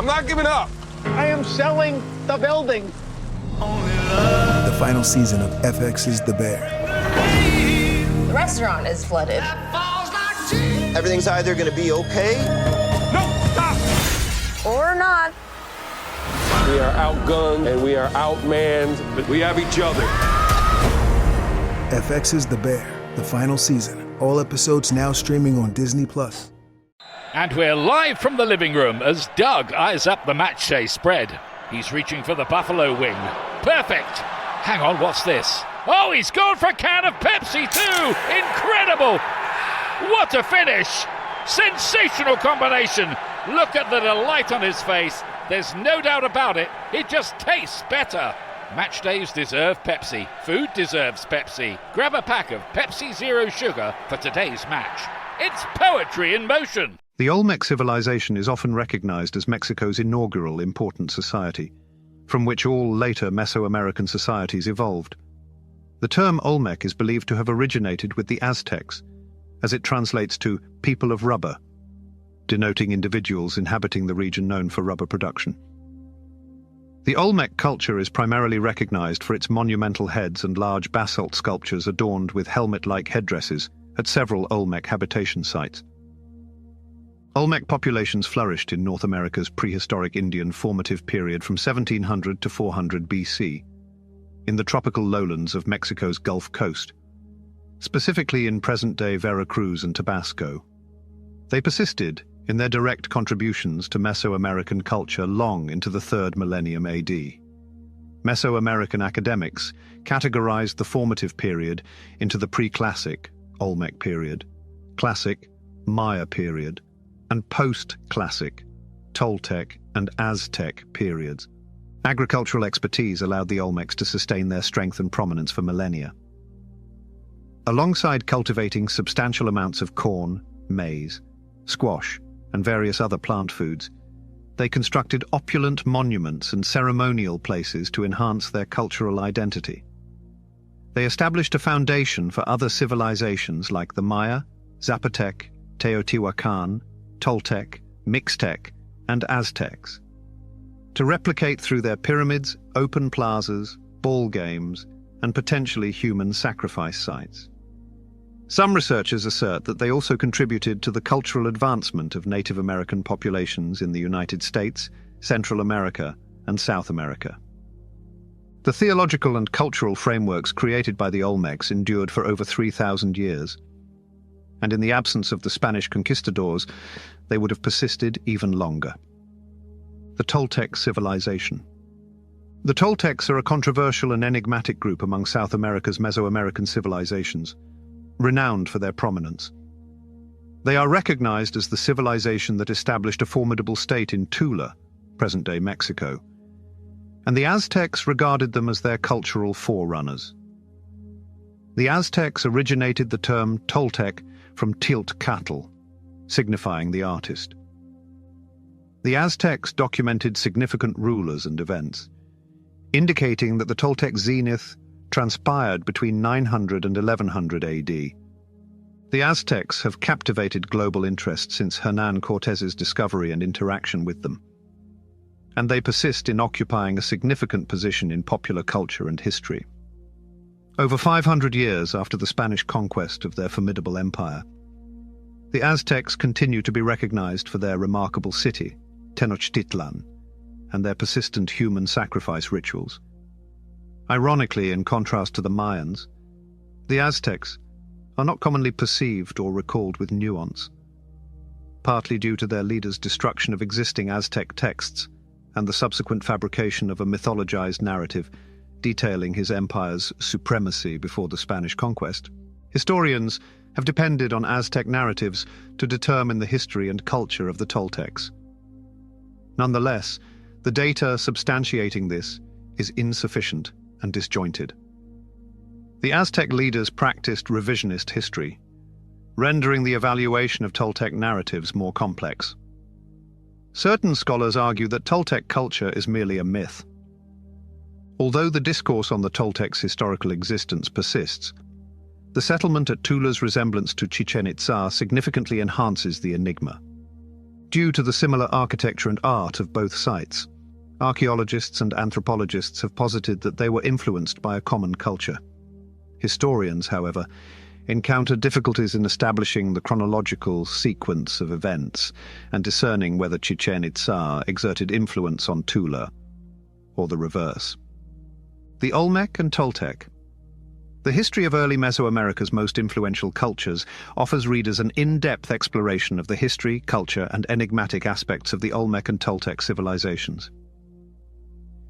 I'm not giving up. I am selling the building. The final season of FX's The Bear. The restaurant is flooded. Everything's either gonna be okay. No, stop! Or not. We are outgunned and we are outmanned, but we have each other. FX's The Bear, the final season. All episodes now streaming on Disney+. And we're live from the living room as Doug eyes up the matchday spread. He's reaching for the buffalo wing. Perfect! Hang on, what's this? Oh, he's gone for a can of Pepsi too! Incredible! What a finish! Sensational combination! Look at the delight on his face. There's no doubt about it. It just tastes better. Match days deserve Pepsi. Food deserves Pepsi. Grab a pack of Pepsi Zero Sugar for today's match. It's poetry in motion. The Olmec civilization is often recognized as Mexico's inaugural important society, from which all later Mesoamerican societies evolved. The term Olmec is believed to have originated with the Aztecs, as it translates to people of rubber, denoting individuals inhabiting the region known for rubber production. The Olmec culture is primarily recognized for its monumental heads and large basalt sculptures adorned with helmet-like headdresses at several Olmec habitation sites. Olmec populations flourished in North America's prehistoric Indian formative period from 1700 to 400 BC, in the tropical lowlands of Mexico's Gulf Coast, specifically in present-day Veracruz and Tabasco. They persisted in their direct contributions to Mesoamerican culture long into the 3rd millennium AD. Mesoamerican academics categorized the formative period into the pre-classic Olmec period, classic Maya period, and post-classic Toltec and Aztec periods. Agricultural expertise allowed the Olmecs to sustain their strength and prominence for millennia. Alongside cultivating substantial amounts of corn, maize, squash, and various other plant foods, they constructed opulent monuments and ceremonial places to enhance their cultural identity. They established a foundation for other civilizations like the Maya, Zapotec, Teotihuacan, Toltec, Mixtec, and Aztecs, to replicate through their pyramids, open plazas, ball games, and potentially human sacrifice sites. Some researchers assert that they also contributed to the cultural advancement of Native American populations in the United States, Central America, and South America. The theological and cultural frameworks created by the Olmecs endured for over 3,000 years, and in the absence of the Spanish conquistadors, they would have persisted even longer. The Toltec civilization. The Toltecs are a controversial and enigmatic group among South America's Mesoamerican civilizations, renowned for their prominence. They are recognized as the civilization that established a formidable state in Tula, present-day Mexico, and the Aztecs regarded them as their cultural forerunners. The Aztecs originated the term Toltec from Teotihuacan, signifying the artist. The Aztecs documented significant rulers and events, indicating that the Toltec zenith transpired between 900 and 1100 AD. The Aztecs have captivated global interest since Hernan Cortez's discovery and interaction with them, and they persist in occupying a significant position in popular culture and history. Over 500 years after the Spanish conquest of their formidable empire, the Aztecs continue to be recognized for their remarkable city, Tenochtitlan, and their persistent human sacrifice rituals. Ironically, in contrast to the Mayans, the Aztecs are not commonly perceived or recalled with nuance, partly due to their leaders' destruction of existing Aztec texts and the subsequent fabrication of a mythologized narrative detailing his empire's supremacy before the Spanish conquest. Historians have depended on Aztec narratives to determine the history and culture of the Toltecs. Nonetheless, the data substantiating this is insufficient and disjointed. The Aztec leaders practiced revisionist history, rendering the evaluation of Toltec narratives more complex. Certain scholars argue that Toltec culture is merely a myth. Although the discourse on the Toltecs' historical existence persists, the settlement at Tula's resemblance to Chichen Itza significantly enhances the enigma. Due to the similar architecture and art of both sites, archaeologists and anthropologists have posited that they were influenced by a common culture. Historians, however, encounter difficulties in establishing the chronological sequence of events and discerning whether Chichen Itza exerted influence on Tula, or the reverse. The Olmec and Toltec. The history of early Mesoamerica's most influential cultures offers readers an in-depth exploration of the history, culture, and enigmatic aspects of the Olmec and Toltec civilizations.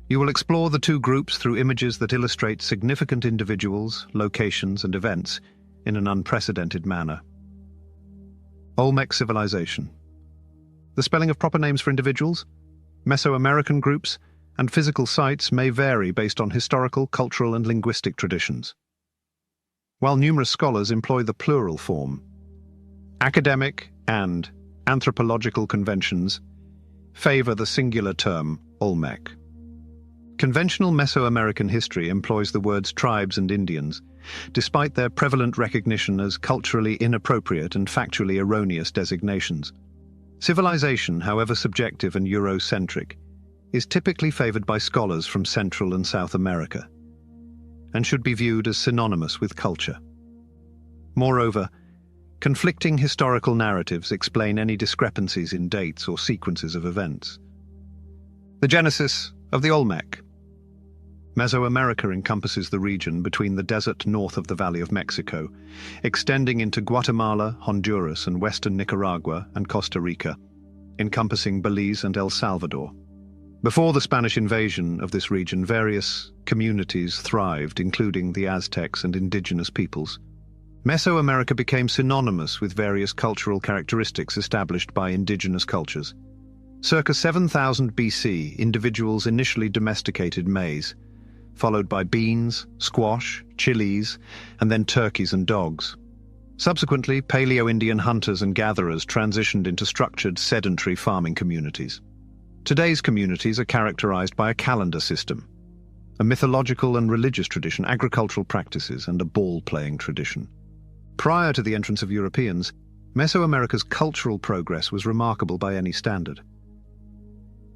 You will explore the two groups through images that illustrate significant individuals, locations, and events in an unprecedented manner. Olmec civilization. The spelling of proper names for individuals, Mesoamerican groups, and physical sites may vary based on historical, cultural, and linguistic traditions. While numerous scholars employ the plural form, academic and anthropological conventions favor the singular term Olmec. Conventional Mesoamerican history employs the words tribes and Indians, despite their prevalent recognition as culturally inappropriate and factually erroneous designations. Civilization, however subjective and Eurocentric, is typically favored by scholars from Central and South America, and should be viewed as synonymous with culture. Moreover, conflicting historical narratives explain any discrepancies in dates or sequences of events. The genesis of the Olmec. Mesoamerica encompasses the region between the desert north of the Valley of Mexico, extending into Guatemala, Honduras, and western Nicaragua and Costa Rica, encompassing Belize and El Salvador. Before the Spanish invasion of this region, various communities thrived, including the Aztecs and indigenous peoples. Mesoamerica became synonymous with various cultural characteristics established by indigenous cultures. Circa 7000 BC, individuals initially domesticated maize, followed by beans, squash, chilies, and then turkeys and dogs. Subsequently, Paleo-Indian hunters and gatherers transitioned into structured, sedentary farming communities. Today's communities are characterized by a calendar system, a mythological and religious tradition, agricultural practices, and a ball-playing tradition. Prior to the entrance of Europeans, Mesoamerica's cultural progress was remarkable by any standard.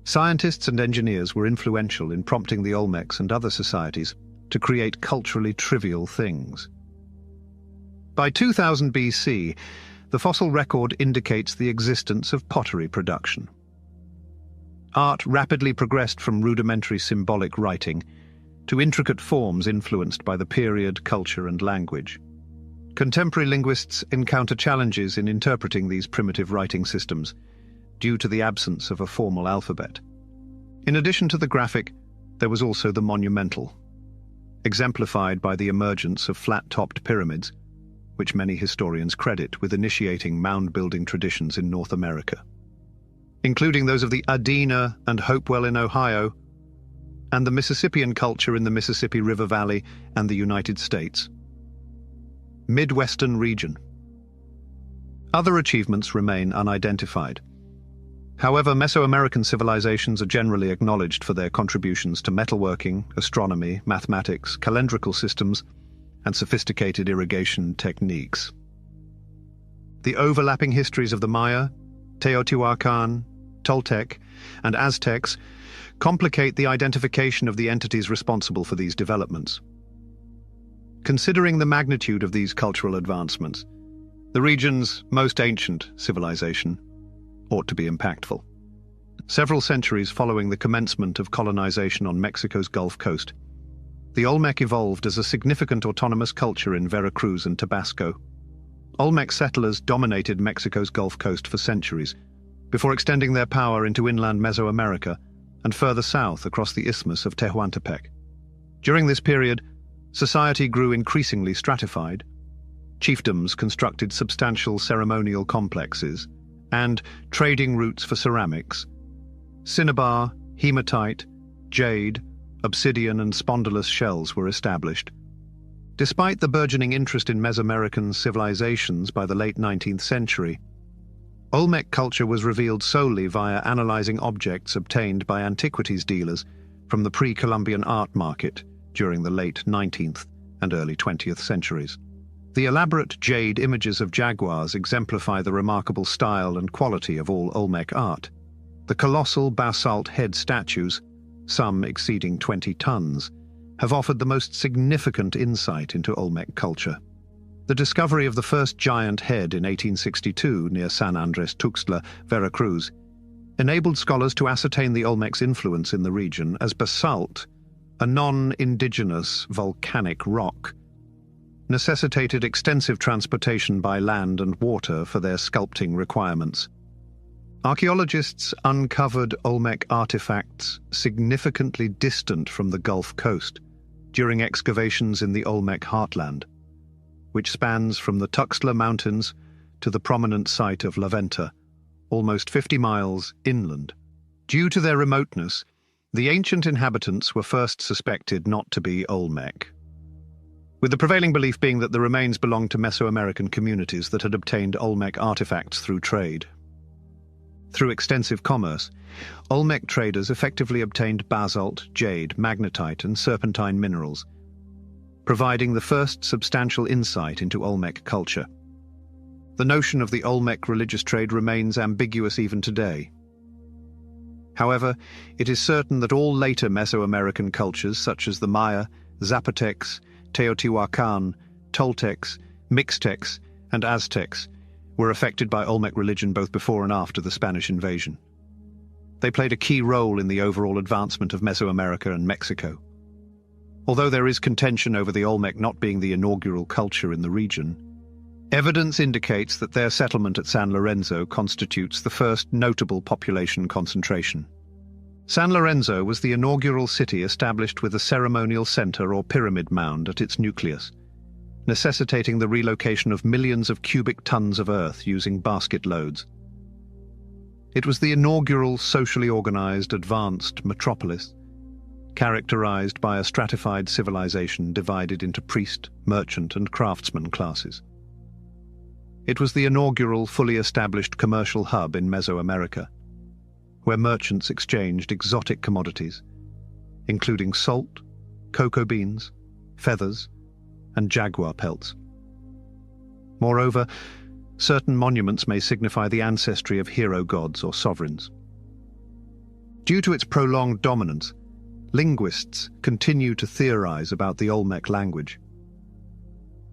Scientists and engineers were influential in prompting the Olmecs and other societies to create culturally trivial things. By 2000 BC, the fossil record indicates the existence of pottery production. Art rapidly progressed from rudimentary symbolic writing to intricate forms influenced by the period, culture, and language. Contemporary linguists encounter challenges in interpreting these primitive writing systems due to the absence of a formal alphabet. In addition to the graphic, there was also the monumental, exemplified by the emergence of flat-topped pyramids, which many historians credit with initiating mound-building traditions in North America, including those of the Adena and Hopewell in Ohio, and the Mississippian culture in the Mississippi River Valley and the United States. Midwestern region. Other achievements remain unidentified. However, Mesoamerican civilizations are generally acknowledged for their contributions to metalworking, astronomy, mathematics, calendrical systems, and sophisticated irrigation techniques. The overlapping histories of the Maya, Teotihuacan, Toltec, and Aztecs complicate the identification of the entities responsible for these developments. Considering the magnitude of these cultural advancements, the region's most ancient civilization ought to be impactful. Several centuries following the commencement of colonization on Mexico's Gulf Coast, the Olmec evolved as a significant autonomous culture in Veracruz and Tabasco. Olmec settlers dominated Mexico's Gulf Coast for centuries, before extending their power into inland Mesoamerica and further south across the Isthmus of Tehuantepec. During this period, society grew increasingly stratified. Chiefdoms constructed substantial ceremonial complexes and trading routes for ceramics. Cinnabar, hematite, jade, obsidian, and spondylus shells were established. Despite the burgeoning interest in Mesoamerican civilizations by the late 19th century, Olmec culture was revealed solely via analyzing objects obtained by antiquities dealers from the pre-Columbian art market during the late 19th and early 20th centuries. The elaborate jade images of jaguars exemplify the remarkable style and quality of all Olmec art. The colossal basalt head statues, some exceeding 20 tons, have offered the most significant insight into Olmec culture. The discovery of the first giant head in 1862 near San Andres Tuxtla, Veracruz, enabled scholars to ascertain the Olmec's influence in the region as basalt, a non-indigenous volcanic rock, necessitated extensive transportation by land and water for their sculpting requirements. Archaeologists uncovered Olmec artifacts significantly distant from the Gulf Coast during excavations in the Olmec heartland, which spans from the Tuxtla Mountains to the prominent site of La Venta, almost 50 miles inland. Due to their remoteness, the ancient inhabitants were first suspected not to be Olmec, with the prevailing belief being that the remains belonged to Mesoamerican communities that had obtained Olmec artifacts through trade. Through extensive commerce, Olmec traders effectively obtained basalt, jade, magnetite, and serpentine minerals, providing the first substantial insight into Olmec culture. The notion of the Olmec religious trade remains ambiguous even today. However, it is certain that all later Mesoamerican cultures, such as the Maya, Zapotecs, Teotihuacan, Toltecs, Mixtecs, and Aztecs, were affected by Olmec religion both before and after the Spanish invasion. They played a key role in the overall advancement of Mesoamerica and Mexico. Although there is contention over the Olmec not being the inaugural culture in the region, evidence indicates that their settlement at San Lorenzo constitutes the first notable population concentration. San Lorenzo was the inaugural city established with a ceremonial center or pyramid mound at its nucleus, necessitating the relocation of millions of cubic tons of earth using basket loads. It was the inaugural socially organized, advanced metropolis, characterized by a stratified civilization divided into priest, merchant, and craftsman classes. It was the inaugural fully established commercial hub in Mesoamerica, where merchants exchanged exotic commodities, including salt, cocoa beans, feathers, and jaguar pelts. Moreover, certain monuments may signify the ancestry of hero gods or sovereigns. Due to its prolonged dominance, linguists continue to theorize about the Olmec language.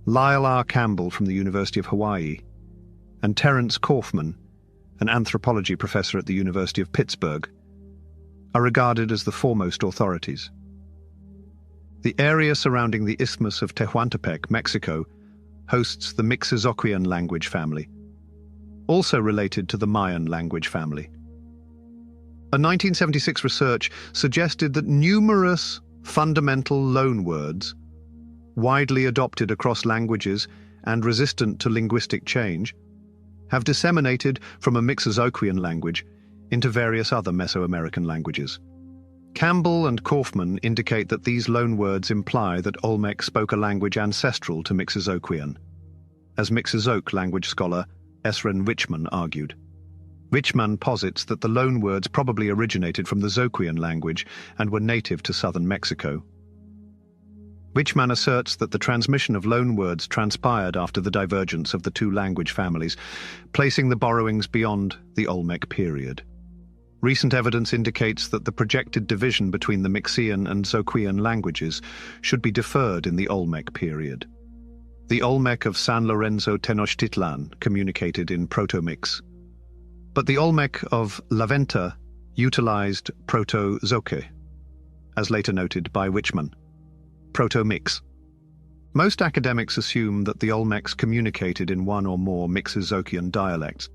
Lyle R. Campbell from the University of Hawaii and Terence Kaufman, an anthropology professor at the University of Pittsburgh, are regarded as the foremost authorities. The area surrounding the Isthmus of Tehuantepec, Mexico, hosts the Mixozoquian language family, also related to the Mayan language family. A 1976 research suggested that numerous fundamental loanwords, widely adopted across languages and resistant to linguistic change, have disseminated from a Mixozoquian language into various other Mesoamerican languages. Campbell and Kaufman indicate that these loanwords imply that Olmec spoke a language ancestral to Mixozoquian, as Mixozoc language scholar Esren Wichmann argued. Wichmann posits that the loanwords probably originated from the Zoquian language and were native to southern Mexico. Wichmann asserts that the transmission of loanwords transpired after the divergence of the two language families, placing the borrowings beyond the Olmec period. Recent evidence indicates that the projected division between the Mixian and Zoquian languages should be deferred in the Olmec period. The Olmec of San Lorenzo Tenochtitlan communicated in Proto-Mix, but the Olmec of La Venta utilized Proto-Zoque, as later noted by Wichmann. Proto-Mix. Most academics assume that the Olmecs communicated in one or more Mixozoquian dialects,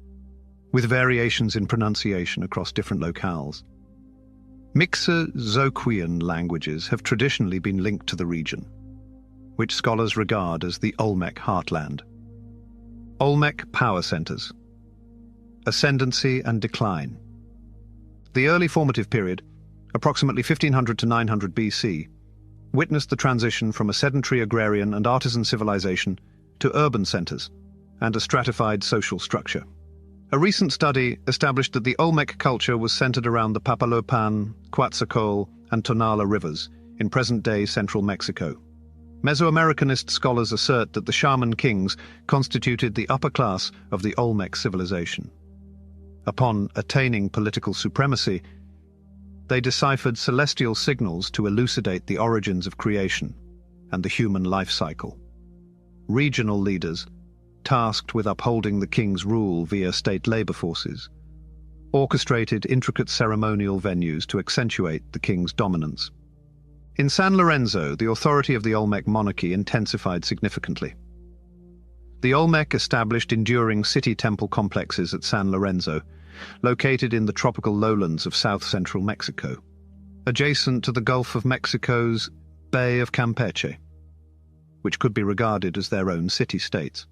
with variations in pronunciation across different locales. Mixozoquian languages have traditionally been linked to the region, which scholars regard as the Olmec heartland. Olmec power centers. Ascendancy and decline. The early formative period, approximately 1500 to 900 BC, witnessed the transition from a sedentary agrarian and artisan civilization to urban centers and a stratified social structure. A recent study established that the Olmec culture was centered around the Papaloapan, Coatzacoalco, and Tonala rivers in present-day central Mexico. Mesoamericanist scholars assert that the shaman kings constituted the upper class of the Olmec civilization. Upon attaining political supremacy, they deciphered celestial signals to elucidate the origins of creation and the human life cycle. Regional leaders, tasked with upholding the king's rule via state labor forces, orchestrated intricate ceremonial venues to accentuate the king's dominance. In San Lorenzo, the authority of the Olmec monarchy intensified significantly. The Olmec established enduring city temple complexes at San Lorenzo, located in the tropical lowlands of south-central Mexico, adjacent to the Gulf of Mexico's Bay of Campeche, which could be regarded as their own city-states.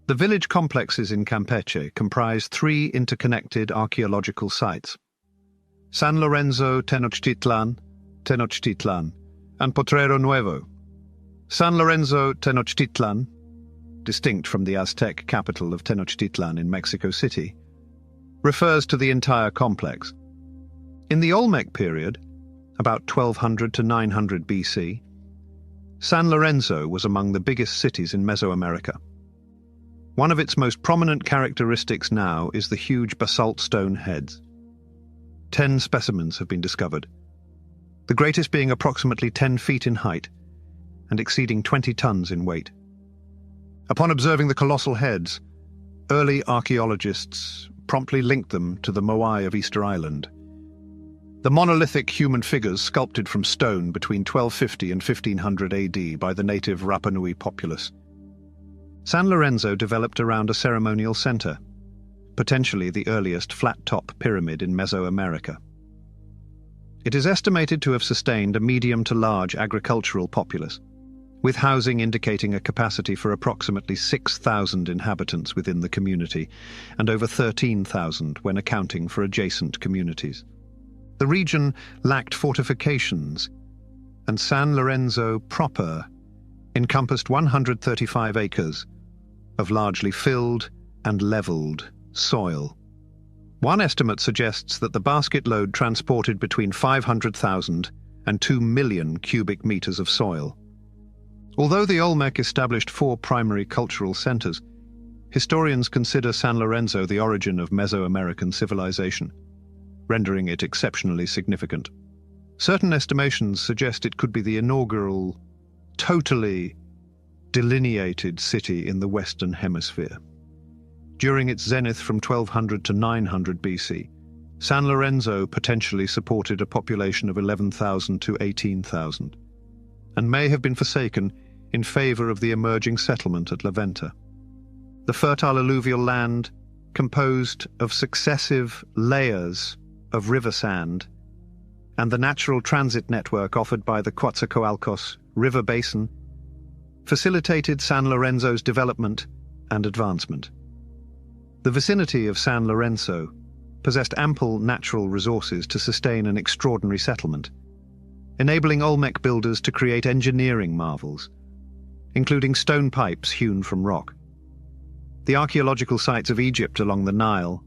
The village complexes in Campeche comprise three interconnected archaeological sites: San Lorenzo Tenochtitlan, and Potrero Nuevo. San Lorenzo Tenochtitlan, distinct from the Aztec capital of Tenochtitlan in Mexico City, refers to the entire complex. In the Olmec period, about 1200 to 900 BC, San Lorenzo was among the biggest cities in Mesoamerica. One of its most prominent characteristics now is the huge basalt stone heads. 10 specimens have been discovered, the greatest being approximately 10 feet in height and exceeding 20 tons in weight. Upon observing the colossal heads, early archaeologists promptly linked them to the Moai of Easter Island. The monolithic human figures sculpted from stone between 1250 and 1500 AD by the native Rapa Nui populace. San Lorenzo developed around a ceremonial center, potentially the earliest flat-top pyramid in Mesoamerica. It is estimated to have sustained a medium to large agricultural populace, with housing indicating a capacity for approximately 6,000 inhabitants within the community, and over 13,000 when accounting for adjacent communities. The region lacked fortifications, and San Lorenzo proper encompassed 135 acres of largely filled and leveled soil. One estimate suggests that the basket load transported between 500,000 and 2 million cubic meters of soil. Although the Olmec established 4 primary cultural centers, historians consider San Lorenzo the origin of Mesoamerican civilization, rendering it exceptionally significant. Certain estimations suggest it could be the inaugural, totally delineated city in the Western Hemisphere. During its zenith from 1200 to 900 BC, San Lorenzo potentially supported a population of 11,000 to 18,000, and may have been forsaken in favor of the emerging settlement at La Venta. The fertile alluvial land, composed of successive layers of river sand, and the natural transit network offered by the Coatzacoalcos River Basin, facilitated San Lorenzo's development and advancement. The vicinity of San Lorenzo possessed ample natural resources to sustain an extraordinary settlement, enabling Olmec builders to create engineering marvels, including stone pipes hewn from rock. The archaeological sites of Egypt along the Nile,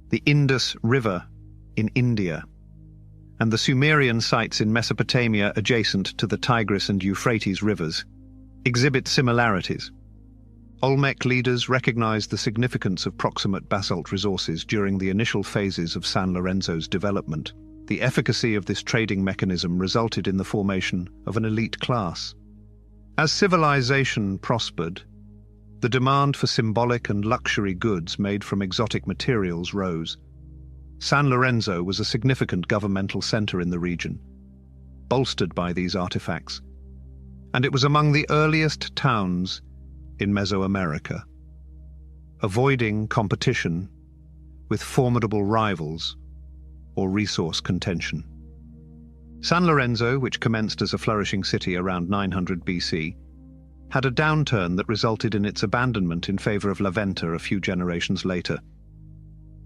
the Indus River in India, and the Sumerian sites in Mesopotamia adjacent to the Tigris and Euphrates rivers exhibit similarities. Olmec leaders recognized the significance of proximate basalt resources during the initial phases of San Lorenzo's development. The efficacy of this trading mechanism resulted in the formation of an elite class. As civilization prospered, the demand for symbolic and luxury goods made from exotic materials rose. San Lorenzo was a significant governmental center in the region, bolstered by these artifacts, and it was among the earliest towns in Mesoamerica, avoiding competition with formidable rivals or resource contention. San Lorenzo, which commenced as a flourishing city around 900 BC, had a downturn that resulted in its abandonment in favor of La Venta a few generations later,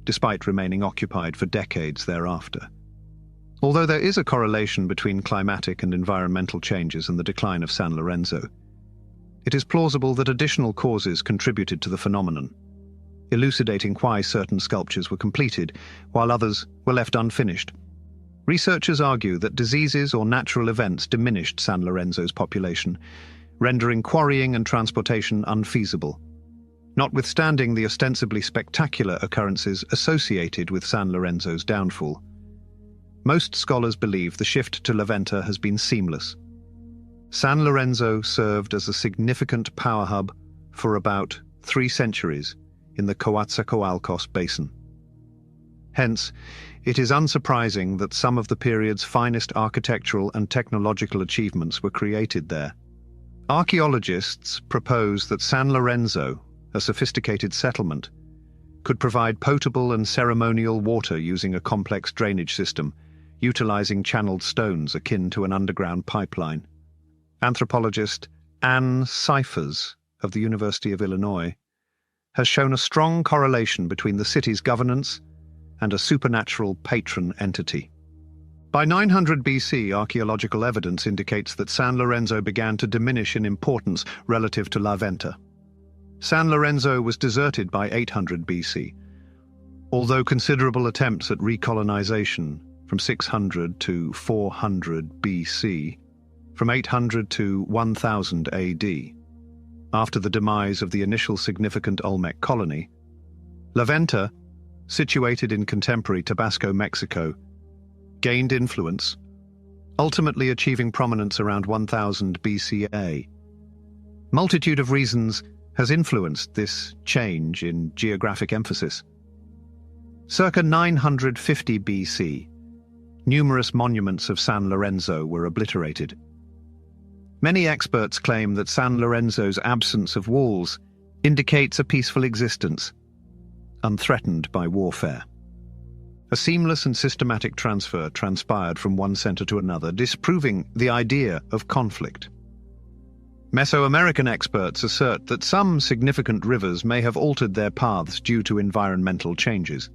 despite remaining occupied for decades thereafter. Although there is a correlation between climatic and environmental changes and the decline of San Lorenzo, it is plausible that additional causes contributed to the phenomenon, elucidating why certain sculptures were completed while others were left unfinished. Researchers argue that diseases or natural events diminished San Lorenzo's population, rendering quarrying and transportation unfeasible. Notwithstanding the ostensibly spectacular occurrences associated with San Lorenzo's downfall, most scholars believe the shift to La Venta has been seamless. San Lorenzo served as a significant power hub for about 3 centuries in the Coatzacoalcos basin. Hence, it is unsurprising that some of the period's finest architectural and technological achievements were created there. Archaeologists propose that San Lorenzo, a sophisticated settlement, could provide potable and ceremonial water using a complex drainage system, utilizing channeled stones akin to an underground pipeline. Anthropologist Anne Cyphers of the University of Illinois has shown a strong correlation between the city's governance and a supernatural patron entity. By 900 BC, archaeological evidence indicates that San Lorenzo began to diminish in importance relative to La Venta. San Lorenzo was deserted by 800 BC, although considerable attempts at recolonization from 600 to 400 BC, from 800 to 1000 AD. After the demise of the initial significant Olmec colony, La Venta, situated in contemporary Tabasco, Mexico, gained influence, ultimately achieving prominence around 1000 BCA. Multitude of reasons has influenced this change in geographic emphasis. Circa 950 BC, numerous monuments of San Lorenzo were obliterated. Many experts claim that San Lorenzo's absence of walls indicates a peaceful existence, unthreatened by warfare. A seamless and systematic transfer transpired from one center to another, disproving the idea of conflict. Mesoamerican experts assert that some significant rivers may have altered their paths due to environmental changes.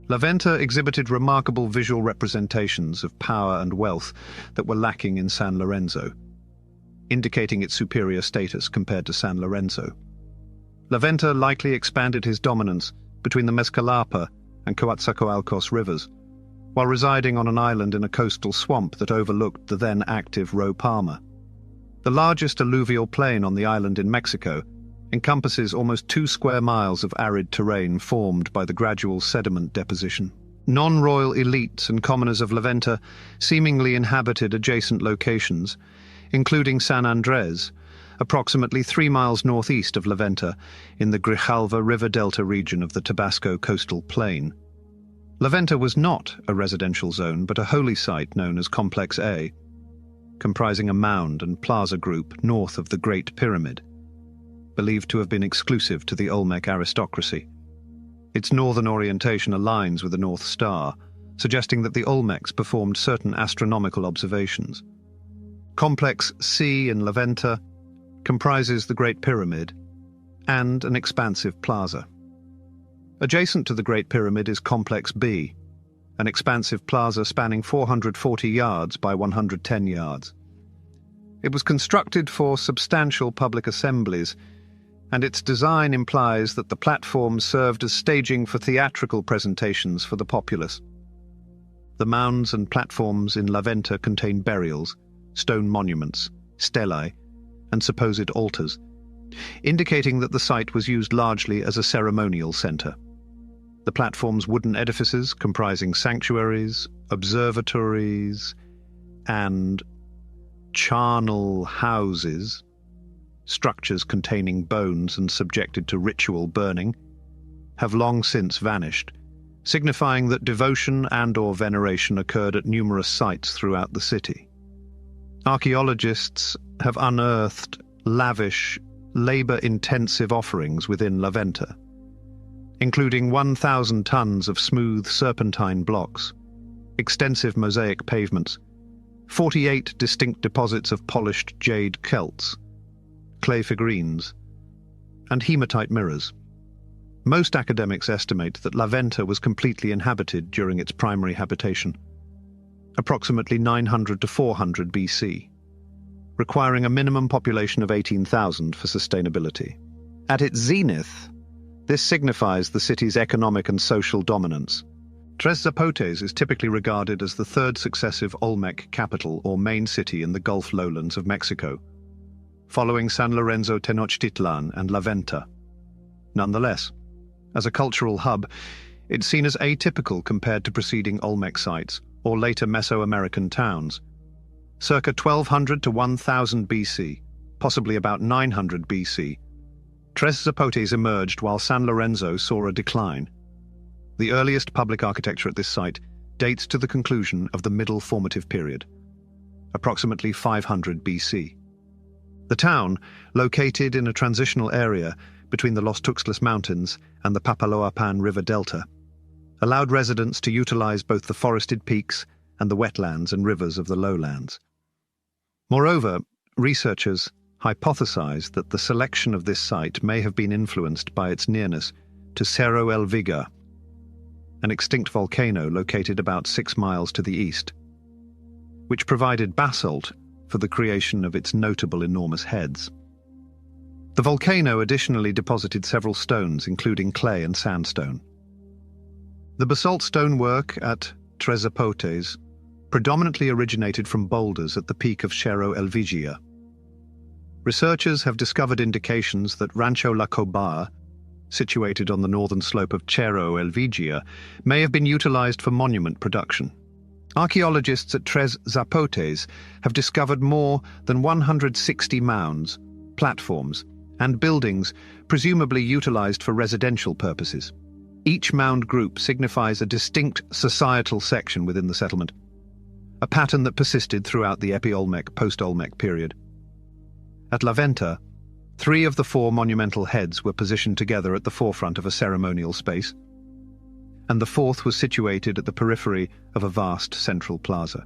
La Venta exhibited remarkable visual representations of power and wealth that were lacking in San Lorenzo, indicating its superior status compared to San Lorenzo. La Venta likely expanded his dominance between the Mezcalapa and Coatzacoalcos rivers, while residing on an island in a coastal swamp that overlooked the then active Rio Palma. The largest alluvial plain on the island in Mexico encompasses almost 2 square miles of arid terrain formed by the gradual sediment deposition. Non-royal elites and commoners of La Venta seemingly inhabited adjacent locations, including San Andres, approximately 3 miles northeast of La Venta in the Grijalva River Delta region of the Tabasco coastal plain. La Venta was not a residential zone, but a holy site known as Complex A, comprising a mound and plaza group north of the Great Pyramid, believed to have been exclusive to the Olmec aristocracy. Its northern orientation aligns with the North Star, suggesting that the Olmecs performed certain astronomical observations. Complex C in La Venta comprises the Great Pyramid and an expansive plaza. Adjacent to the Great Pyramid is Complex B, an expansive plaza spanning 440 yards by 110 yards. It was constructed for substantial public assemblies, and its design implies that the platform served as staging for theatrical presentations for the populace. The mounds and platforms in La Venta contain burials, stone monuments, stelae, and supposed altars, indicating that the site was used largely as a ceremonial center. The platform's wooden edifices, comprising sanctuaries, observatories, and charnel houses, structures containing bones and subjected to ritual burning, have long since vanished, signifying that devotion and/or veneration occurred at numerous sites throughout the city. Archaeologists have unearthed lavish, labor-intensive offerings within La Venta, including 1,000 tons of smooth serpentine blocks, extensive mosaic pavements, 48 distinct deposits of polished jade celts, clay figurines, and hematite mirrors. Most academics estimate that La Venta was completely inhabited during its primary habitation, approximately 900 to 400 BC, requiring a minimum population of 18,000 for sustainability. At its zenith, this signifies the city's economic and social dominance. Tres Zapotes is typically regarded as the third successive Olmec capital or main city in the Gulf lowlands of Mexico, following San Lorenzo Tenochtitlan and La Venta. Nonetheless, as a cultural hub, it's seen as atypical compared to preceding Olmec sites or later Mesoamerican towns. Circa 1200 to 1000 BC, possibly about 900 BC, Tres Zapotes emerged while San Lorenzo saw a decline. The earliest public architecture at this site dates to the conclusion of the Middle Formative Period, approximately 500 BC. The town, located in a transitional area between the Los Tuxtlas Mountains and the Papaloapan River Delta, allowed residents to utilize both the forested peaks and the wetlands and rivers of the lowlands. Moreover, researchers hypothesized that the selection of this site may have been influenced by its nearness to Cerro El Viga, an extinct volcano located about 6 miles to the east, which provided basalt for the creation of its notable enormous heads. The volcano additionally deposited several stones, including clay and sandstone. The basalt stonework at Tres Zapotes predominantly originated from boulders at the peak of Cerro El Vigia. Researchers have discovered indications that Rancho La Cobar, situated on the northern slope of Cerro El Vigia, may have been utilized for monument production. Archaeologists at Tres Zapotes have discovered more than 160 mounds, platforms, and buildings presumably utilized for residential purposes. Each mound group signifies a distinct societal section within the settlement, a pattern that persisted throughout the Epi-Olmec, post-Olmec period. At La Venta, 3 of the 4 monumental heads were positioned together at the forefront of a ceremonial space, and the 4th was situated at the periphery of a vast central plaza.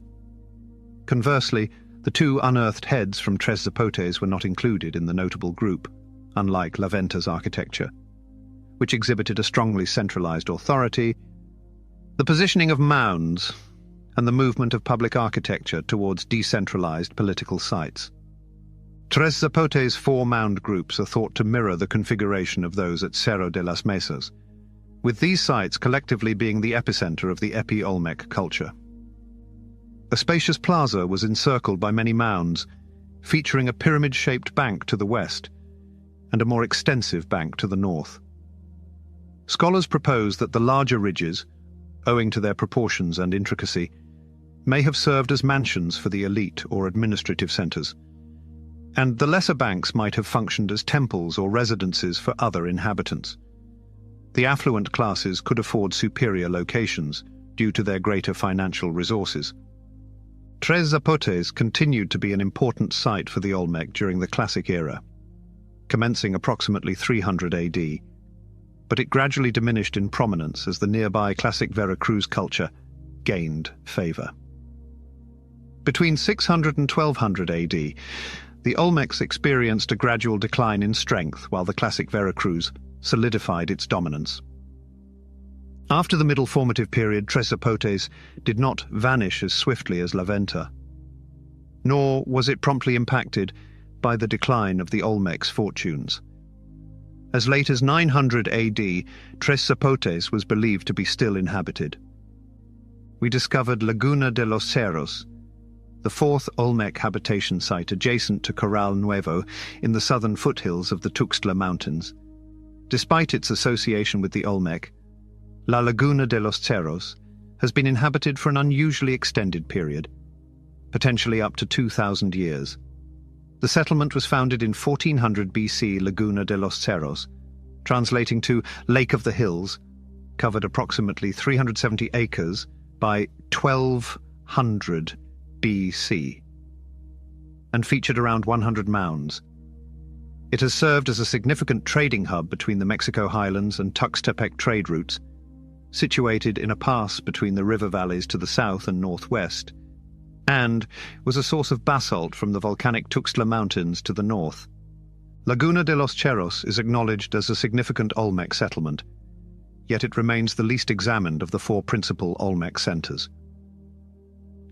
Conversely, the 2 unearthed heads from Tres Zapotes were not included in the notable group, unlike La Venta's architecture, which exhibited a strongly centralized authority, the positioning of mounds, and the movement of public architecture towards decentralized political sites. Tres Zapotes' 4 mound groups are thought to mirror the configuration of those at Cerro de las Mesas, with these sites collectively being the epicenter of the Epi-Olmec culture. A spacious plaza was encircled by many mounds, featuring a pyramid-shaped bank to the west and a more extensive bank to the north. Scholars propose that the larger ridges, owing to their proportions and intricacy, may have served as mansions for the elite or administrative centers, and the lesser banks might have functioned as temples or residences for other inhabitants. The affluent classes could afford superior locations due to their greater financial resources. Tres Zapotes continued to be an important site for the Olmec during the Classic era, commencing approximately 300 AD, but it gradually diminished in prominence as the nearby Classic Veracruz culture gained favor. Between 600 and 1200 AD, the Olmecs experienced a gradual decline in strength while the Classic Veracruz solidified its dominance. After the Middle Formative Period, Tres Zapotes did not vanish as swiftly as La Venta, nor was it promptly impacted by the decline of the Olmecs' fortunes. As late as 900 AD, Tres Zapotes was believed to be still inhabited. We discovered Laguna de los Cerros, the 4th Olmec habitation site adjacent to Corral Nuevo in the southern foothills of the Tuxtla Mountains. Despite its association with the Olmec, La Laguna de los Cerros has been inhabited for an unusually extended period, potentially up to 2,000 years. The settlement was founded in 1400 BC. Laguna de los Cerros, translating to Lake of the Hills, covered approximately 370 acres by 1200 BC, and featured around 100 mounds. It has served as a significant trading hub between the Mexico highlands and Tuxtepec trade routes, situated in a pass between the river valleys to the south and northwest, and was a source of basalt from the volcanic Tuxtla Mountains to the north. Laguna de los Cerros is acknowledged as a significant Olmec settlement, yet it remains the least examined of the 4 principal Olmec centers.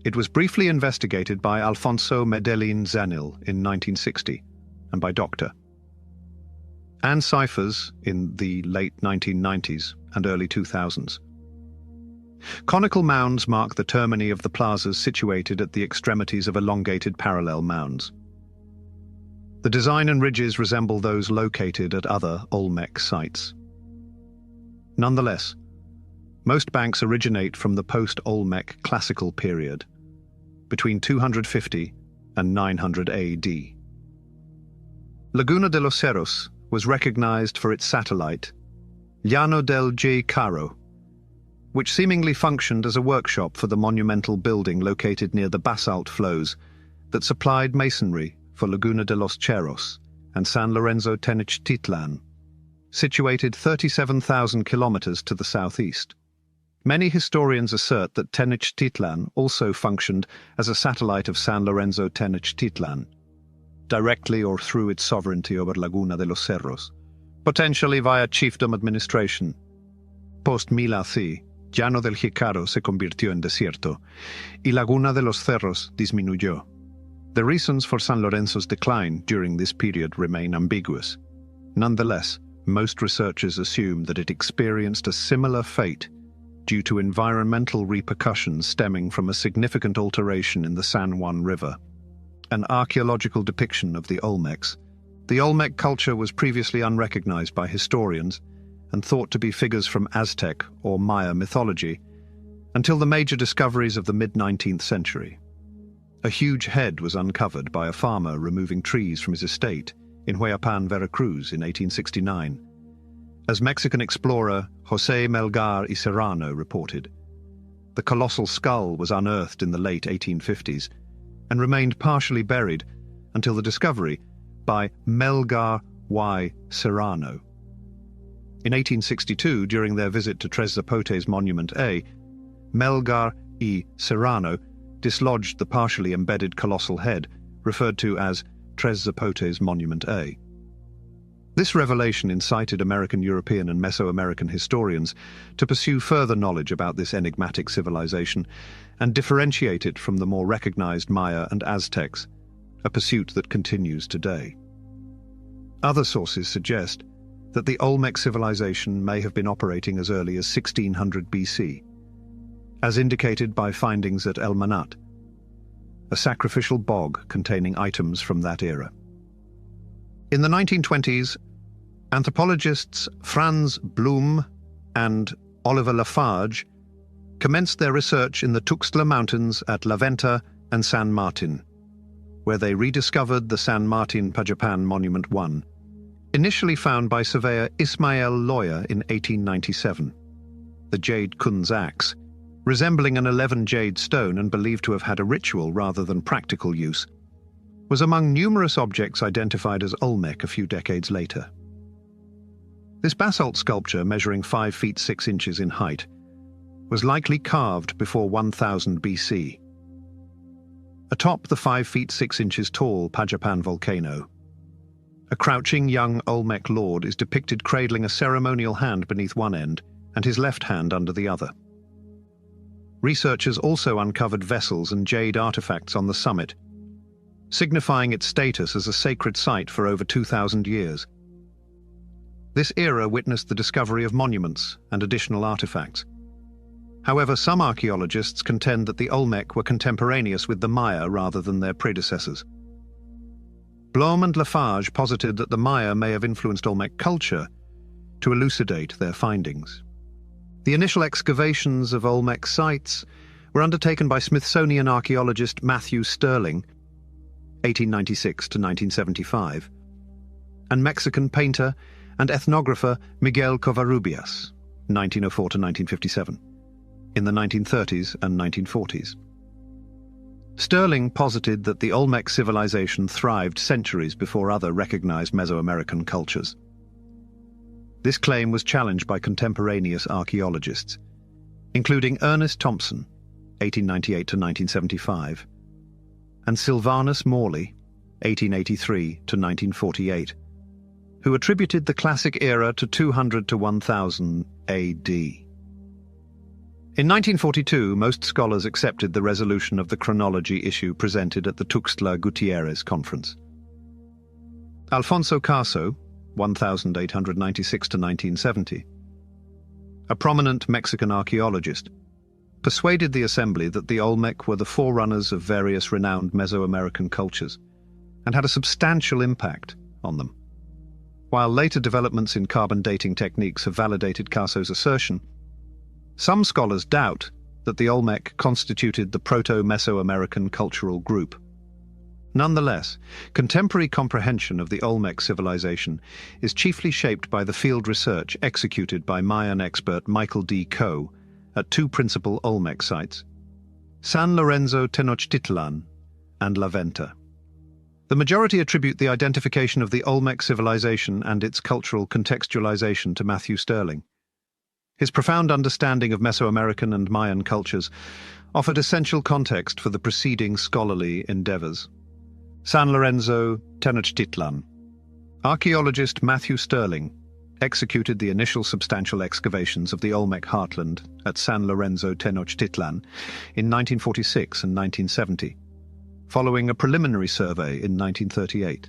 It was briefly investigated by Alfonso Medellin Zanil in 1960 and by Dr. Anne Cyphers in the late 1990s and early 2000s. Conical mounds mark the termini of the plazas situated at the extremities of elongated parallel mounds. The design and ridges resemble those located at other Olmec sites. Nonetheless, most banks originate from the post-Olmec classical period, between 250 and 900 AD. Laguna de los Cerros was recognized for its satellite, Llano del J. Caro, which seemingly functioned as a workshop for the monumental building located near the basalt flows that supplied masonry for Laguna de los Cerros and San Lorenzo Tenochtitlan, situated 37,000 kilometers to the southeast. Many historians assert that Tenochtitlan also functioned as a satellite of San Lorenzo Tenochtitlan, directly or through its sovereignty over Laguna de los Cerros, potentially via chiefdom administration. Post-1000 AC, Llano del Jícaro se convirtió en desierto, y Laguna de los Cerros disminuyó. The reasons for San Lorenzo's decline during this period remain ambiguous. Nonetheless, most researchers assume that it experienced a similar fate due to environmental repercussions stemming from a significant alteration in the San Juan River. An archaeological depiction of the Olmecs. The Olmec culture was previously unrecognized by historians and thought to be figures from Aztec or Maya mythology until the major discoveries of the mid-19th century. A huge head was uncovered by a farmer removing trees from his estate in Hueyapan, Veracruz in 1869. As Mexican explorer José Melgar y Serrano reported, the colossal skull was unearthed in the late 1850s and remained partially buried until the discovery by Melgar y Serrano. In 1862, during their visit to Tres Zapotes Monument A, Melgar y Serrano dislodged the partially embedded colossal head, referred to as Tres Zapotes Monument A. This revelation incited American, European, and Mesoamerican historians to pursue further knowledge about this enigmatic civilization and differentiate it from the more recognized Maya and Aztecs, a pursuit that continues today. Other sources suggest that the Olmec civilization may have been operating as early as 1600 BC, as indicated by findings at El Manat, a sacrificial bog containing items from that era. In the 1920s, anthropologists Franz Blum and Oliver Lafarge commenced their research in the Tuxtla Mountains at La Venta and San Martin, where they rediscovered the San Martin Pajapan Monument 1, initially found by surveyor Ismael Loya in 1897. The jade Kun's axe, resembling an 11 jade stone and believed to have had a ritual rather than practical use, was among numerous objects identified as Olmec a few decades later. This basalt sculpture, measuring 5 feet 6 inches in height, was likely carved before 1000 BC. Atop the 5 feet 6 inches tall Pajapan volcano, a crouching young Olmec lord is depicted cradling a ceremonial hand beneath one end and his left hand under the other. Researchers also uncovered vessels and jade artifacts on the summit, signifying its status as a sacred site for over 2,000 years. This era witnessed the discovery of monuments and additional artifacts. However, some archaeologists contend that the Olmec were contemporaneous with the Maya rather than their predecessors. Blom and Lafarge posited that the Maya may have influenced Olmec culture to elucidate their findings. The initial excavations of Olmec sites were undertaken by Smithsonian archaeologist Matthew Sterling, 1896 to 1975, and Mexican painter and ethnographer Miguel Covarrubias, 1904 to 1957, in the 1930s and 1940s. Sterling posited that the Olmec civilization thrived centuries before other recognized Mesoamerican cultures. This claim was challenged by contemporaneous archaeologists, including Ernest Thompson, 1898 to 1975, and Sylvanus Morley, 1883 to 1948, who attributed the classic era to 200 to 1000 AD. In 1942, most scholars accepted the resolution of the chronology issue presented at the Tuxtla Gutierrez Conference. Alfonso Caso, 1896 to 1970, a prominent Mexican archaeologist, persuaded the assembly that the Olmec were the forerunners of various renowned Mesoamerican cultures and had a substantial impact on them. While later developments in carbon dating techniques have validated Casso's assertion, some scholars doubt that the Olmec constituted the proto-Mesoamerican cultural group. Nonetheless, contemporary comprehension of the Olmec civilization is chiefly shaped by the field research executed by Mayan expert Michael D. Coe at two principal Olmec sites, San Lorenzo Tenochtitlan and La Venta. The majority attribute the identification of the Olmec civilization and its cultural contextualization to Matthew Stirling. His profound understanding of Mesoamerican and Mayan cultures offered essential context for the preceding scholarly endeavors. San Lorenzo Tenochtitlan. Archaeologist Matthew Stirling executed the initial substantial excavations of the Olmec heartland at San Lorenzo Tenochtitlan in 1946 and 1970, following a preliminary survey in 1938.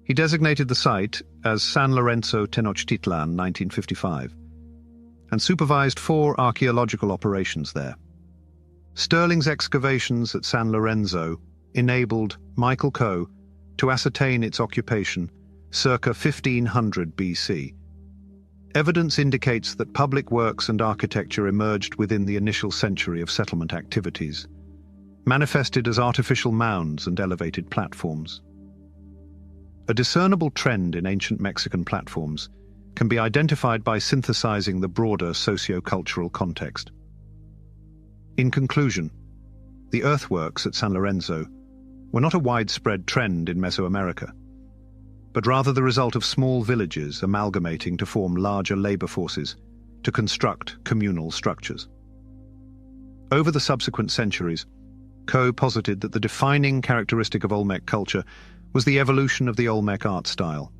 He designated the site as San Lorenzo Tenochtitlan 1955 and supervised 4 archaeological operations there. Stirling's excavations at San Lorenzo enabled Michael Coe to ascertain its occupation circa 1500 BC. Evidence indicates that public works and architecture emerged within the initial century of settlement activities, manifested as artificial mounds and elevated platforms. A discernible trend in ancient Mexican platforms can be identified by synthesizing the broader socio-cultural context. In conclusion, the earthworks at San Lorenzo were not a widespread trend in Mesoamerica, but rather the result of small villages amalgamating to form larger labor forces to construct communal structures. Over the subsequent centuries, Coe posited that the defining characteristic of Olmec culture was the evolution of the Olmec art style.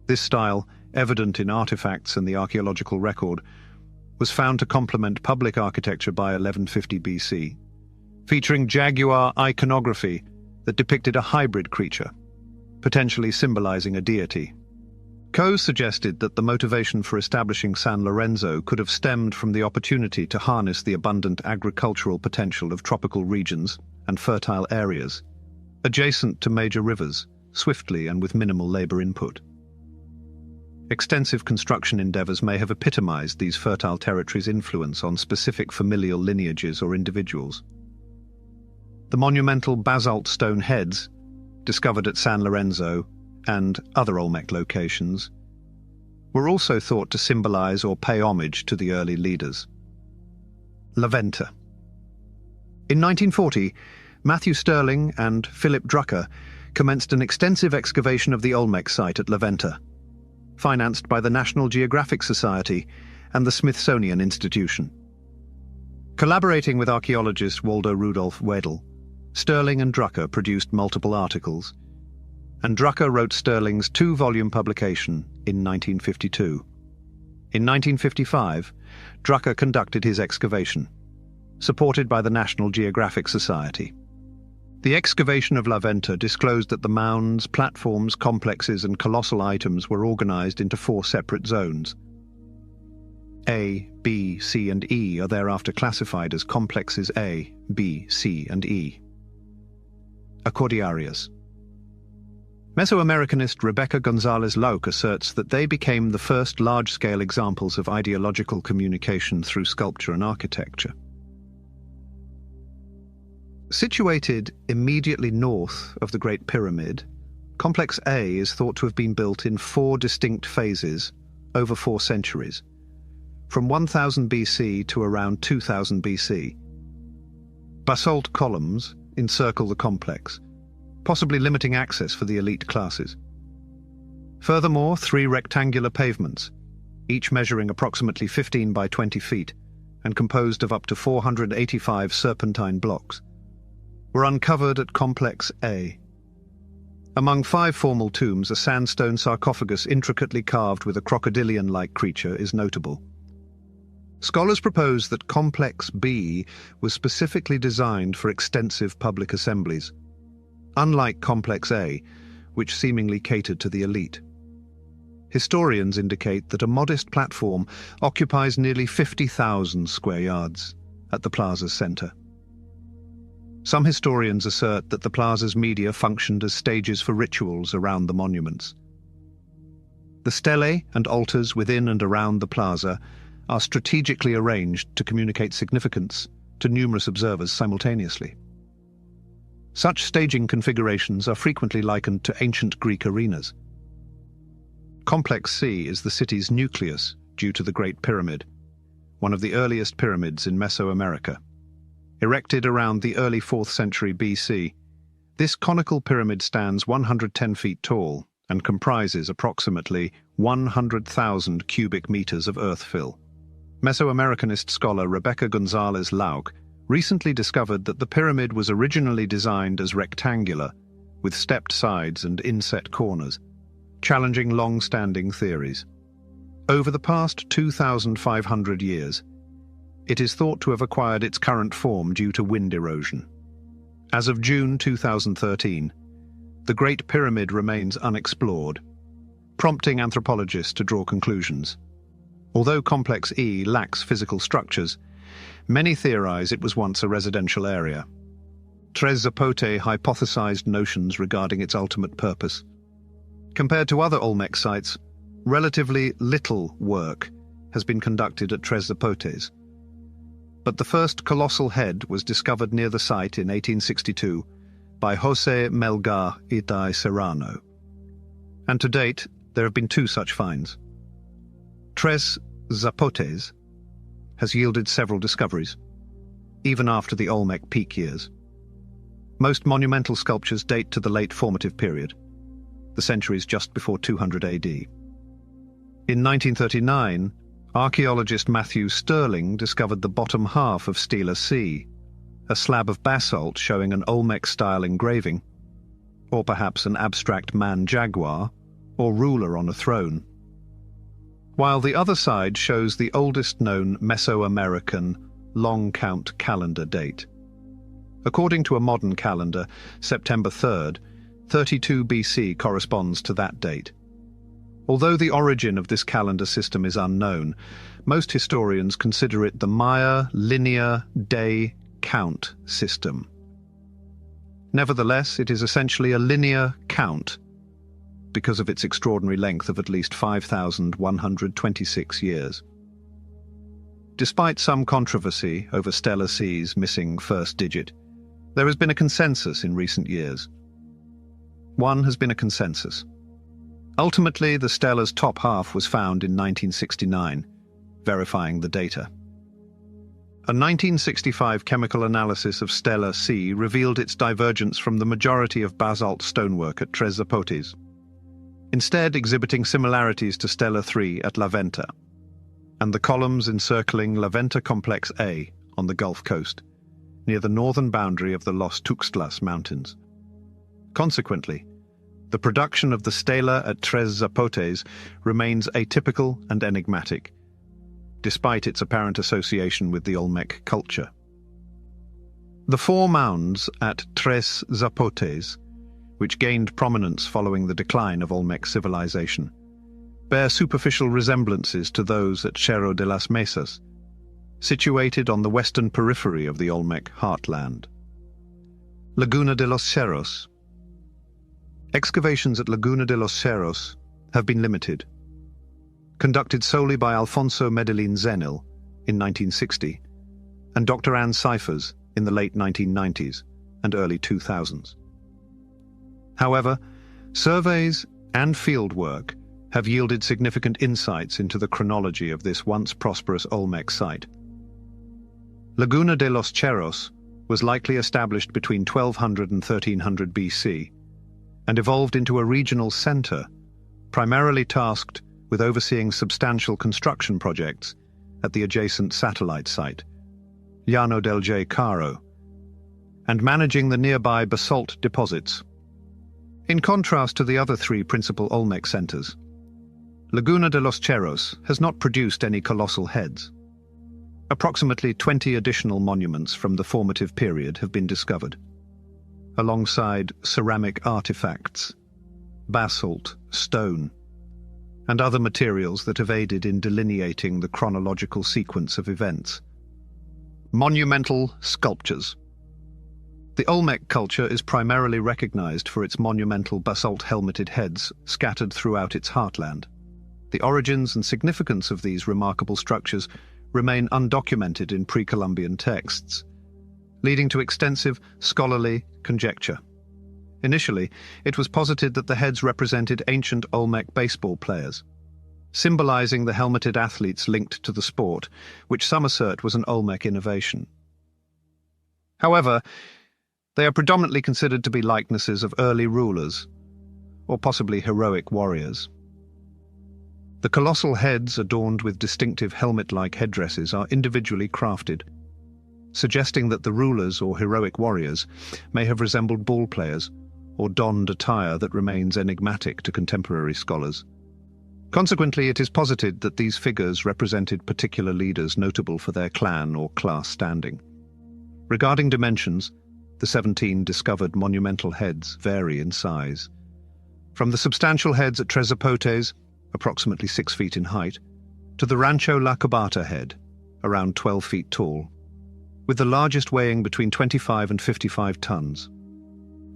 This style, evident in artifacts and the archaeological record, was found to complement public architecture by 1150 BC, featuring jaguar iconography that depicted a hybrid creature, potentially symbolizing a deity. Coe suggested that the motivation for establishing San Lorenzo could have stemmed from the opportunity to harness the abundant agricultural potential of tropical regions and fertile areas, adjacent to major rivers, swiftly and with minimal labor input. Extensive construction endeavors may have epitomized these fertile territories' influence on specific familial lineages or individuals. The monumental basalt stone heads, discovered at San Lorenzo and other Olmec locations, were also thought to symbolize or pay homage to the early leaders. La Venta. In 1940, Matthew Stirling and Philip Drucker commenced an extensive excavation of the Olmec site at La Venta, financed by the National Geographic Society and the Smithsonian Institution. Collaborating with archaeologist Waldo Rudolph Wedel, Stirling and Drucker produced multiple articles, and Drucker wrote Stirling's 2-volume publication in 1952. In 1955, Drucker conducted his excavation, supported by the National Geographic Society. The excavation of La Venta disclosed that the mounds, platforms, complexes, and colossal items were organized into 4 separate zones. A, B, C, and E are thereafter classified as complexes A, B, C, and E. Accordiarias. Mesoamericanist Rebecca Gonzalez-Lauck asserts that they became the first large-scale examples of ideological communication through sculpture and architecture. Situated immediately north of the Great Pyramid, Complex A is thought to have been built in 4 distinct phases over 4 centuries, from 1000 BC to around 2000 BC. Basalt columns encircle the complex, possibly limiting access for the elite classes. Furthermore, 3 rectangular pavements, each measuring approximately 15 by 20 feet and composed of up to 485 serpentine blocks, were uncovered at Complex A. Among 5 formal tombs, a sandstone sarcophagus intricately carved with a crocodilian-like creature is notable. Scholars propose that Complex B was specifically designed for extensive public assemblies, unlike Complex A, which seemingly catered to the elite. Historians indicate that a modest platform occupies nearly 50,000 square yards, at the plaza's center. Some historians assert that the plaza's media functioned as stages for rituals around the monuments. The stelae and altars within and around the plaza are strategically arranged to communicate significance to numerous observers simultaneously. Such staging configurations are frequently likened to ancient Greek arenas. Complex C is the city's nucleus due to the Great Pyramid, one of the earliest pyramids in Mesoamerica. Erected around the early 4th century BC, this conical pyramid stands 110 feet tall and comprises approximately 100,000 cubic meters of earth fill. Mesoamericanist scholar Rebecca Gonzalez Lauk recently discovered that the pyramid was originally designed as rectangular, with stepped sides and inset corners, challenging long-standing theories. Over the past 2,500 years, it is thought to have acquired its current form due to wind erosion. As of June 2013, the Great Pyramid remains unexplored, prompting anthropologists to draw conclusions. Although Complex E lacks physical structures, many theorize it was once a residential area. Tres Zapote hypothesized notions regarding its ultimate purpose. Compared to other Olmec sites, relatively little work has been conducted at Tres Zapotes. But the first colossal head was discovered near the site in 1862 by José Melgar y Serrano. And to date, there have been 2 such finds. Tres Zapotes has yielded several discoveries, even after the Olmec peak years. Most monumental sculptures date to the late formative period, the centuries just before 200 AD. In 1939, archaeologist Matthew Stirling discovered the bottom half of Stela C, a slab of basalt showing an Olmec-style engraving, or perhaps an abstract man-jaguar or ruler on a throne, while the other side shows the oldest known Mesoamerican long count calendar date. According to a modern calendar, September 3rd, 32 BC corresponds to that date. Although the origin of this calendar system is unknown, most historians consider it the Maya linear day count system. Nevertheless, it is essentially a linear count because of its extraordinary length of at least 5,126 years. Despite some controversy over Stela C's missing first digit, there has been a consensus in recent years. One has been a consensus. Ultimately, the stela's top half was found in 1969, verifying the data. A 1965 chemical analysis of Stela C revealed its divergence from the majority of basalt stonework at Tres Zapotes, instead exhibiting similarities to Stela 3 at La Venta, and the columns encircling La Venta Complex A on the Gulf Coast, near the northern boundary of the Los Tuxtlas Mountains. Consequently, the production of the stela at Tres Zapotes remains atypical and enigmatic, despite its apparent association with the Olmec culture. The 4 mounds at Tres Zapotes, which gained prominence following the decline of Olmec civilization, bear superficial resemblances to those at Cerro de las Mesas, situated on the western periphery of the Olmec heartland. Laguna de los Cerros. Excavations at Laguna de los Cerros have been limited. Conducted solely by Alfonso Medellin Zenil in 1960 and Dr. Anne Cyphers in the late 1990s and early 2000s. However, surveys and fieldwork have yielded significant insights into the chronology of this once prosperous Olmec site. Laguna de los Cerros was likely established between 1200 and 1300 BC and evolved into a regional center, primarily tasked with overseeing substantial construction projects at the adjacent satellite site, Llano del J. Caro, and managing the nearby basalt deposits. In contrast to the other 3 principal Olmec centers, Laguna de los Cerros has not produced any colossal heads. Approximately 20 additional monuments from the formative period have been discovered, alongside ceramic artifacts, basalt, stone, and other materials that have aided in delineating the chronological sequence of events. Monumental sculptures. The Olmec culture is primarily recognized for its monumental basalt-helmeted heads scattered throughout its heartland. The origins and significance of these remarkable structures remain undocumented in pre-Columbian texts, leading to extensive scholarly conjecture. Initially, it was posited that the heads represented ancient Olmec baseball players, symbolizing the helmeted athletes linked to the sport, which some assert was an Olmec innovation. However, they are predominantly considered to be likenesses of early rulers, or possibly heroic warriors. The colossal heads adorned with distinctive helmet-like headdresses are individually crafted, suggesting that the rulers or heroic warriors may have resembled ball players or donned attire that remains enigmatic to contemporary scholars. Consequently, it is posited that these figures represented particular leaders notable for their clan or class standing. Regarding dimensions, the 17 discovered monumental heads vary in size. From the substantial heads at Tres Zapotes, approximately 6 feet in height, to the Rancho La Cubata head, around 12 feet tall, with the largest weighing between 25 and 55 tons.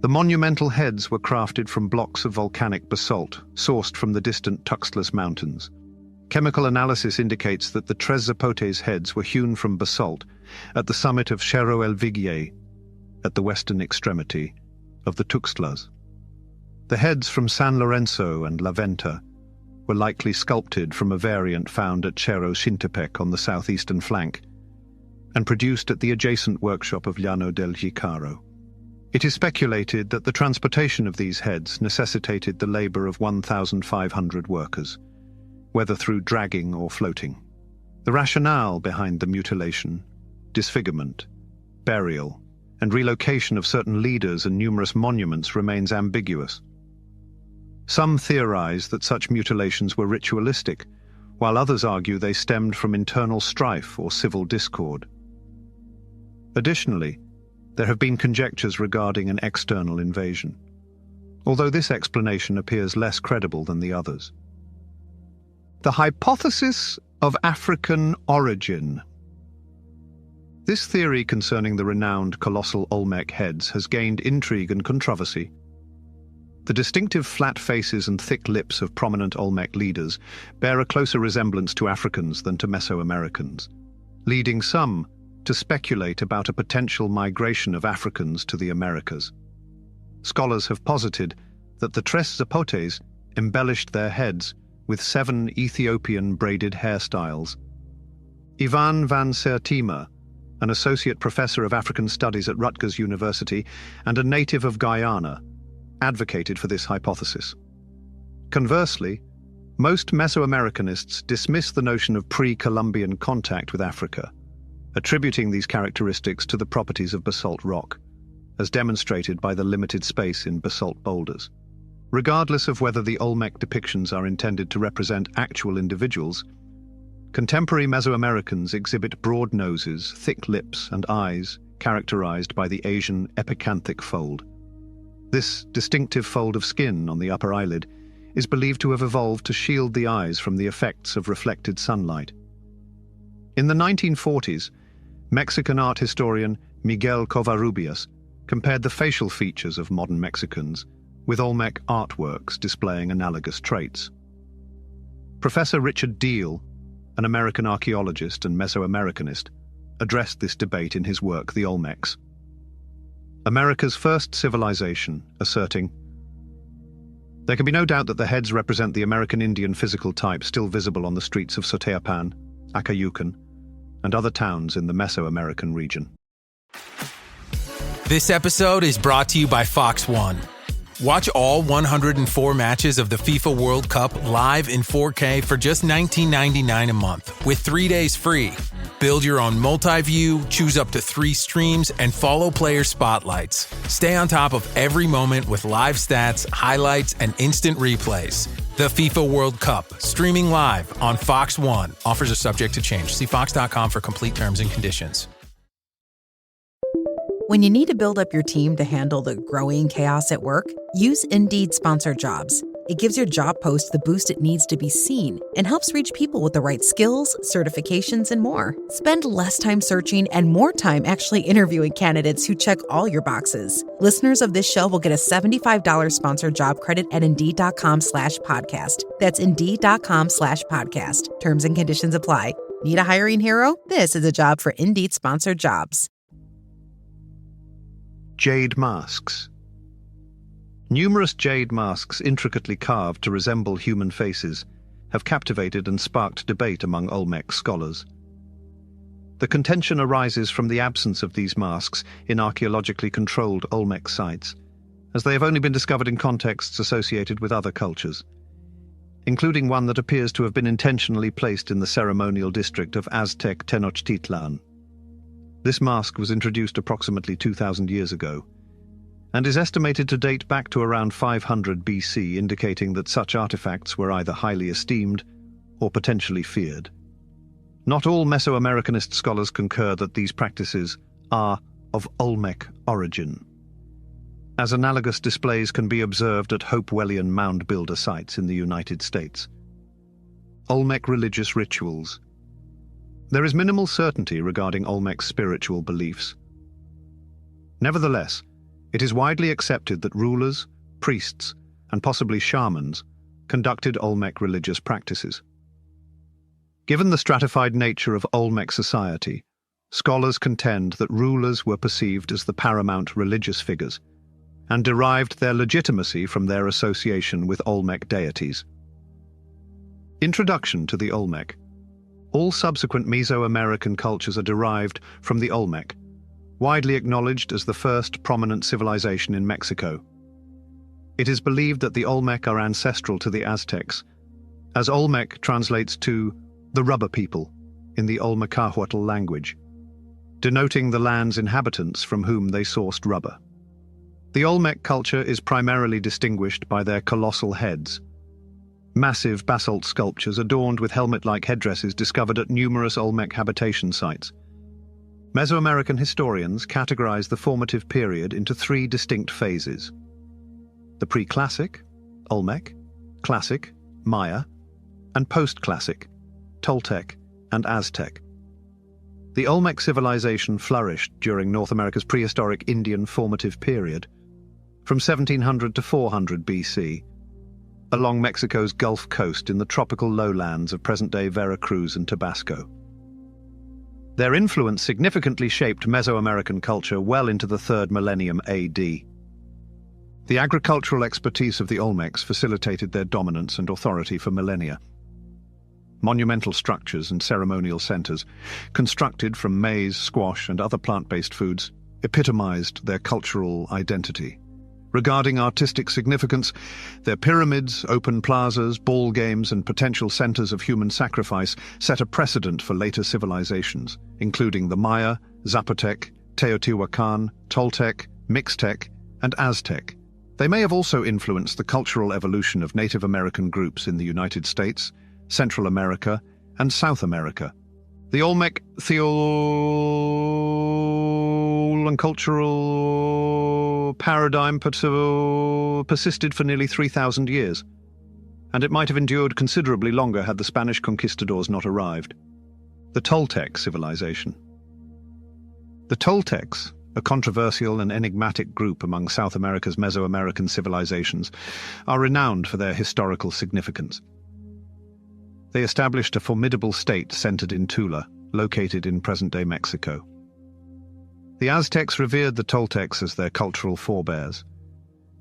The monumental heads were crafted from blocks of volcanic basalt sourced from the distant Tuxtlas Mountains. Chemical analysis indicates that the Tres Zapotes heads were hewn from basalt at the summit of Cerro El Vigier, at the western extremity of the Tuxtlas. The heads from San Lorenzo and La Venta were likely sculpted from a variant found at Cerro Xintepec on the southeastern flank and produced at the adjacent workshop of Llano del Jicaro. It is speculated that the transportation of these heads necessitated the labor of 1,500 workers, whether through dragging or floating. The rationale behind the mutilation, disfigurement, burial, and relocation of certain leaders and numerous monuments remains ambiguous. Some theorize that such mutilations were ritualistic, while others argue they stemmed from internal strife or civil discord. Additionally, there have been conjectures regarding an external invasion, although this explanation appears less credible than the others. The hypothesis of African origin. This theory concerning the renowned colossal Olmec heads has gained intrigue and controversy. The distinctive flat faces and thick lips of prominent Olmec leaders bear a closer resemblance to Africans than to Mesoamericans, leading some to speculate about a potential migration of Africans to the Americas. Scholars have posited that the Tres Zapotes embellished their heads with 7 Ethiopian braided hairstyles. Ivan van Sertima, an associate professor of African studies at Rutgers University and a native of Guyana, advocated for this hypothesis. Conversely, most Mesoamericanists dismiss the notion of pre-Columbian contact with Africa, attributing these characteristics to the properties of basalt rock, as demonstrated by the limited space in basalt boulders. Regardless of whether the Olmec depictions are intended to represent actual individuals, contemporary Mesoamericans exhibit broad noses, thick lips, and eyes characterized by the Asian epicanthic fold. This distinctive fold of skin on the upper eyelid is believed to have evolved to shield the eyes from the effects of reflected sunlight. In the 1940s, Mexican art historian Miguel Covarrubias compared the facial features of modern Mexicans with Olmec artworks displaying analogous traits. Professor Richard Deal, an American archaeologist and Mesoamericanist, addressed this debate in his work The Olmecs, America's First Civilization, asserting, "There can be no doubt that the heads represent the American Indian physical type still visible on the streets of Soteapan, Acayucan, and other towns in the Mesoamerican region." This episode is brought to you by Fox One. Watch all 104 matches of the FIFA World Cup live in 4K for just $19.99 a month with 3 days free. Build your own multi-view, choose up to 3 streams, and follow player spotlights. Stay on top of every moment with live stats, highlights, and instant replays. The FIFA World Cup, streaming live on Fox One. Offers are subject to change. See fox.com for complete terms and conditions. When you need to build up your team to handle the growing chaos at work, use Indeed Sponsored Jobs. It gives your job post the boost it needs to be seen and helps reach people with the right skills, certifications, and more. Spend less time searching and more time actually interviewing candidates who check all your boxes. Listeners of this show will get a $75 sponsored job credit at Indeed.com/podcast. That's Indeed.com/podcast. Terms and conditions apply. Need a hiring hero? This is a job for Indeed sponsored jobs. Jade masks. Numerous jade masks intricately carved to resemble human faces have captivated and sparked debate among Olmec scholars. The contention arises from the absence of these masks in archaeologically controlled Olmec sites, as they have only been discovered in contexts associated with other cultures, including one that appears to have been intentionally placed in the ceremonial district of Aztec Tenochtitlan. This mask was introduced approximately 2,000 years ago, and is estimated to date back to around 500 BC, indicating that such artifacts were either highly esteemed or potentially feared. Not all Mesoamericanist scholars concur that these practices are of Olmec origin, as analogous displays can be observed at Hopewellian mound builder sites in the United States. Olmec religious rituals. There is minimal certainty regarding Olmec spiritual beliefs. Nevertheless, it is widely accepted that rulers, priests, and possibly shamans conducted Olmec religious practices. Given the stratified nature of Olmec society, scholars contend that rulers were perceived as the paramount religious figures and derived their legitimacy from their association with Olmec deities. Introduction to the Olmec. All subsequent Mesoamerican cultures are derived from the Olmec, widely acknowledged as the first prominent civilization in Mexico. It is believed that the Olmec are ancestral to the Aztecs, as Olmec translates to the rubber people in the Olmecahuatl language, denoting the land's inhabitants from whom they sourced rubber. The Olmec culture is primarily distinguished by their colossal heads, massive basalt sculptures adorned with helmet-like headdresses discovered at numerous Olmec habitation sites. Mesoamerican historians categorize the formative period into three distinct phases: the pre-classic, Olmec, classic, Maya, and post-classic, Toltec and Aztec. The Olmec civilization flourished during North America's prehistoric Indian formative period, from 1700 to 400 BC, along Mexico's Gulf Coast in the tropical lowlands of present-day Veracruz and Tabasco. Their influence significantly shaped Mesoamerican culture well into the 3rd millennium AD. The agricultural expertise of the Olmecs facilitated their dominance and authority for millennia. Monumental structures and ceremonial centers, constructed from maize, squash, and other plant-based foods, epitomized their cultural identity. Regarding artistic significance, their pyramids, open plazas, ball games, and potential centers of human sacrifice set a precedent for later civilizations, including the Maya, Zapotec, Teotihuacan, Toltec, Mixtec, and Aztec. They may have also influenced the cultural evolution of Native American groups in the United States, Central America, and South America. The Olmec theological and cultural paradigm persisted for nearly 3,000 years, and it might have endured considerably longer had the Spanish conquistadors not arrived. The Toltec civilization. The Toltecs, a controversial and enigmatic group among South America's Mesoamerican civilizations, are renowned for their historical significance. They established a formidable state centered in Tula, located in present-day Mexico. The Aztecs revered the Toltecs as their cultural forebears,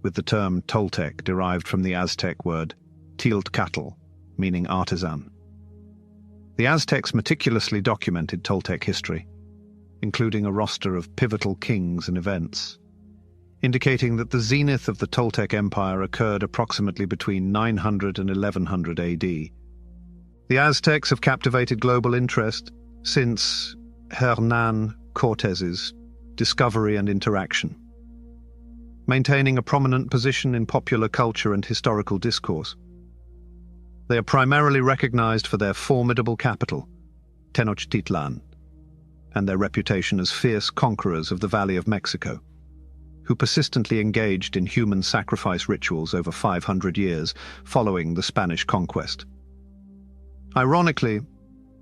with the term Toltec derived from the Aztec word Tealtcatl, meaning artisan. The Aztecs meticulously documented Toltec history, including a roster of pivotal kings and events, indicating that the zenith of the Toltec Empire occurred approximately between 900 and 1100 AD. The Aztecs have captivated global interest since Hernán Cortés's discovery and interaction, maintaining a prominent position in popular culture and historical discourse. They are primarily recognized for their formidable capital, Tenochtitlan, and their reputation as fierce conquerors of the Valley of Mexico, who persistently engaged in human sacrifice rituals over 500 years following the Spanish conquest. Ironically,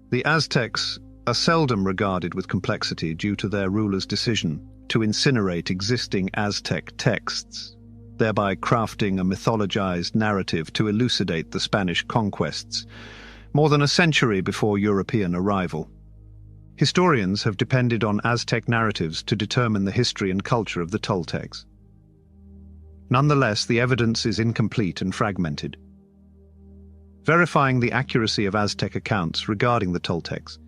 the Aztecs are seldom regarded with complexity due to their rulers' decision to incinerate existing Aztec texts, thereby crafting a mythologized narrative to elucidate the Spanish conquests, more than a century before European arrival. Historians have depended on Aztec narratives to determine the history and culture of the Toltecs. Nonetheless, the evidence is incomplete and fragmented. Verifying the accuracy of Aztec accounts regarding the Toltecs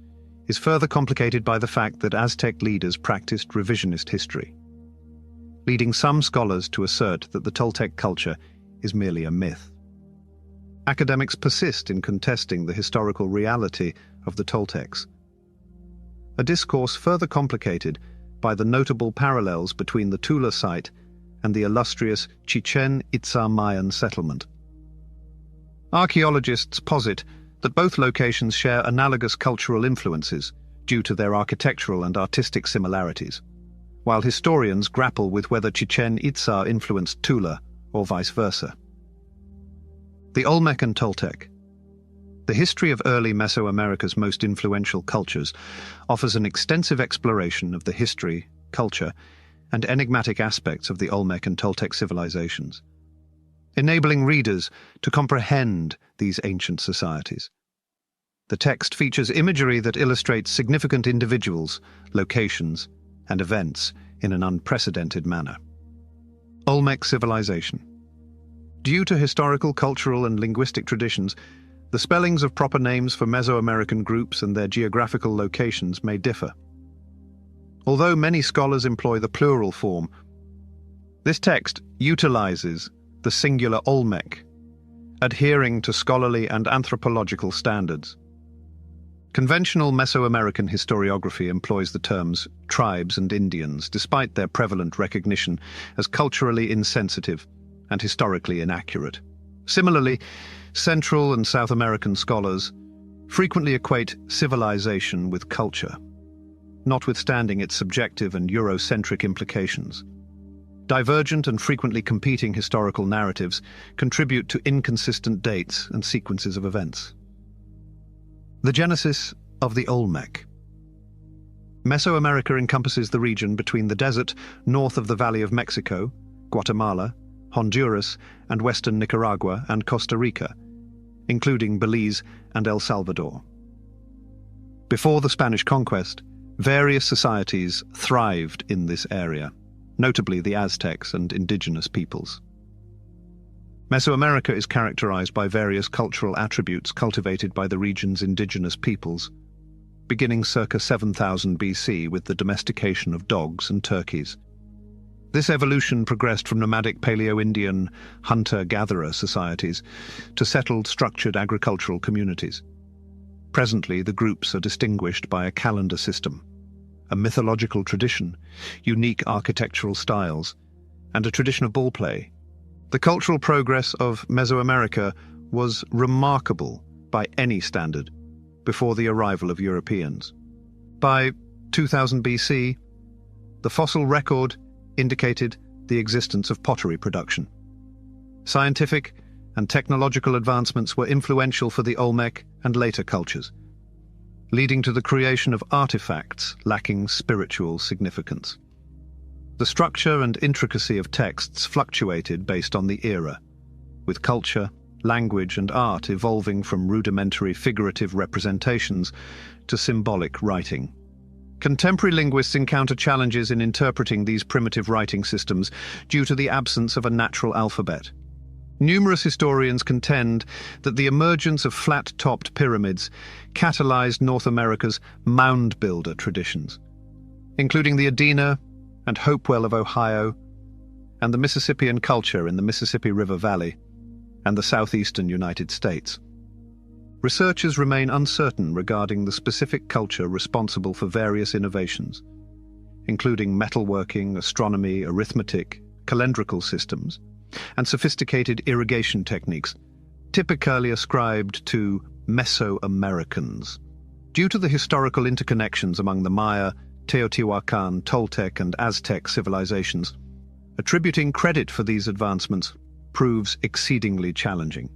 is further complicated by the fact that Aztec leaders practiced revisionist history, leading some scholars to assert that the Toltec culture is merely a myth. Academics persist in contesting the historical reality of the Toltecs, a discourse further complicated by the notable parallels between the Tula site and the illustrious Chichen Itza Mayan settlement. Archaeologists posit that both locations share analogous cultural influences due to their architectural and artistic similarities, while historians grapple with whether Chichen Itza influenced Tula or vice versa. The Olmec and Toltec. The history of early Mesoamerica's most influential cultures offers an extensive exploration of the history, culture, and enigmatic aspects of the Olmec and Toltec civilizations, enabling readers to comprehend these ancient societies. The text features imagery that illustrates significant individuals, locations, and events in an unprecedented manner. Olmec civilization. Due to historical, cultural, and linguistic traditions, the spellings of proper names for Mesoamerican groups and their geographical locations may differ. Although many scholars employ the plural form, this text utilizes the singular Olmec, adhering to scholarly and anthropological standards. Conventional Mesoamerican historiography employs the terms tribes and Indians, despite their prevalent recognition as culturally insensitive and historically inaccurate. Similarly, Central and South American scholars frequently equate civilization with culture, notwithstanding its subjective and Eurocentric implications. Divergent and frequently competing historical narratives contribute to inconsistent dates and sequences of events. The genesis of the Olmec. Mesoamerica encompasses the region between the desert north of the Valley of Mexico, Guatemala, Honduras, and western Nicaragua and Costa Rica, including Belize and El Salvador. Before the Spanish conquest, various societies thrived in this area, notably the Aztecs and indigenous peoples. Mesoamerica is characterized by various cultural attributes cultivated by the region's indigenous peoples, beginning circa 7000 BC with the domestication of dogs and turkeys. This evolution progressed from nomadic Paleo-Indian hunter-gatherer societies to settled, structured agricultural communities. Presently, the groups are distinguished by a calendar system, a mythological tradition, unique architectural styles, and a tradition of ball play. The cultural progress of Mesoamerica was remarkable by any standard before the arrival of Europeans. By 2000 BC, the fossil record indicated the existence of pottery production. Scientific and technological advancements were influential for the Olmec and later cultures, leading to the creation of artifacts lacking spiritual significance. The structure and intricacy of texts fluctuated based on the era, with culture, language, and art evolving from rudimentary figurative representations to symbolic writing. Contemporary linguists encounter challenges in interpreting these primitive writing systems due to the absence of a natural alphabet. Numerous historians contend that the emergence of flat-topped pyramids catalyzed North America's mound builder traditions, including the Adena and Hopewell of Ohio, and the Mississippian culture in the Mississippi River Valley and the southeastern United States. Researchers remain uncertain regarding the specific culture responsible for various innovations, including metalworking, astronomy, arithmetic, calendrical systems, and sophisticated irrigation techniques, typically ascribed to Mesoamericans. Due to the historical interconnections among the Maya, Teotihuacan, Toltec, and Aztec civilizations, Attributing credit for these advancements proves exceedingly challenging.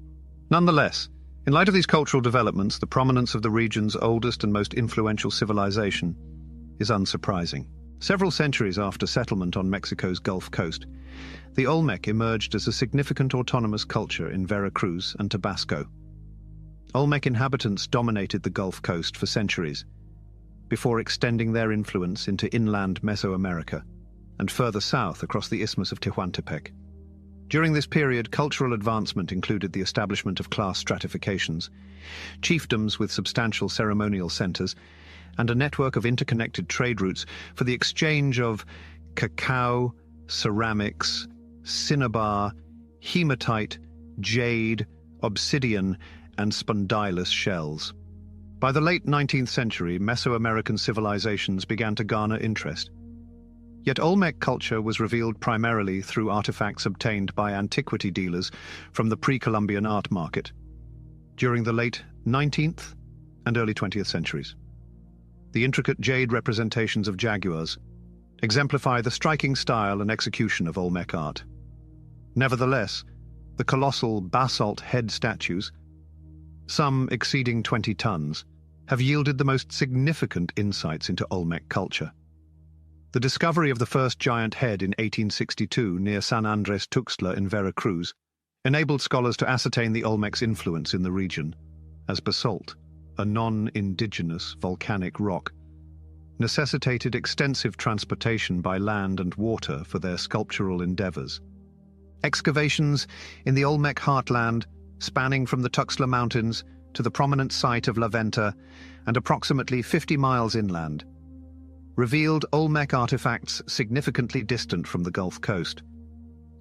Nonetheless, in light of these cultural developments, the prominence of the region's oldest and most influential civilization is unsurprising. Several centuries after settlement on Mexico's Gulf Coast, the Olmec emerged as a significant autonomous culture in Veracruz and Tabasco. Olmec inhabitants dominated the Gulf Coast for centuries, before extending their influence into inland Mesoamerica and further south across the Isthmus of Tehuantepec. During this period, cultural advancement included the establishment of class stratifications, chiefdoms with substantial ceremonial centers, and a network of interconnected trade routes for the exchange of cacao, ceramics, cinnabar, hematite, jade, obsidian, and spondylus shells. By the late 19th century, Mesoamerican civilizations began to garner interest. Yet Olmec culture was revealed primarily through artifacts obtained by antiquity dealers from the pre-Columbian art market during the late 19th and early 20th centuries. The intricate jade representations of jaguars exemplify the striking style and execution of Olmec art. Nevertheless, the colossal basalt head statues, some exceeding 20 tons, have yielded the most significant insights into Olmec culture. The discovery of the first giant head in 1862 near San Andres Tuxtla in Veracruz enabled scholars to ascertain the Olmec's influence in the region, as basalt, a non-indigenous volcanic rock, necessitated extensive transportation by land and water for their sculptural endeavors. Excavations in the Olmec heartland, spanning from the Tuxtla Mountains to the prominent site of La Venta and approximately 50 miles inland, revealed Olmec artifacts significantly distant from the Gulf Coast.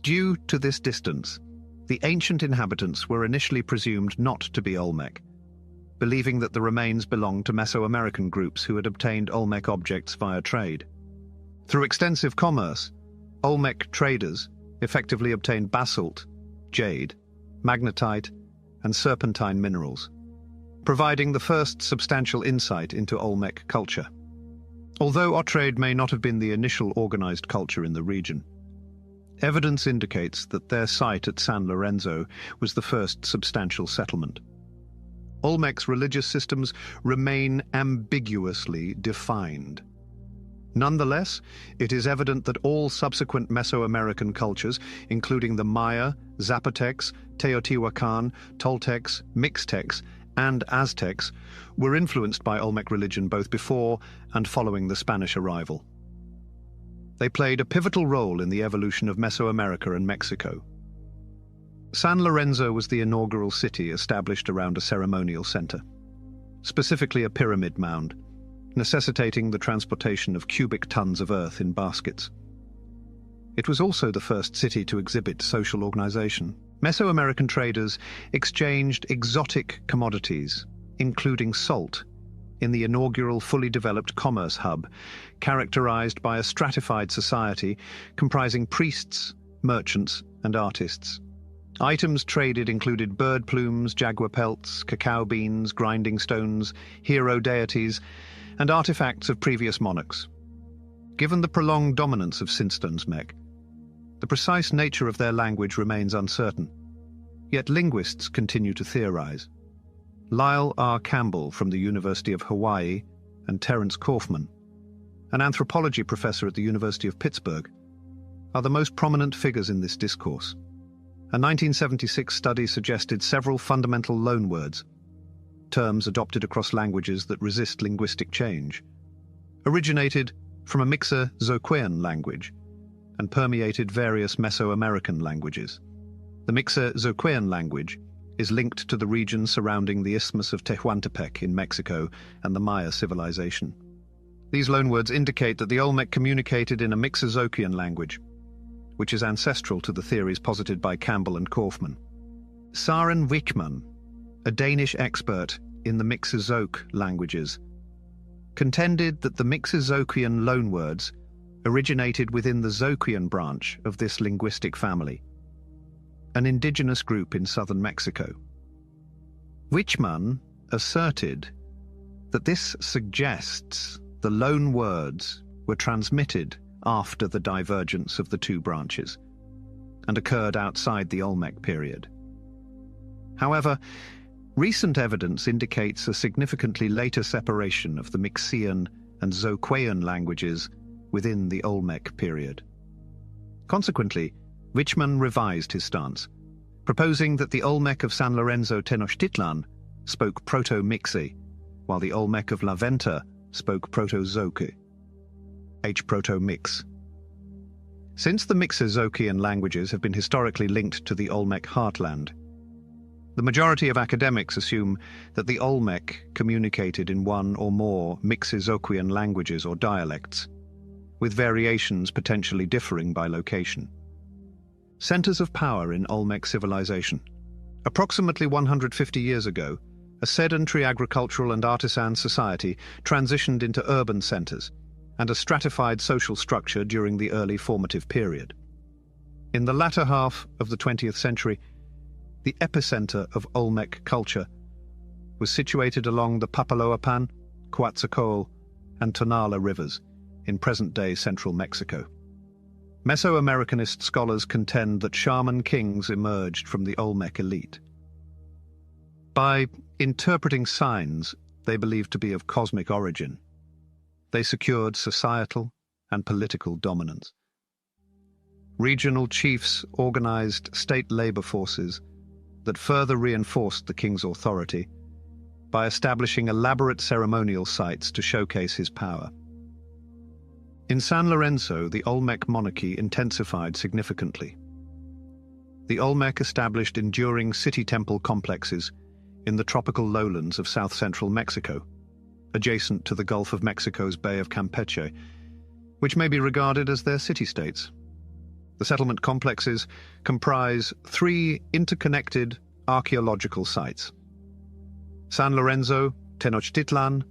Due to this distance, the ancient inhabitants were initially presumed not to be Olmec, believing that the remains belonged to Mesoamerican groups who had obtained Olmec objects via trade. Through extensive commerce, Olmec traders effectively obtained basalt, jade, magnetite, and serpentine minerals, providing the first substantial insight into Olmec culture. Although our trade may not have been the initial organized culture in the region, evidence indicates that their site at San Lorenzo was the first substantial settlement. Olmec's religious systems remain ambiguously defined. Nonetheless, it is evident that all subsequent Mesoamerican cultures, including the Maya, Zapotecs, Teotihuacan, Toltecs, Mixtecs, and Aztecs, were influenced by Olmec religion both before and following the Spanish arrival. They played a pivotal role in the evolution of Mesoamerica and Mexico. San Lorenzo was the inaugural city established around a ceremonial center, specifically a pyramid mound, necessitating the transportation of cubic tons of earth in baskets. It was also the first city to exhibit social organization. Mesoamerican traders exchanged exotic commodities, including salt, in the inaugural fully developed commerce hub, characterized by a stratified society comprising priests, merchants, and artists. Items traded included bird plumes, jaguar pelts, cacao beans, grinding stones, hero deities, and artifacts of previous monarchs. Given the prolonged dominance of Sinstone's Mech, the precise nature of their language remains uncertain, yet linguists continue to theorize. Lyle R. Campbell from the University of Hawaii and Terence Kaufman, an anthropology professor at the University of Pittsburgh, are the most prominent figures in this discourse. A 1976 study suggested several fundamental loanwords, terms adopted across languages that resist linguistic change, originated from a Mixo-Zoquean language and permeated various Mesoamerican languages. The Mixo-Zoquean language is linked to the region surrounding the Isthmus of Tehuantepec in Mexico and the Maya civilization. These loanwords indicate that the Olmec communicated in a Mixo-Zoquean language, which is ancestral to the theories posited by Campbell and Kaufman. Søren Wichmann, a Danish expert in the Mixo-Zoque languages, contended that the Mixo-Zoquean loanwords originated within the Zoquean branch of this linguistic family, an indigenous group in southern Mexico. Wichmann asserted that this suggests the loanwords were transmitted after the divergence of the two branches, and occurred outside the Olmec period. However, recent evidence indicates a significantly later separation of the Mixean and Zoquean languages within the Olmec period. Consequently, Wichmann revised his stance, proposing that the Olmec of San Lorenzo Tenochtitlan spoke Proto-Mixe, while the Olmec of La Venta spoke Proto-Zoque, Proto-Mix. Since the Mixo-Zoquean languages have been historically linked to the Olmec heartland, the majority of academics assume that the Olmec communicated in one or more Mixo-Zoquean languages or dialects, with variations potentially differing by location. Centers of power in Olmec civilization. Approximately 150 years ago, a sedentary agricultural and artisan society transitioned into urban centers and a stratified social structure during the early formative period. In the latter half of the 20th century, the epicenter of Olmec culture was situated along the Papaloapan, Coatzacoalco, and Tonala rivers in present-day central Mexico. Mesoamericanist scholars contend that shaman kings emerged from the Olmec elite. By interpreting signs they believed to be of cosmic origin, they secured societal and political dominance. Regional chiefs organized state labor forces that further reinforced the king's authority by establishing elaborate ceremonial sites to showcase his power. In San Lorenzo, the Olmec monarchy intensified significantly. The Olmec established enduring city temple complexes in the tropical lowlands of south-central Mexico, adjacent to the Gulf of Mexico's Bay of Campeche, which may be regarded as their city-states. The settlement complexes comprise 3 interconnected archaeological sites: San Lorenzo, Tenochtitlan,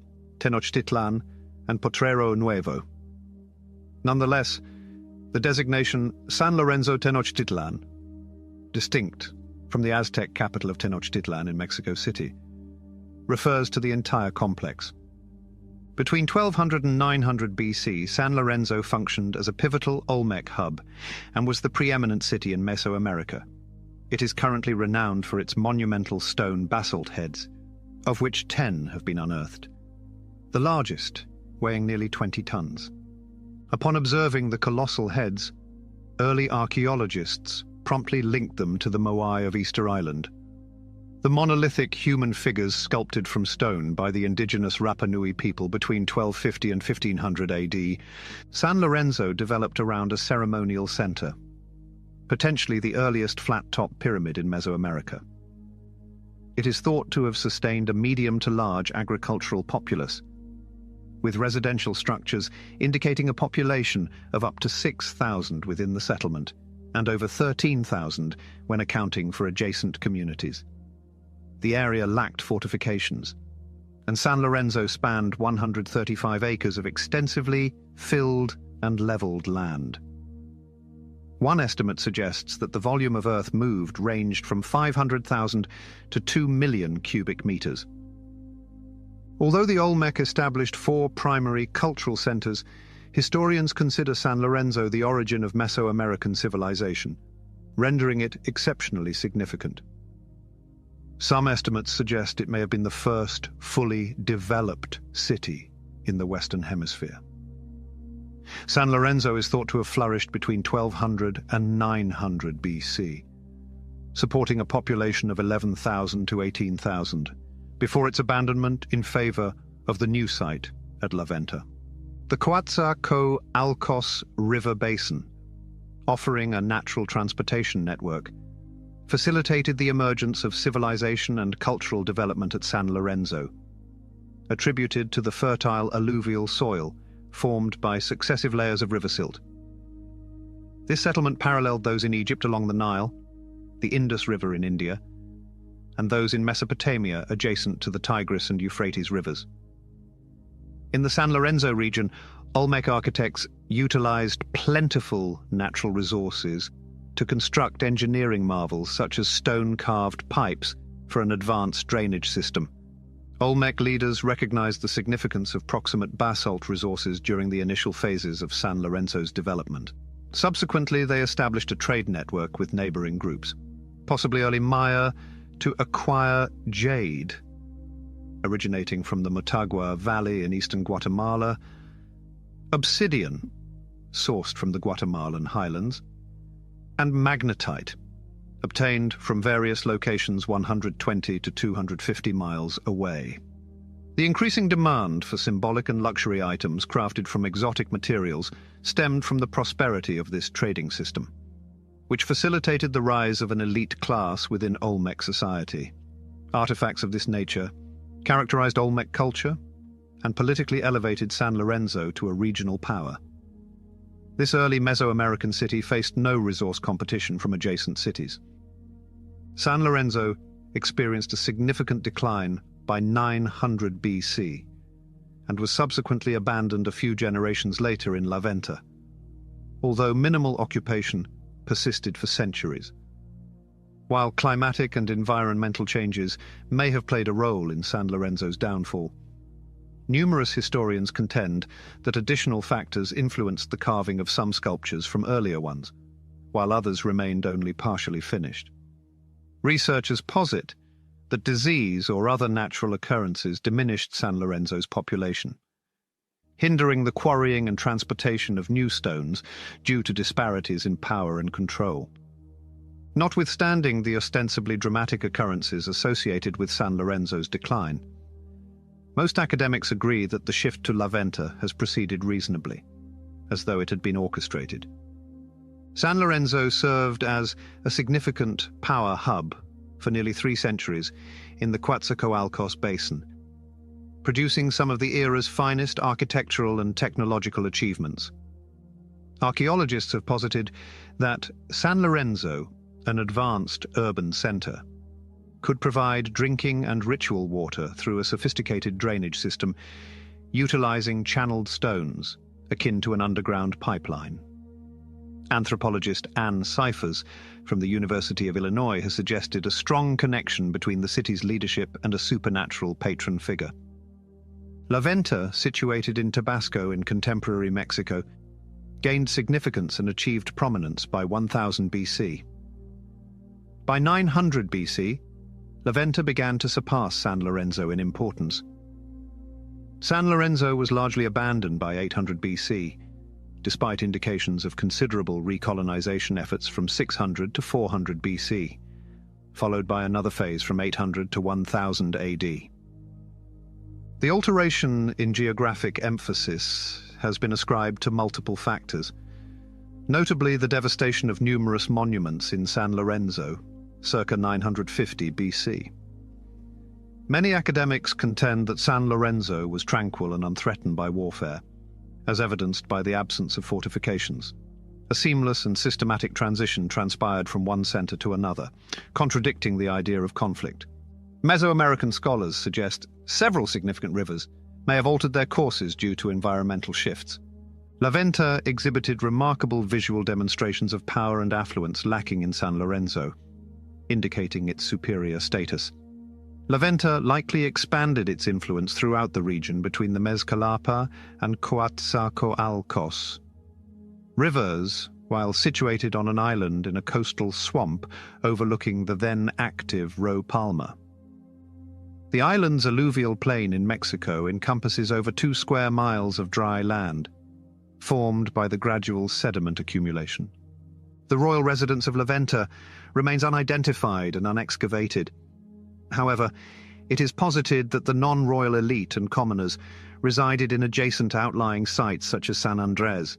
and Potrero Nuevo. Nonetheless, the designation San Lorenzo Tenochtitlan, distinct from the Aztec capital of Tenochtitlan in Mexico City, refers to the entire complex. Between 1200 and 900 BC, San Lorenzo functioned as a pivotal Olmec hub and was the preeminent city in Mesoamerica. It is currently renowned for its monumental stone basalt heads, of which 10 have been unearthed, the largest weighing nearly 20 tons. Upon observing the colossal heads, early archaeologists promptly linked them to the Moai of Easter Island. The monolithic human figures sculpted from stone by the indigenous Rapa Nui people between 1250 and 1500 AD, San Lorenzo developed around a ceremonial center, potentially the earliest flat-top pyramid in Mesoamerica. It is thought to have sustained a medium to large agricultural populace, with residential structures indicating a population of up to 6,000 within the settlement, and over 13,000 when accounting for adjacent communities. The area lacked fortifications, and San Lorenzo spanned 135 acres of extensively filled and leveled land. One estimate suggests that the volume of earth moved ranged from 500,000 to 2 million cubic meters. Although the Olmec established 4 primary cultural centers, historians consider San Lorenzo the origin of Mesoamerican civilization, rendering it exceptionally significant. Some estimates suggest it may have been the first fully developed city in the Western Hemisphere. San Lorenzo is thought to have flourished between 1200 and 900 BC, supporting a population of 11,000 to 18,000, before its abandonment in favor of the new site at La Venta. The Coatzacoalco River Basin, offering a natural transportation network, facilitated the emergence of civilization and cultural development at San Lorenzo, attributed to the fertile alluvial soil formed by successive layers of river silt. This settlement paralleled those in Egypt along the Nile, the Indus River in India, and those in Mesopotamia adjacent to the Tigris and Euphrates rivers. In the San Lorenzo region, Olmec architects utilized plentiful natural resources to construct engineering marvels such as stone-carved pipes for an advanced drainage system, Olmec leaders recognized the significance of proximate basalt resources during the initial phases of San Lorenzo's development. Subsequently, they established a trade network with neighboring groups, possibly early Maya, to acquire jade, originating from the Motagua Valley in eastern Guatemala, obsidian, sourced from the Guatemalan highlands, and magnetite, obtained from various locations 120 to 250 miles away. The increasing demand for symbolic and luxury items crafted from exotic materials stemmed from the prosperity of this trading system, which facilitated the rise of an elite class within Olmec society. Artifacts of this nature characterized Olmec culture and politically elevated San Lorenzo to a regional power. This early Mesoamerican city faced no resource competition from adjacent cities. San Lorenzo experienced a significant decline by 900 BC and was subsequently abandoned a few generations later in La Venta, although minimal occupation persisted for centuries. While climatic and environmental changes may have played a role in San Lorenzo's downfall, numerous historians contend that additional factors influenced the carving of some sculptures from earlier ones, while others remained only partially finished. Researchers posit that disease or other natural occurrences diminished San Lorenzo's population, hindering the quarrying and transportation of new stones due to disparities in power and control. Notwithstanding the ostensibly dramatic occurrences associated with San Lorenzo's decline, most academics agree that the shift to La Venta has proceeded reasonably, as though it had been orchestrated. San Lorenzo served as a significant power hub for nearly 3 centuries in the Coatzacoalcos Basin, producing some of the era's finest architectural and technological achievements. Archaeologists have posited that San Lorenzo, an advanced urban center, could provide drinking and ritual water through a sophisticated drainage system utilizing channeled stones, akin to an underground pipeline. Anthropologist Anne Cyphers from the University of Illinois has suggested a strong connection between the city's leadership and a supernatural patron figure. La Venta, situated in Tabasco in contemporary Mexico, gained significance and achieved prominence by 1000 BC. By 900 BC, La Venta began to surpass San Lorenzo in importance. San Lorenzo was largely abandoned by 800 BC, despite indications of considerable recolonization efforts from 600 to 400 BC, followed by another phase from 800 to 1000 AD. The alteration in geographic emphasis has been ascribed to multiple factors, notably the devastation of numerous monuments in San Lorenzo, circa 950 BC. Many academics contend that San Lorenzo was tranquil and unthreatened by warfare, as evidenced by the absence of fortifications. A seamless and systematic transition transpired from one center to another, contradicting the idea of conflict. Mesoamerican scholars suggest several significant rivers may have altered their courses due to environmental shifts. La Venta exhibited remarkable visual demonstrations of power and affluence lacking in San Lorenzo, indicating its superior status. La Venta likely expanded its influence throughout the region between the Mezcalapa and Coatzacoalcos. Rivers, while situated on an island in a coastal swamp overlooking the then active Rio Palma. The island's alluvial plain in Mexico encompasses over 2 square miles of dry land, formed by the gradual sediment accumulation. The royal residence of La Venta remains unidentified and unexcavated. However, it is posited that the non-royal elite and commoners resided in adjacent outlying sites such as San Andres,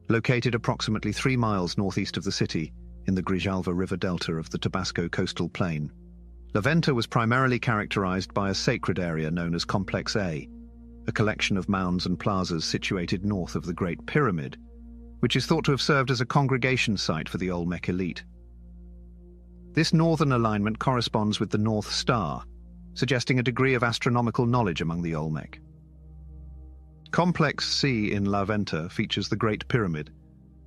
located approximately 3 miles northeast of the city in the Grijalva River delta of the Tabasco coastal plain. La Venta was primarily characterized by a sacred area known as Complex A, a collection of mounds and plazas situated north of the Great Pyramid, which is thought to have served as a congregation site for the Olmec elite. This northern alignment corresponds with the North Star, suggesting a degree of astronomical knowledge among the Olmec. Complex C in La Venta features the Great Pyramid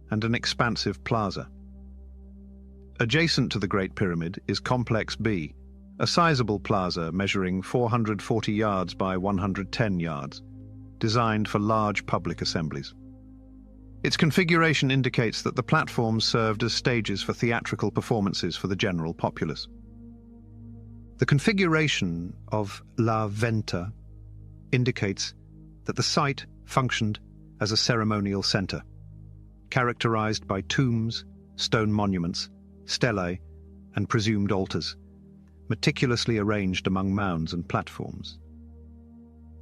and an expansive plaza. Adjacent to the Great Pyramid is Complex B, a sizable plaza measuring 440 yards by 110 yards, designed for large public assemblies. Its configuration indicates that the platforms served as stages for theatrical performances for the general populace. The configuration of La Venta indicates that the site functioned as a ceremonial center, characterized by tombs, stone monuments, stelae, and presumed altars, meticulously arranged among mounds and platforms.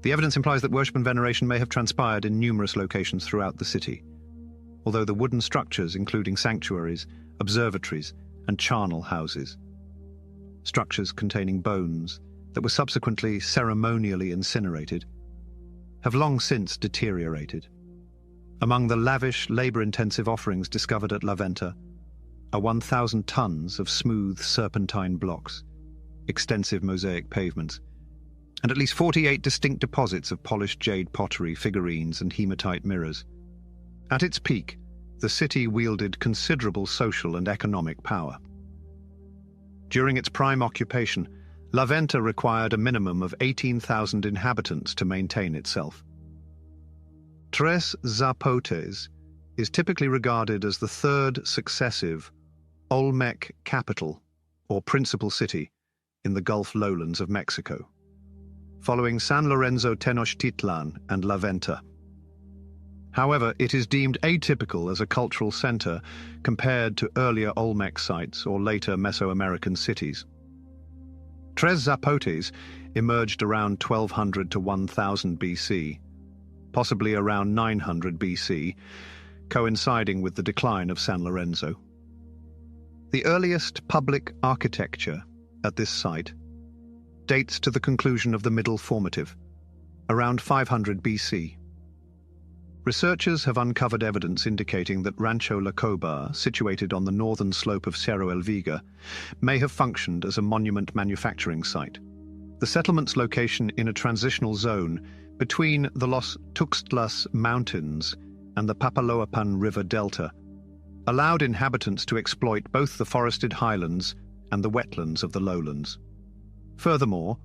The evidence implies that worship and veneration may have transpired in numerous locations throughout the city, although the wooden structures, including sanctuaries, observatories, and charnel houses, structures containing bones that were subsequently ceremonially incinerated, have long since deteriorated. Among the lavish, labor-intensive offerings discovered at La Venta are 1,000 tons of smooth serpentine blocks, extensive mosaic pavements, and at least 48 distinct deposits of polished jade pottery, figurines, and hematite mirrors. At its peak, the city wielded considerable social and economic power. During its prime occupation, La Venta required a minimum of 18,000 inhabitants to maintain itself. Tres Zapotes is typically regarded as the third successive Olmec capital or principal city in the Gulf lowlands of Mexico, following San Lorenzo Tenochtitlan and La Venta. However, it is deemed atypical as a cultural center compared to earlier Olmec sites or later Mesoamerican cities. Tres Zapotes emerged around 1200 to 1000 BC, possibly around 900 BC, coinciding with the decline of San Lorenzo. The earliest public architecture at this site dates to the conclusion of the Middle Formative, around 500 BC. Researchers have uncovered evidence indicating that Rancho La Cobar, situated on the northern slope of Cerro El Viga, may have functioned as a monument manufacturing site. The settlement's location in a transitional zone between the Los Tuxtlas Mountains and the Papaloapan River Delta allowed inhabitants to exploit both the forested highlands and the wetlands of the lowlands. Furthermore,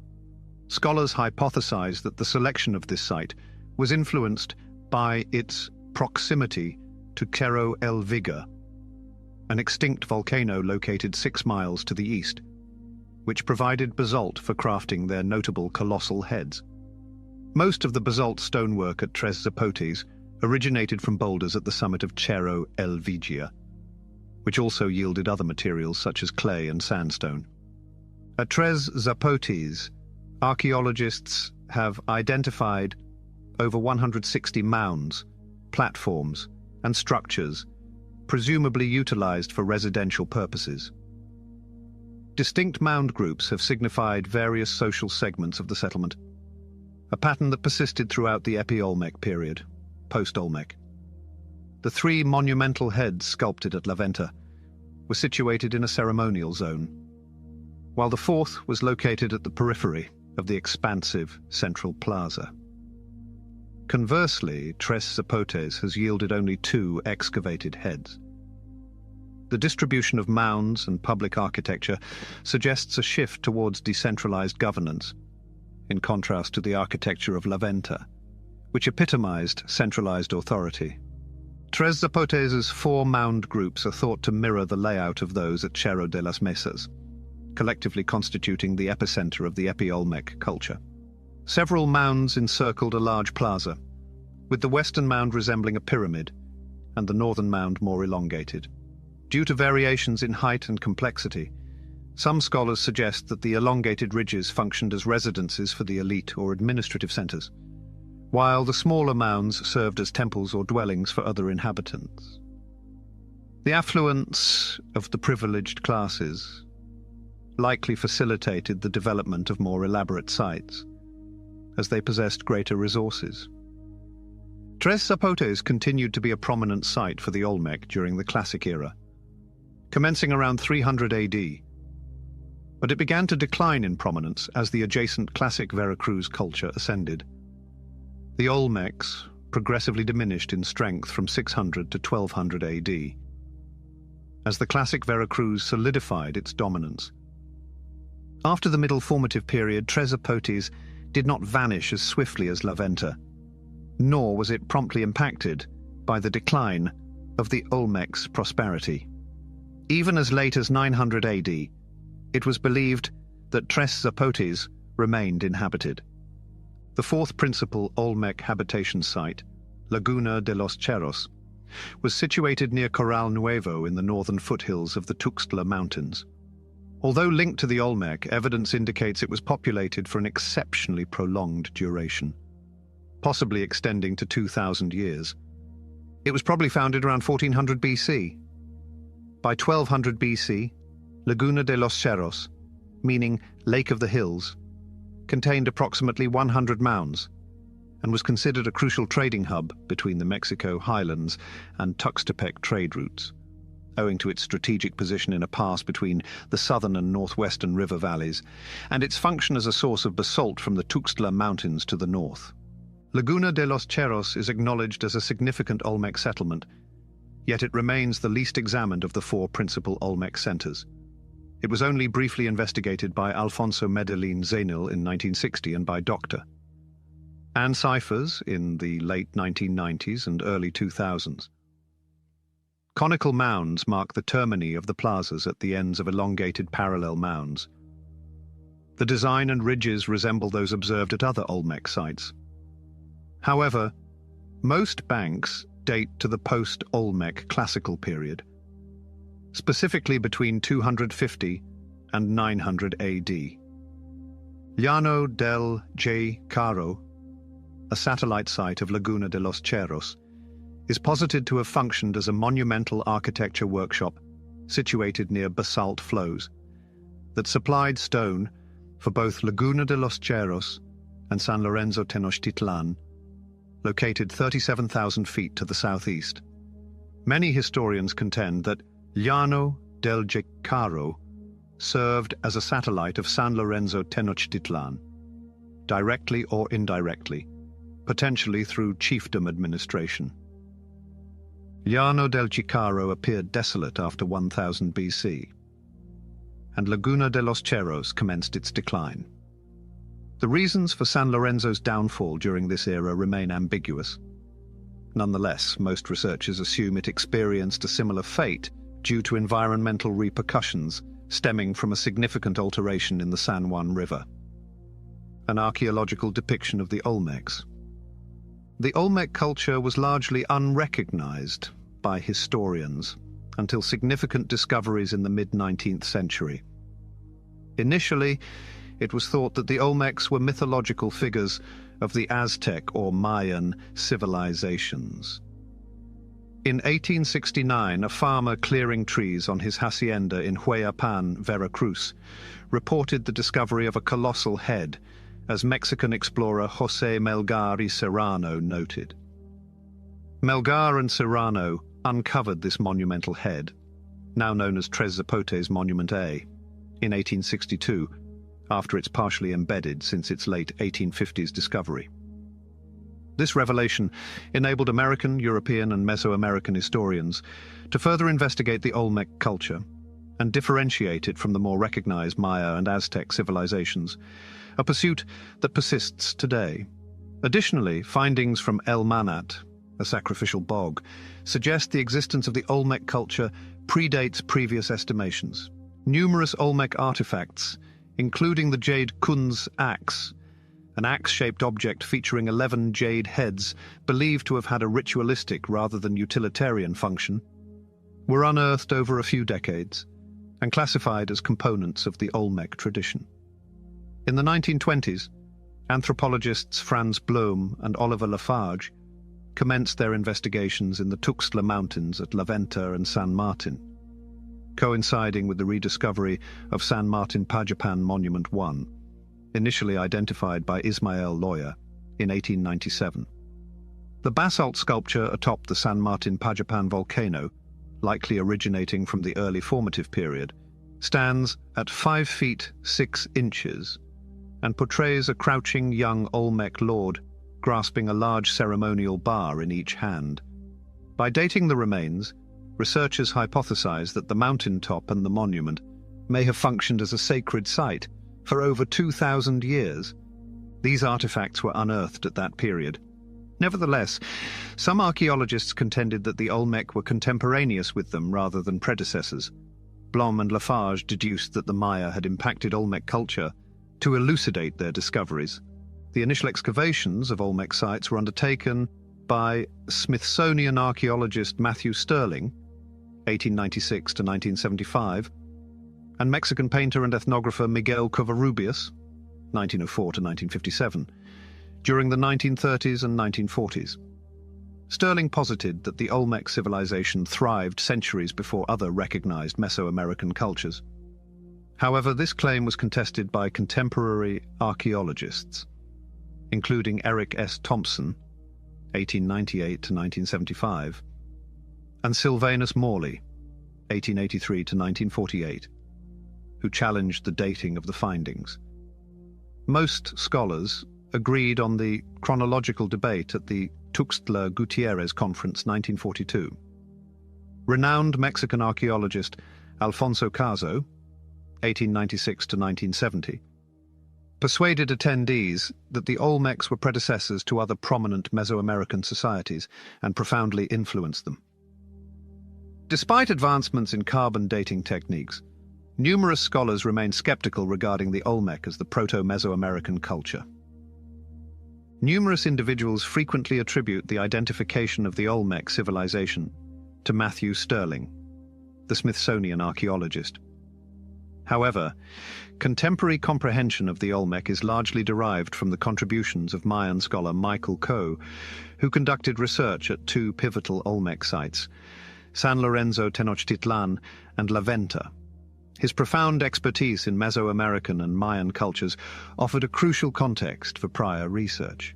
scholars hypothesize that the selection of this site was influenced by its proximity to Cerro El Viga, an extinct volcano located 6 miles to the east, which provided basalt for crafting their notable colossal heads. Most of the basalt stonework at Tres Zapotes originated from boulders at the summit of Cerro El Vigia, which also yielded other materials such as clay and sandstone. At Tres Zapotes, archaeologists have identified over 160 mounds, platforms, and structures, presumably utilized for residential purposes. Distinct mound groups have signified various social segments of the settlement, a pattern that persisted throughout the Epi-Olmec period, post-Olmec. The 3 monumental heads sculpted at La Venta were situated in a ceremonial zone, while the 4th was located at the periphery of the expansive central plaza. Conversely, Tres Zapotes has yielded only 2 excavated heads. The distribution of mounds and public architecture suggests a shift towards decentralized governance, in contrast to the architecture of La Venta, which epitomized centralized authority. Tres Zapotes' 4 mound groups are thought to mirror the layout of those at Cerro de las Mesas, collectively constituting the epicenter of the Epi-Olmec culture. Several mounds encircled a large plaza, with the western mound resembling a pyramid and the northern mound more elongated. Due to variations in height and complexity, some scholars suggest that the elongated ridges functioned as residences for the elite or administrative centers, while the smaller mounds served as temples or dwellings for other inhabitants. The affluence of the privileged classes likely facilitated the development of more elaborate sites, as they possessed greater resources. Tres Zapotes continued to be a prominent site for the Olmec during the Classic era, commencing around 300 AD, but it began to decline in prominence as the adjacent Classic Veracruz culture ascended. The Olmecs progressively diminished in strength from 600 to 1200 AD, as the Classic Veracruz solidified its dominance. After the Middle Formative period, Tres Zapotes did not vanish as swiftly as La Venta, nor was it promptly impacted by the decline of the Olmecs' prosperity. Even as late as 900 AD, it was believed that Tres Zapotes remained inhabited. The fourth principal Olmec habitation site, Laguna de los Cerros, was situated near Corral Nuevo in the northern foothills of the Tuxtla Mountains. Although linked to the Olmec, evidence indicates it was populated for an exceptionally prolonged duration, possibly extending to 2,000 years. It was probably founded around 1400 BC. By 1200 BC, Laguna de los Cerros, meaning Lake of the Hills, contained approximately 100 mounds and was considered a crucial trading hub between the Mexico highlands and Tuxtepec trade routes, owing to its strategic position in a pass between the southern and northwestern river valleys, and its function as a source of basalt from the Tuxtla Mountains to the north. Laguna de los Cerros is acknowledged as a significant Olmec settlement, yet it remains the least examined of the four principal Olmec centers. It was only briefly investigated by Alfonso Medellin Zainil in 1960 and by Dr. Anne Cyphers in the late 1990s and early 2000s. Conical mounds mark the termini of the plazas at the ends of elongated parallel mounds. The design and ridges resemble those observed at other Olmec sites. However, most banks date to the post-Olmec classical period, specifically between 250 and 900 AD. Llano del Caro, a satellite site of Laguna de los Cerros, is posited to have functioned as a monumental architecture workshop situated near basalt flows that supplied stone for both Laguna de los Cerros and San Lorenzo Tenochtitlan, located 37,000 feet to the southeast. Many historians contend that Llano del Caro served as a satellite of San Lorenzo Tenochtitlan, directly or indirectly, potentially through chiefdom administration. Llano del Caro appeared desolate after 1000 BC, and Laguna de los Cerros commenced its decline. The reasons for San Lorenzo's downfall during this era remain ambiguous. Nonetheless, most researchers assume it experienced a similar fate due to environmental repercussions stemming from a significant alteration in the San Juan River. An archaeological depiction of the Olmecs. The Olmec culture was largely unrecognized by historians until significant discoveries in the mid-19th century. Initially, it was thought that the Olmecs were mythological figures of the Aztec or Mayan civilizations. In 1869, a farmer clearing trees on his hacienda in Hueyapan, Veracruz, reported the discovery of a colossal head, as Mexican explorer José Melgar y Serrano noted. Melgar and Serrano uncovered this monumental head, now known as Tres Zapotes Monument A, in 1862, after it's partially embedded since its late 1850s discovery. This revelation enabled American, European, and Mesoamerican historians to further investigate the Olmec culture and differentiate it from the more recognized Maya and Aztec civilizations, a pursuit that persists today. Additionally, findings from El Manat, a sacrificial bog, suggest the existence of the Olmec culture predates previous estimations. Numerous Olmec artifacts, including the jade Kunz axe, an axe-shaped object featuring 11 jade heads believed to have had a ritualistic rather than utilitarian function, were unearthed over a few decades and classified as components of the Olmec tradition. In the 1920s, anthropologists Franz Blom and Oliver Lafarge commenced their investigations in the Tuxtla Mountains at La Venta and San Martin, coinciding with the rediscovery of San Martin Pajapan Monument 1, initially identified by Ismael Loya in 1897. The basalt sculpture atop the San Martin Pajapan volcano, likely originating from the early formative period, stands at 5 feet 6 inches and portrays a crouching young Olmec lord grasping a large ceremonial bar in each hand. By dating the remains, researchers hypothesize that the mountaintop and the monument may have functioned as a sacred site for over 2,000 years. These artifacts were unearthed at that period. Nevertheless, some archaeologists contended that the Olmec were contemporaneous with them rather than predecessors. Blom and Lafarge deduced that the Maya had impacted Olmec culture to elucidate their discoveries. The initial excavations of Olmec sites were undertaken by Smithsonian archaeologist Matthew Stirling, 1896 to 1975, and Mexican painter and ethnographer Miguel Covarrubias, 1904 to 1957, during the 1930s and 1940s. Stirling posited that the Olmec civilization thrived centuries before other recognized Mesoamerican cultures. However, this claim was contested by contemporary archaeologists, including Eric S. Thompson, 1898 to 1975, and Sylvanus Morley, 1883 to 1948, who challenged the dating of the findings. Most scholars agreed on the chronological debate at the Tuxtla Gutierrez Conference 1942. Renowned Mexican archaeologist Alfonso Caso, 1896 to 1970, persuaded attendees that the Olmecs were predecessors to other prominent Mesoamerican societies and profoundly influenced them. Despite advancements in carbon dating techniques, numerous scholars remain skeptical regarding the Olmec as the proto-Mesoamerican culture. Numerous individuals frequently attribute the identification of the Olmec civilization to Matthew Stirling, the Smithsonian archaeologist. However, contemporary comprehension of the Olmec is largely derived from the contributions of Mayan scholar Michael Coe, who conducted research at two pivotal Olmec sites, San Lorenzo Tenochtitlan and La Venta. His profound expertise in Mesoamerican and Mayan cultures offered a crucial context for prior research.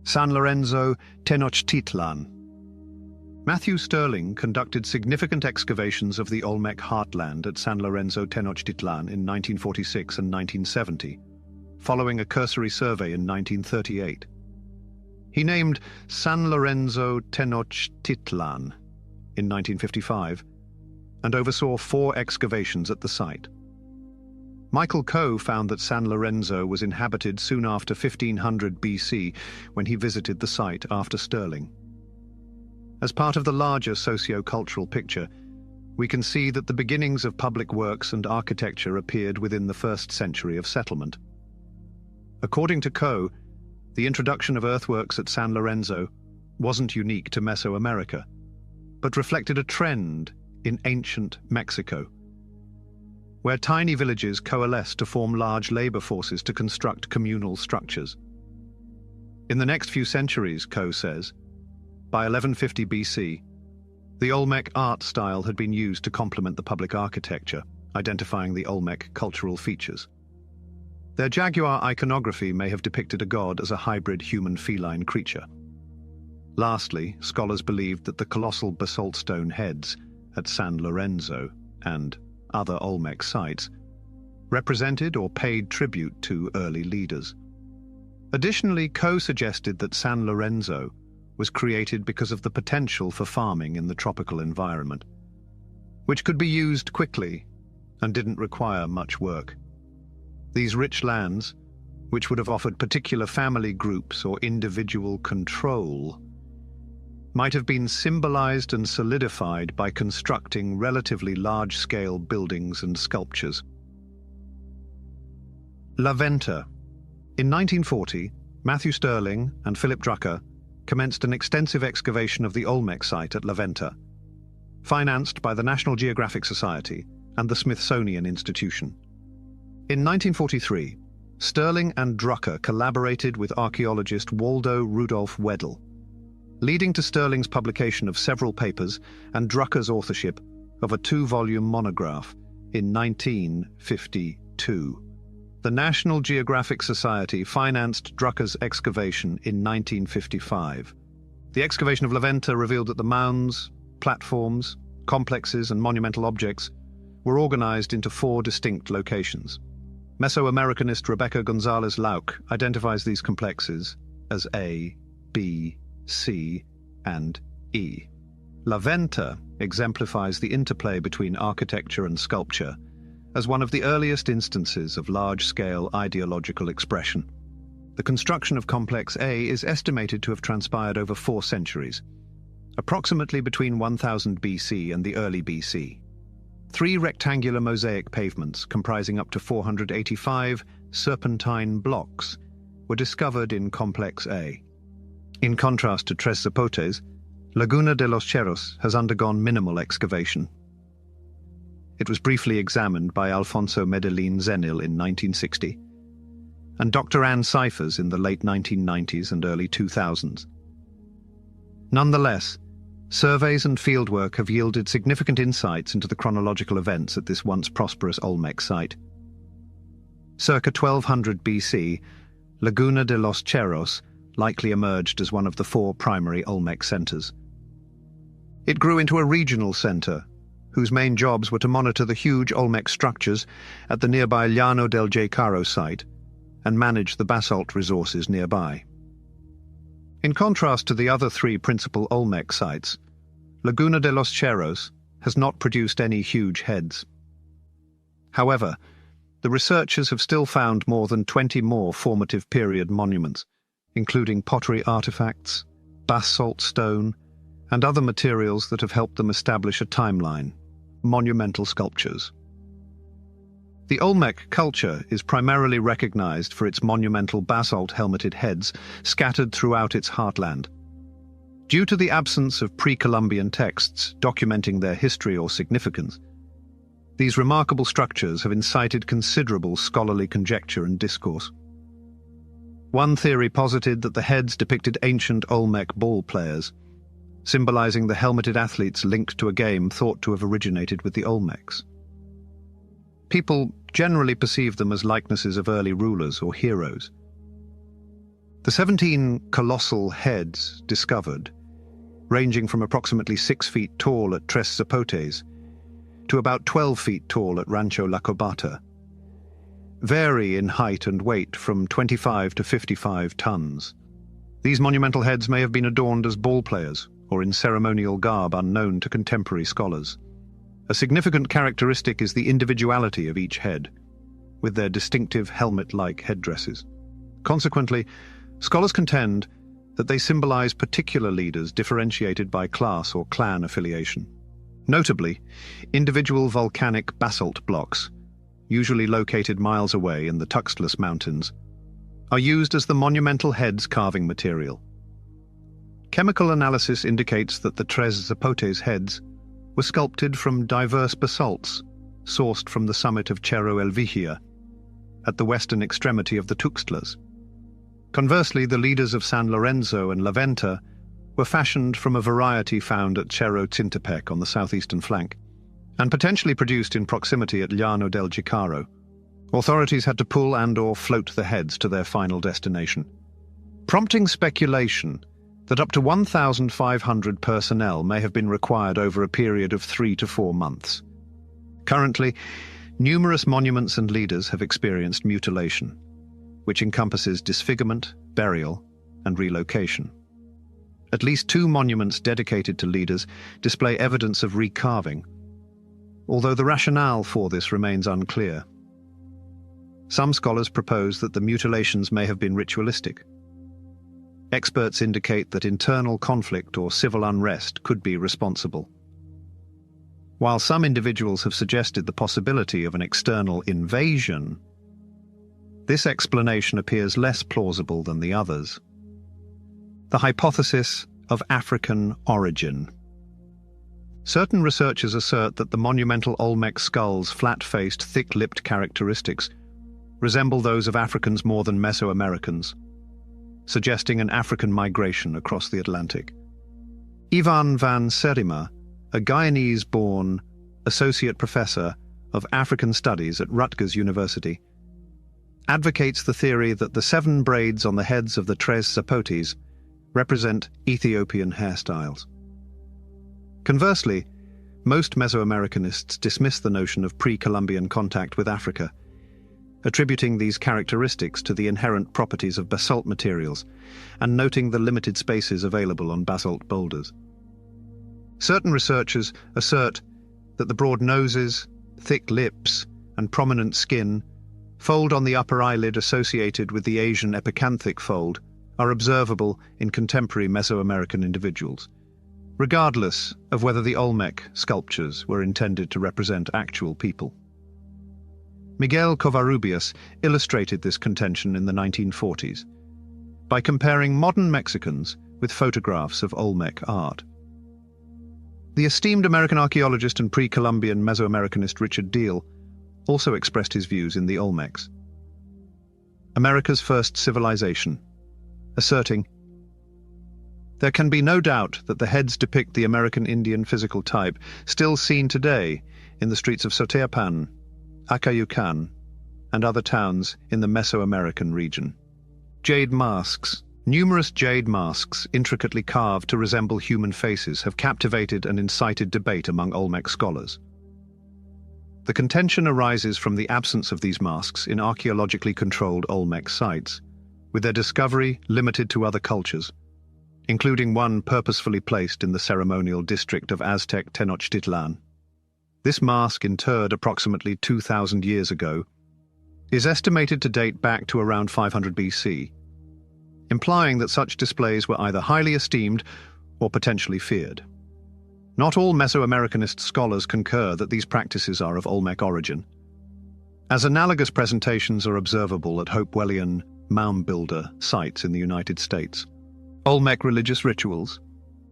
San Lorenzo Tenochtitlan. Matthew Stirling conducted significant excavations of the Olmec heartland at San Lorenzo Tenochtitlan in 1946 and 1970, following a cursory survey in 1938. He named San Lorenzo Tenochtitlan in 1955 and oversaw 4 excavations at the site. Michael Coe found that San Lorenzo was inhabited soon after 1500 BC when he visited the site after Stirling. As part of the larger socio-cultural picture, we can see that the beginnings of public works and architecture appeared within the 1st century of settlement. According to Coe, the introduction of earthworks at San Lorenzo wasn't unique to Mesoamerica, but reflected a trend in ancient Mexico, where tiny villages coalesced to form large labor forces to construct communal structures. In the next few centuries, Coe says, by 1150 BC, the Olmec art style had been used to complement the public architecture, identifying the Olmec cultural features. Their jaguar iconography may have depicted a god as a hybrid human-feline creature. Lastly, scholars believed that the colossal basalt stone heads at San Lorenzo and other Olmec sites represented or paid tribute to early leaders. Additionally, Coe suggested that San Lorenzo was created because of the potential for farming in the tropical environment, which could be used quickly and didn't require much work. These rich lands, which would have offered particular family groups or individual control, might have been symbolized and solidified by constructing relatively large-scale buildings and sculptures. La Venta. In 1940, Matthew Stirling and Philip Drucker commenced an extensive excavation of the Olmec site at La Venta, financed by the National Geographic Society and the Smithsonian Institution. In 1943, Stirling and Drucker collaborated with archaeologist Waldo Rudolph Weddell, leading to Stirling's publication of several papers and Drucker's authorship of a 2-volume monograph in 1952. The National Geographic Society financed Drucker's excavation in 1955. The excavation of La Venta revealed that the mounds, platforms, complexes, and monumental objects were organized into 4 distinct locations. Mesoamericanist Rebecca Gonzalez Lauch identifies these complexes as A, B, C, and E. La Venta exemplifies the interplay between architecture and sculpture as one of the earliest instances of large-scale ideological expression. The construction of Complex A is estimated to have transpired over 4 centuries, approximately between 1000 BC and the early BC. 3 rectangular mosaic pavements comprising up to 485 serpentine blocks were discovered in Complex A. In contrast to Tres Zapotes, Laguna de los Cerros has undergone minimal excavation. It was briefly examined by Alfonso Medellin Zenil in 1960 and Dr. Ann Cyphers in the late 1990s and early 2000s. Nonetheless, surveys and fieldwork have yielded significant insights into the chronological events at this once prosperous Olmec site. Circa 1200 BC, Laguna de los Cerros likely emerged as one of the 4 primary Olmec centers. It grew into a regional center, whose main jobs were to monitor the huge Olmec structures at the nearby Llano del Jacaro site and manage the basalt resources nearby. In contrast to the other 3 principal Olmec sites, Laguna de los Cerros has not produced any huge heads. However, the researchers have still found more than 20 more formative period monuments, including pottery artifacts, basalt stone, and other materials that have helped them establish a timeline, monumental sculptures. The Olmec culture is primarily recognized for its monumental basalt-helmeted heads scattered throughout its heartland. Due to the absence of pre-Columbian texts documenting their history or significance, these remarkable structures have incited considerable scholarly conjecture and discourse. One theory posited that the heads depicted ancient Olmec ball players, symbolizing the helmeted athletes linked to a game thought to have originated with the Olmecs. People generally perceive them as likenesses of early rulers or heroes. The 17 colossal heads discovered, ranging from approximately 6 feet tall at Tres Zapotes to about 12 feet tall at Rancho La Cobata, vary in height and weight from 25 to 55 tons. These monumental heads may have been adorned as ball players or in ceremonial garb unknown to contemporary scholars. A significant characteristic is the individuality of each head, with their distinctive helmet-like headdresses. Consequently, scholars contend that they symbolize particular leaders differentiated by class or clan affiliation. Notably, individual volcanic basalt blocks, usually located miles away in the Tuxtlas Mountains, are used as the monumental heads carving material. Chemical analysis indicates that the Tres Zapotes heads were sculpted from diverse basalts sourced from the summit of Cerro El Vigía, at the western extremity of the Tuxtlas. Conversely, the leaders of San Lorenzo and La Venta were fashioned from a variety found at Cerro Cintepec on the southeastern flank, and potentially produced in proximity at Llano del Jicaro. Authorities had to pull and/or float the heads to their final destination, prompting speculation that up to 1,500 personnel may have been required over a period of 3 to 4 months. Currently, numerous monuments and leaders have experienced mutilation, which encompasses disfigurement, burial, and relocation. At least 2 monuments dedicated to leaders display evidence of recarving, although the rationale for this remains unclear. Some scholars propose that the mutilations may have been ritualistic. Experts indicate that internal conflict or civil unrest could be responsible. While some individuals have suggested the possibility of an external invasion, this explanation appears less plausible than the others. The hypothesis of African origin. Certain researchers assert that the monumental Olmec skull's flat-faced, thick-lipped characteristics resemble those of Africans more than Mesoamericans, suggesting an African migration across the Atlantic. Ivan van Serima, a Guyanese-born associate professor of African Studies at Rutgers University, advocates the theory that the 7 braids on the heads of the Tres Zapotes represent Ethiopian hairstyles. Conversely, most Mesoamericanists dismiss the notion of pre-Columbian contact with Africa, attributing these characteristics to the inherent properties of basalt materials and noting the limited spaces available on basalt boulders. Certain researchers assert that the broad noses, thick lips, and prominent skin, fold on the upper eyelid associated with the Asian epicanthic fold, are observable in contemporary Mesoamerican individuals, regardless of whether the Olmec sculptures were intended to represent actual people. Miguel Covarrubias illustrated this contention in the 1940s by comparing modern Mexicans with photographs of Olmec art. The esteemed American archaeologist and pre-Columbian Mesoamericanist Richard Deal also expressed his views in the Olmecs. America's first civilization, asserting, "There can be no doubt that the heads depict the American Indian physical type still seen today in the streets of Soteapan, Acayucan, and other towns in the Mesoamerican region. Jade masks. Numerous jade masks, intricately carved to resemble human faces, have captivated and incited debate among Olmec scholars. The contention arises from the absence of these masks in archaeologically controlled Olmec sites, with their discovery limited to other cultures, including one purposefully placed in the ceremonial district of Aztec Tenochtitlan. This mask, interred approximately 2,000 years ago, is estimated to date back to around 500 BC, implying that such displays were either highly esteemed or potentially feared. Not all Mesoamericanist scholars concur that these practices are of Olmec origin, as analogous presentations are observable at Hopewellian mound builder sites in the United States. Olmec religious rituals.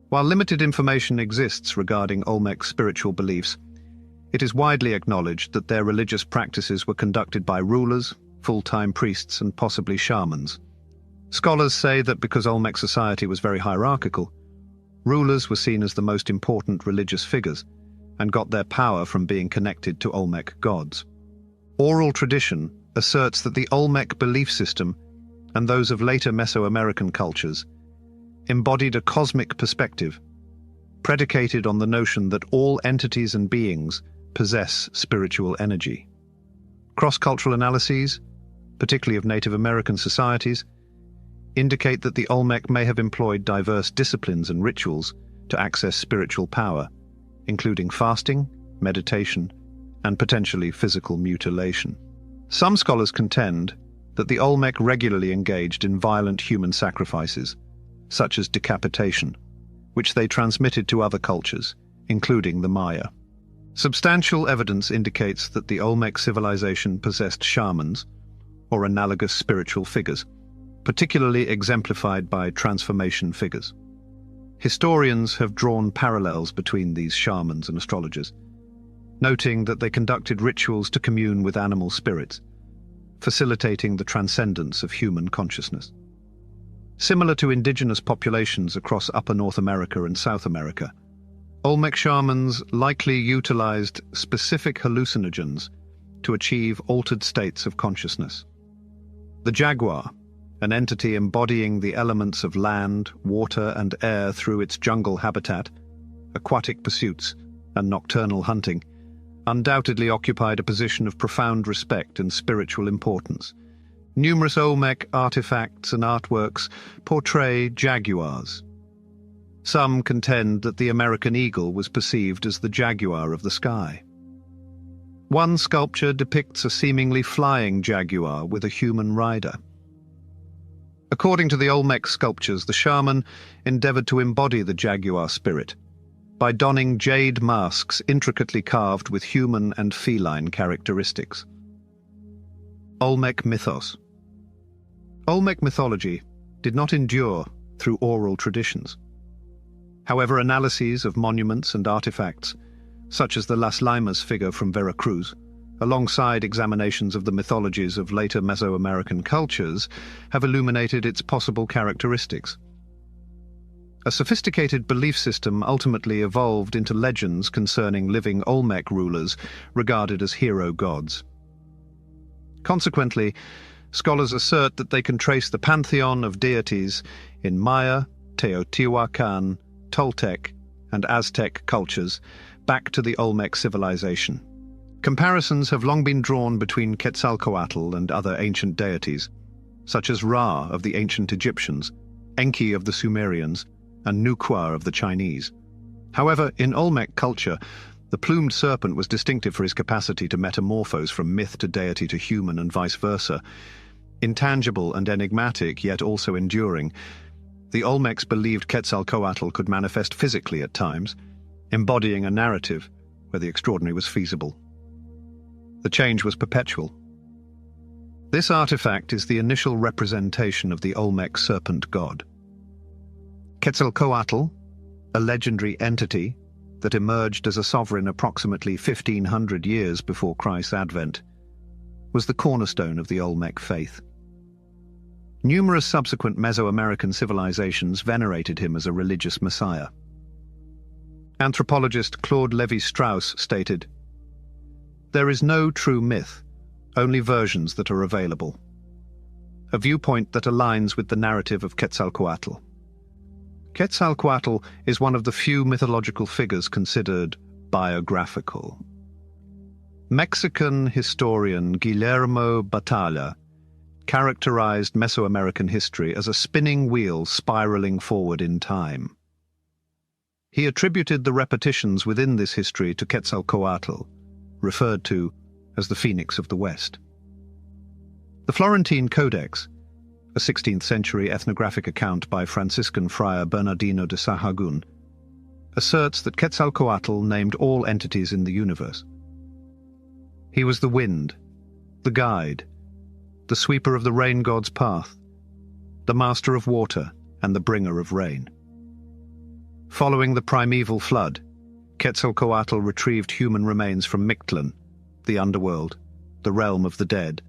While limited information exists regarding Olmec spiritual beliefs, it is widely acknowledged that their religious practices were conducted by rulers, full-time priests, and possibly shamans. Scholars say that because Olmec society was very hierarchical, rulers were seen as the most important religious figures and got their power from being connected to Olmec gods. Oral tradition asserts that the Olmec belief system and those of later Mesoamerican cultures embodied a cosmic perspective, predicated on the notion that all entities and beings possess spiritual energy. Cross-cultural analyses, particularly of Native American societies, indicate that the Olmec may have employed diverse disciplines and rituals to access spiritual power, including fasting, meditation, and potentially physical mutilation. Some scholars contend that the Olmec regularly engaged in violent human sacrifices, such as decapitation, which they transmitted to other cultures, including the Maya. Substantial evidence indicates that the Olmec civilization possessed shamans, or analogous spiritual figures, particularly exemplified by transformation figures. Historians have drawn parallels between these shamans and astrologers, noting that they conducted rituals to commune with animal spirits, facilitating the transcendence of human consciousness. Similar to indigenous populations across Upper North America and South America, Olmec shamans likely utilized specific hallucinogens to achieve altered states of consciousness. The jaguar, an entity embodying the elements of land, water, and air through its jungle habitat, aquatic pursuits, and nocturnal hunting, undoubtedly occupied a position of profound respect and spiritual importance. Numerous Olmec artifacts and artworks portray jaguars. Some contend that the American eagle was perceived as the jaguar of the sky. One sculpture depicts a seemingly flying jaguar with a human rider. According to the Olmec sculptures, the shaman endeavored to embody the jaguar spirit by donning jade masks intricately carved with human and feline characteristics. Olmec mythos. Olmec mythology did not endure through oral traditions. However, analyses of monuments and artifacts, such as the Las Limas figure from Veracruz, alongside examinations of the mythologies of later Mesoamerican cultures, have illuminated its possible characteristics. A sophisticated belief system ultimately evolved into legends concerning living Olmec rulers regarded as hero gods. Consequently, scholars assert that they can trace the pantheon of deities in Maya, Teotihuacan, Toltec, and Aztec cultures back to the Olmec civilization. Comparisons have long been drawn between Quetzalcoatl and other ancient deities, such as Ra of the ancient Egyptians, Enki of the Sumerians, and Nuqua of the Chinese. However, in Olmec culture, The plumed serpent was distinctive for his capacity to metamorphose from myth to deity to human and vice versa. Intangible and enigmatic, yet also enduring, the Olmecs believed Quetzalcoatl could manifest physically at times, embodying a narrative where the extraordinary was feasible. The change was perpetual. This artifact is the initial representation of the Olmec serpent god. Quetzalcoatl, a legendary entity that emerged as a sovereign approximately 1,500 years before Christ's advent, was the cornerstone of the Olmec faith. Numerous subsequent Mesoamerican civilizations venerated him as a religious messiah. Anthropologist Claude Lévi-Strauss stated, "There is no true myth, only versions that are available." A viewpoint that aligns with the narrative of Quetzalcoatl. Quetzalcoatl is one of the few mythological figures considered biographical. Mexican historian Guillermo Batalla characterized Mesoamerican history as a spinning wheel spiraling forward in time. He attributed the repetitions within this history to Quetzalcoatl, referred to as the Phoenix of the West. The Florentine Codex, a 16th-century ethnographic account by Franciscan friar Bernardino de Sahagún, asserts that Quetzalcoatl named all entities in the universe. He was the wind, the guide, the sweeper of the rain god's path, the master of water, and the bringer of rain. Following the primeval flood, Quetzalcoatl retrieved human remains from Mictlan, the underworld, the realm of the dead,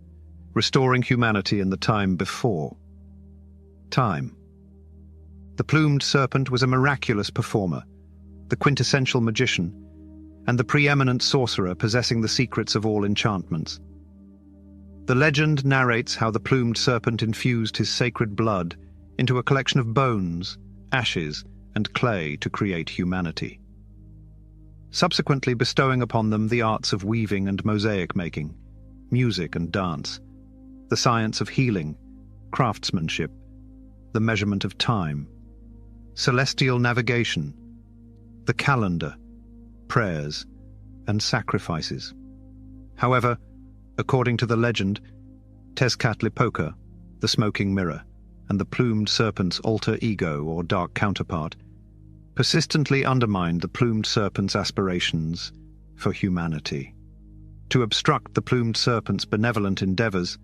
restoring humanity in the time before time. The plumed serpent was a miraculous performer, the quintessential magician, and the preeminent sorcerer possessing the secrets of all enchantments. The legend narrates how the plumed serpent infused his sacred blood into a collection of bones, ashes, and clay to create humanity, subsequently bestowing upon them the arts of weaving and mosaic making, music and dance, the science of healing, craftsmanship, the measurement of time, celestial navigation, the calendar, prayers, and sacrifices. However, according to the legend, Tezcatlipoca, the smoking mirror, and the plumed serpent's alter ego or dark counterpart, persistently undermined the plumed serpent's aspirations for humanity. To obstruct the plumed serpent's benevolent endeavors,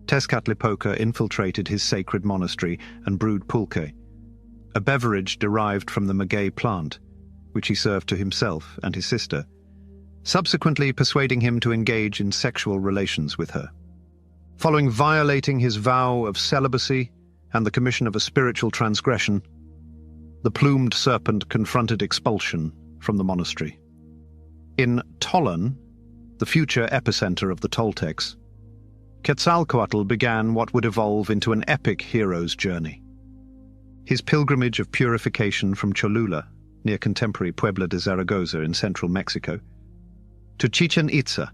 Tezcatlipoca infiltrated his sacred monastery and brewed pulque, a beverage derived from the maguey plant, which he served to himself and his sister, subsequently persuading him to engage in sexual relations with her. Following violating his vow of celibacy and the commission of a spiritual transgression, the plumed serpent confronted expulsion from the monastery. In Tollan, the future epicenter of the Toltecs, Quetzalcoatl began what would evolve into an epic hero's journey. His pilgrimage of purification from Cholula, near contemporary Puebla de Zaragoza in central Mexico, to Chichen Itza,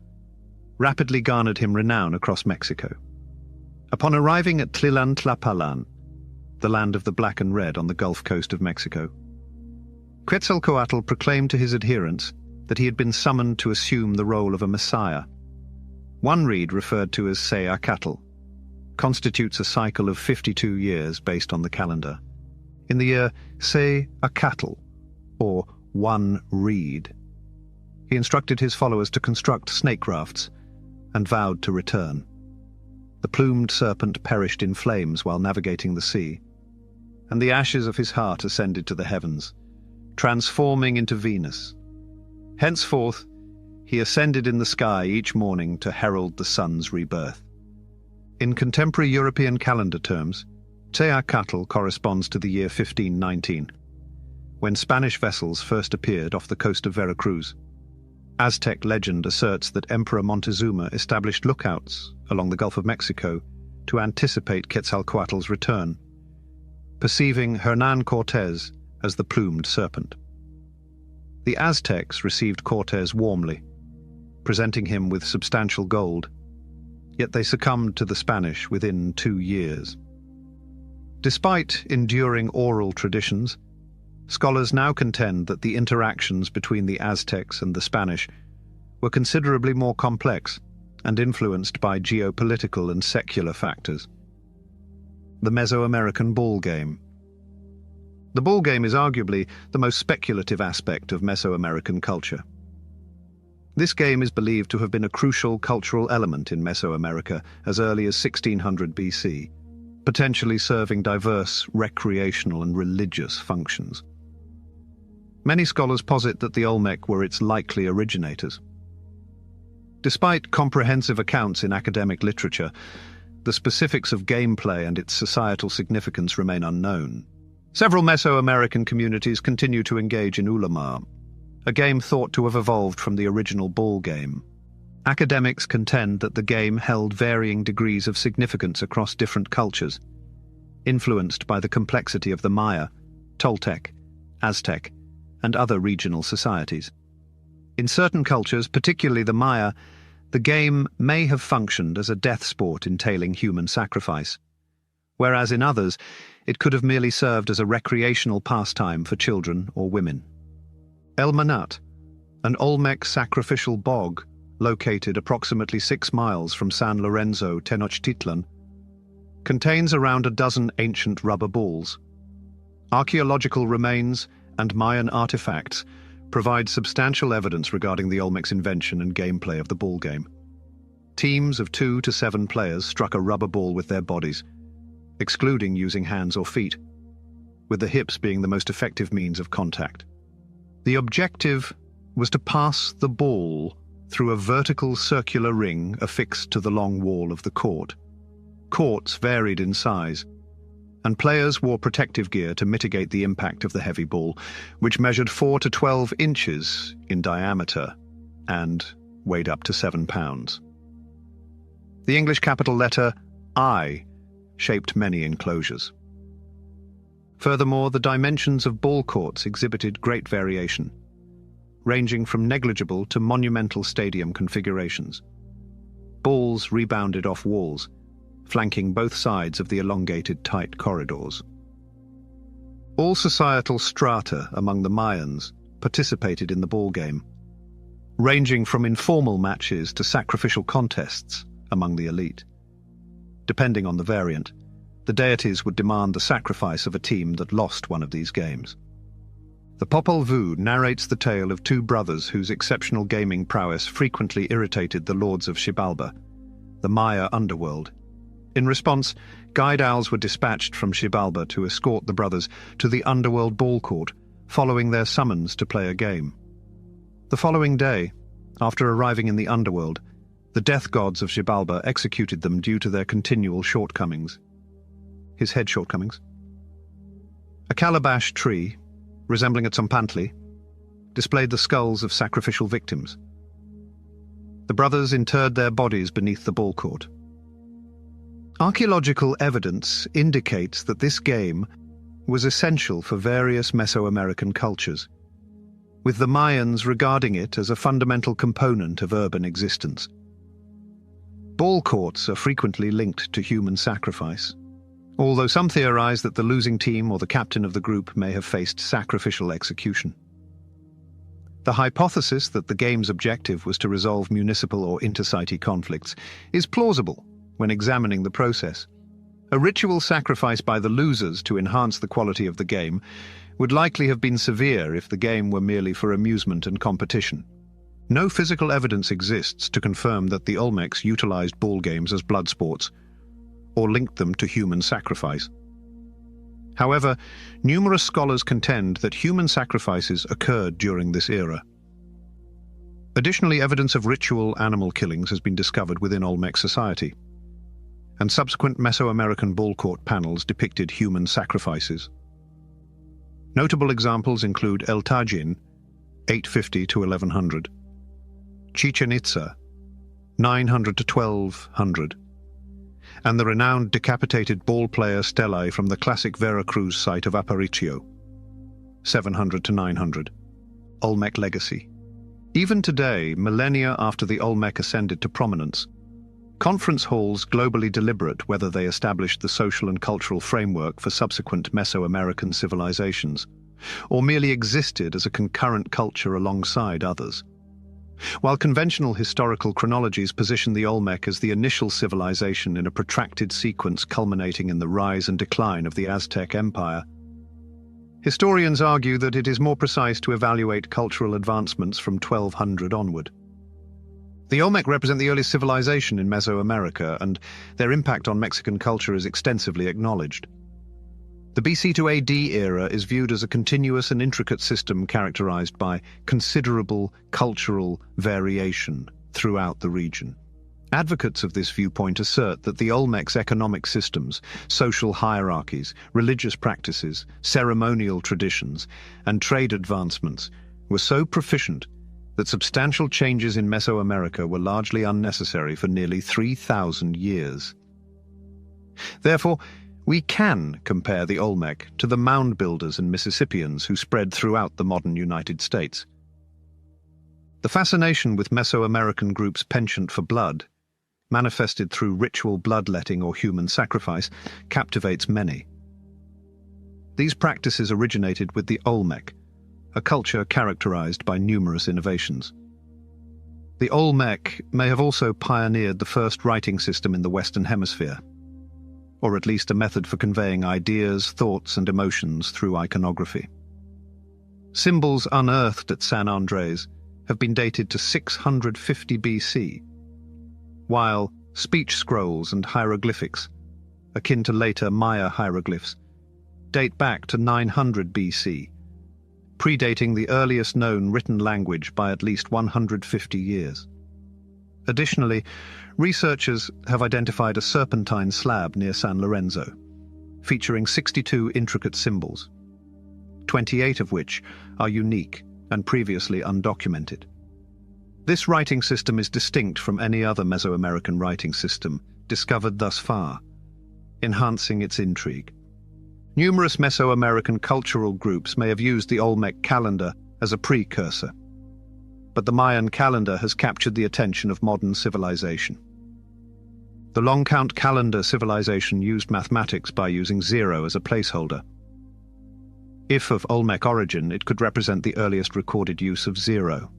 rapidly garnered him renown across Mexico. Upon arriving at Tlalnepantla, the land of the black and red on the Gulf Coast of Mexico, Quetzalcoatl proclaimed to his adherents that he had been summoned to assume the role of a messiah. One reed, referred to as Seacatl, constitutes a cycle of 52 years based on the calendar. In the year Seacatl, or one reed, he instructed his followers to construct snake rafts and vowed to return. The plumed serpent perished in flames while navigating the sea, and the ashes of his heart ascended to the heavens, transforming into Venus. Henceforth, he ascended in the sky each morning to herald the sun's rebirth. In contemporary European calendar terms, Teocatl corresponds to the year 1519, when Spanish vessels first appeared off the coast of Veracruz. Aztec legend asserts that Emperor Montezuma established lookouts along the Gulf of Mexico to anticipate Quetzalcoatl's return, perceiving Hernán Cortés as the plumed serpent. The Aztecs received Cortés warmly, presenting him with substantial gold, yet they succumbed to the Spanish within 2 years. Despite enduring oral traditions, Scholars now contend that the interactions between the Aztecs and the Spanish were considerably more complex and influenced by geopolitical and secular factors. The Mesoamerican ball game. The ball game is arguably the most speculative aspect of Mesoamerican culture. This game is believed to have been a crucial cultural element in Mesoamerica as early as 1600 BC, potentially serving diverse recreational and religious functions. Many scholars posit that the Olmec were its likely originators. Despite comprehensive accounts in academic literature, the specifics of gameplay and its societal significance remain unknown. Several Mesoamerican communities continue to engage in Ulamar, a game thought to have evolved from the original ball game. Academics contend that the game held varying degrees of significance across different cultures, influenced by the complexity of the Maya, Toltec, Aztec, and other regional societies. In certain cultures, particularly the Maya, the game may have functioned as a death sport entailing human sacrifice, whereas in others, it could have merely served as a recreational pastime for children or women. El Manat, an Olmec sacrificial bog located approximately 6 miles from San Lorenzo, Tenochtitlan, contains around a dozen ancient rubber balls. Archaeological remains and Mayan artifacts provide substantial evidence regarding the Olmec's invention and gameplay of the ball game. Teams of 2 to 7 players struck a rubber ball with their bodies, excluding using hands or feet, with the hips being the most effective means of contact. The objective was to pass the ball through a vertical circular ring affixed to the long wall of the court. Courts varied in size, and players wore protective gear to mitigate the impact of the heavy ball, which measured 4 to 12 inches in diameter and weighed up to 7 pounds. The English capital letter I shaped many enclosures. Furthermore, the dimensions of ball courts exhibited great variation, ranging from negligible to monumental stadium configurations. Balls rebounded off walls, flanking both sides of the elongated, tight corridors. All societal strata among the Mayans participated in the ball game, ranging from informal matches to sacrificial contests among the elite. Depending on the variant, the deities would demand the sacrifice of a team that lost one of these games. The Popol Vuh narrates the tale of 2 brothers whose exceptional gaming prowess frequently irritated the lords of Xibalba, the Maya underworld. In response, guide owls were dispatched from Xibalba to escort the brothers to the underworld ball court, following their summons to play a game. The following day, after arriving in the underworld, the death gods of Xibalba executed them due to their continual shortcomings. His head shortcomings. A calabash tree, resembling a tzompantli, displayed the skulls of sacrificial victims. The brothers interred their bodies beneath the ball court. Archaeological evidence indicates that this game was essential for various Mesoamerican cultures, with the Mayans regarding it as a fundamental component of urban existence. Ball courts are frequently linked to human sacrifice, although some theorize that the losing team or the captain of the group may have faced sacrificial execution. The hypothesis that the game's objective was to resolve municipal or intercity conflicts is plausible when examining the process. A ritual sacrifice by the losers to enhance the quality of the game would likely have been severe if the game were merely for amusement and competition. No physical evidence exists to confirm that the Olmecs utilized ball games as blood sports, or linked them to human sacrifice. However, numerous scholars contend that human sacrifices occurred during this era. Additionally, evidence of ritual animal killings has been discovered within Olmec society, and subsequent Mesoamerican ball court panels depicted human sacrifices. Notable examples include El Tajin, 850 to 1100, Chichen Itza, 900 to 1200, and the renowned decapitated ball player stelae from the classic Veracruz site of Aparicio, 700 to 900, Olmec legacy. Even today, millennia after the Olmec ascended to prominence, conference halls globally deliberate whether they established the social and cultural framework for subsequent Mesoamerican civilizations. or merely existed as a concurrent culture alongside others. While conventional historical chronologies position the Olmec as the initial civilization in a protracted sequence culminating in the rise and decline of the Aztec Empire, historians argue that it is more precise to evaluate cultural advancements from 1200 onward. The Olmec represent the earliest civilization in Mesoamerica, and their impact on Mexican culture is extensively acknowledged. The BC to AD era is viewed as a continuous and intricate system characterized by considerable cultural variation throughout the region. Advocates of this viewpoint assert that the Olmecs' economic systems, social hierarchies, religious practices, ceremonial traditions, and trade advancements were so proficient that substantial changes in Mesoamerica were largely unnecessary for nearly 3,000 years. Therefore, we can compare the Olmec to the mound builders and Mississippians who spread throughout the modern United States. The fascination with Mesoamerican groups' penchant for blood, manifested through ritual bloodletting or human sacrifice, captivates many. These practices originated with the Olmec, a culture characterized by numerous innovations. The Olmec may have also pioneered the first writing system in the Western Hemisphere, or at least a method for conveying ideas, thoughts, and emotions through iconography. Symbols unearthed at San Andres have been dated to 650 BC, while speech scrolls and hieroglyphics, akin to later Maya hieroglyphs, date back to 900 BC, predating the earliest known written language by at least 150 years. Additionally, researchers have identified a serpentine slab near San Lorenzo, featuring 62 intricate symbols, 28 of which are unique and previously undocumented. This writing system is distinct from any other Mesoamerican writing system discovered thus far, enhancing its intrigue. Numerous Mesoamerican cultural groups may have used the Olmec calendar as a precursor, but the Mayan calendar has captured the attention of modern civilization. The long count calendar civilization used mathematics by using 0 as a placeholder. If of Olmec origin, it could represent the earliest recorded use of 0.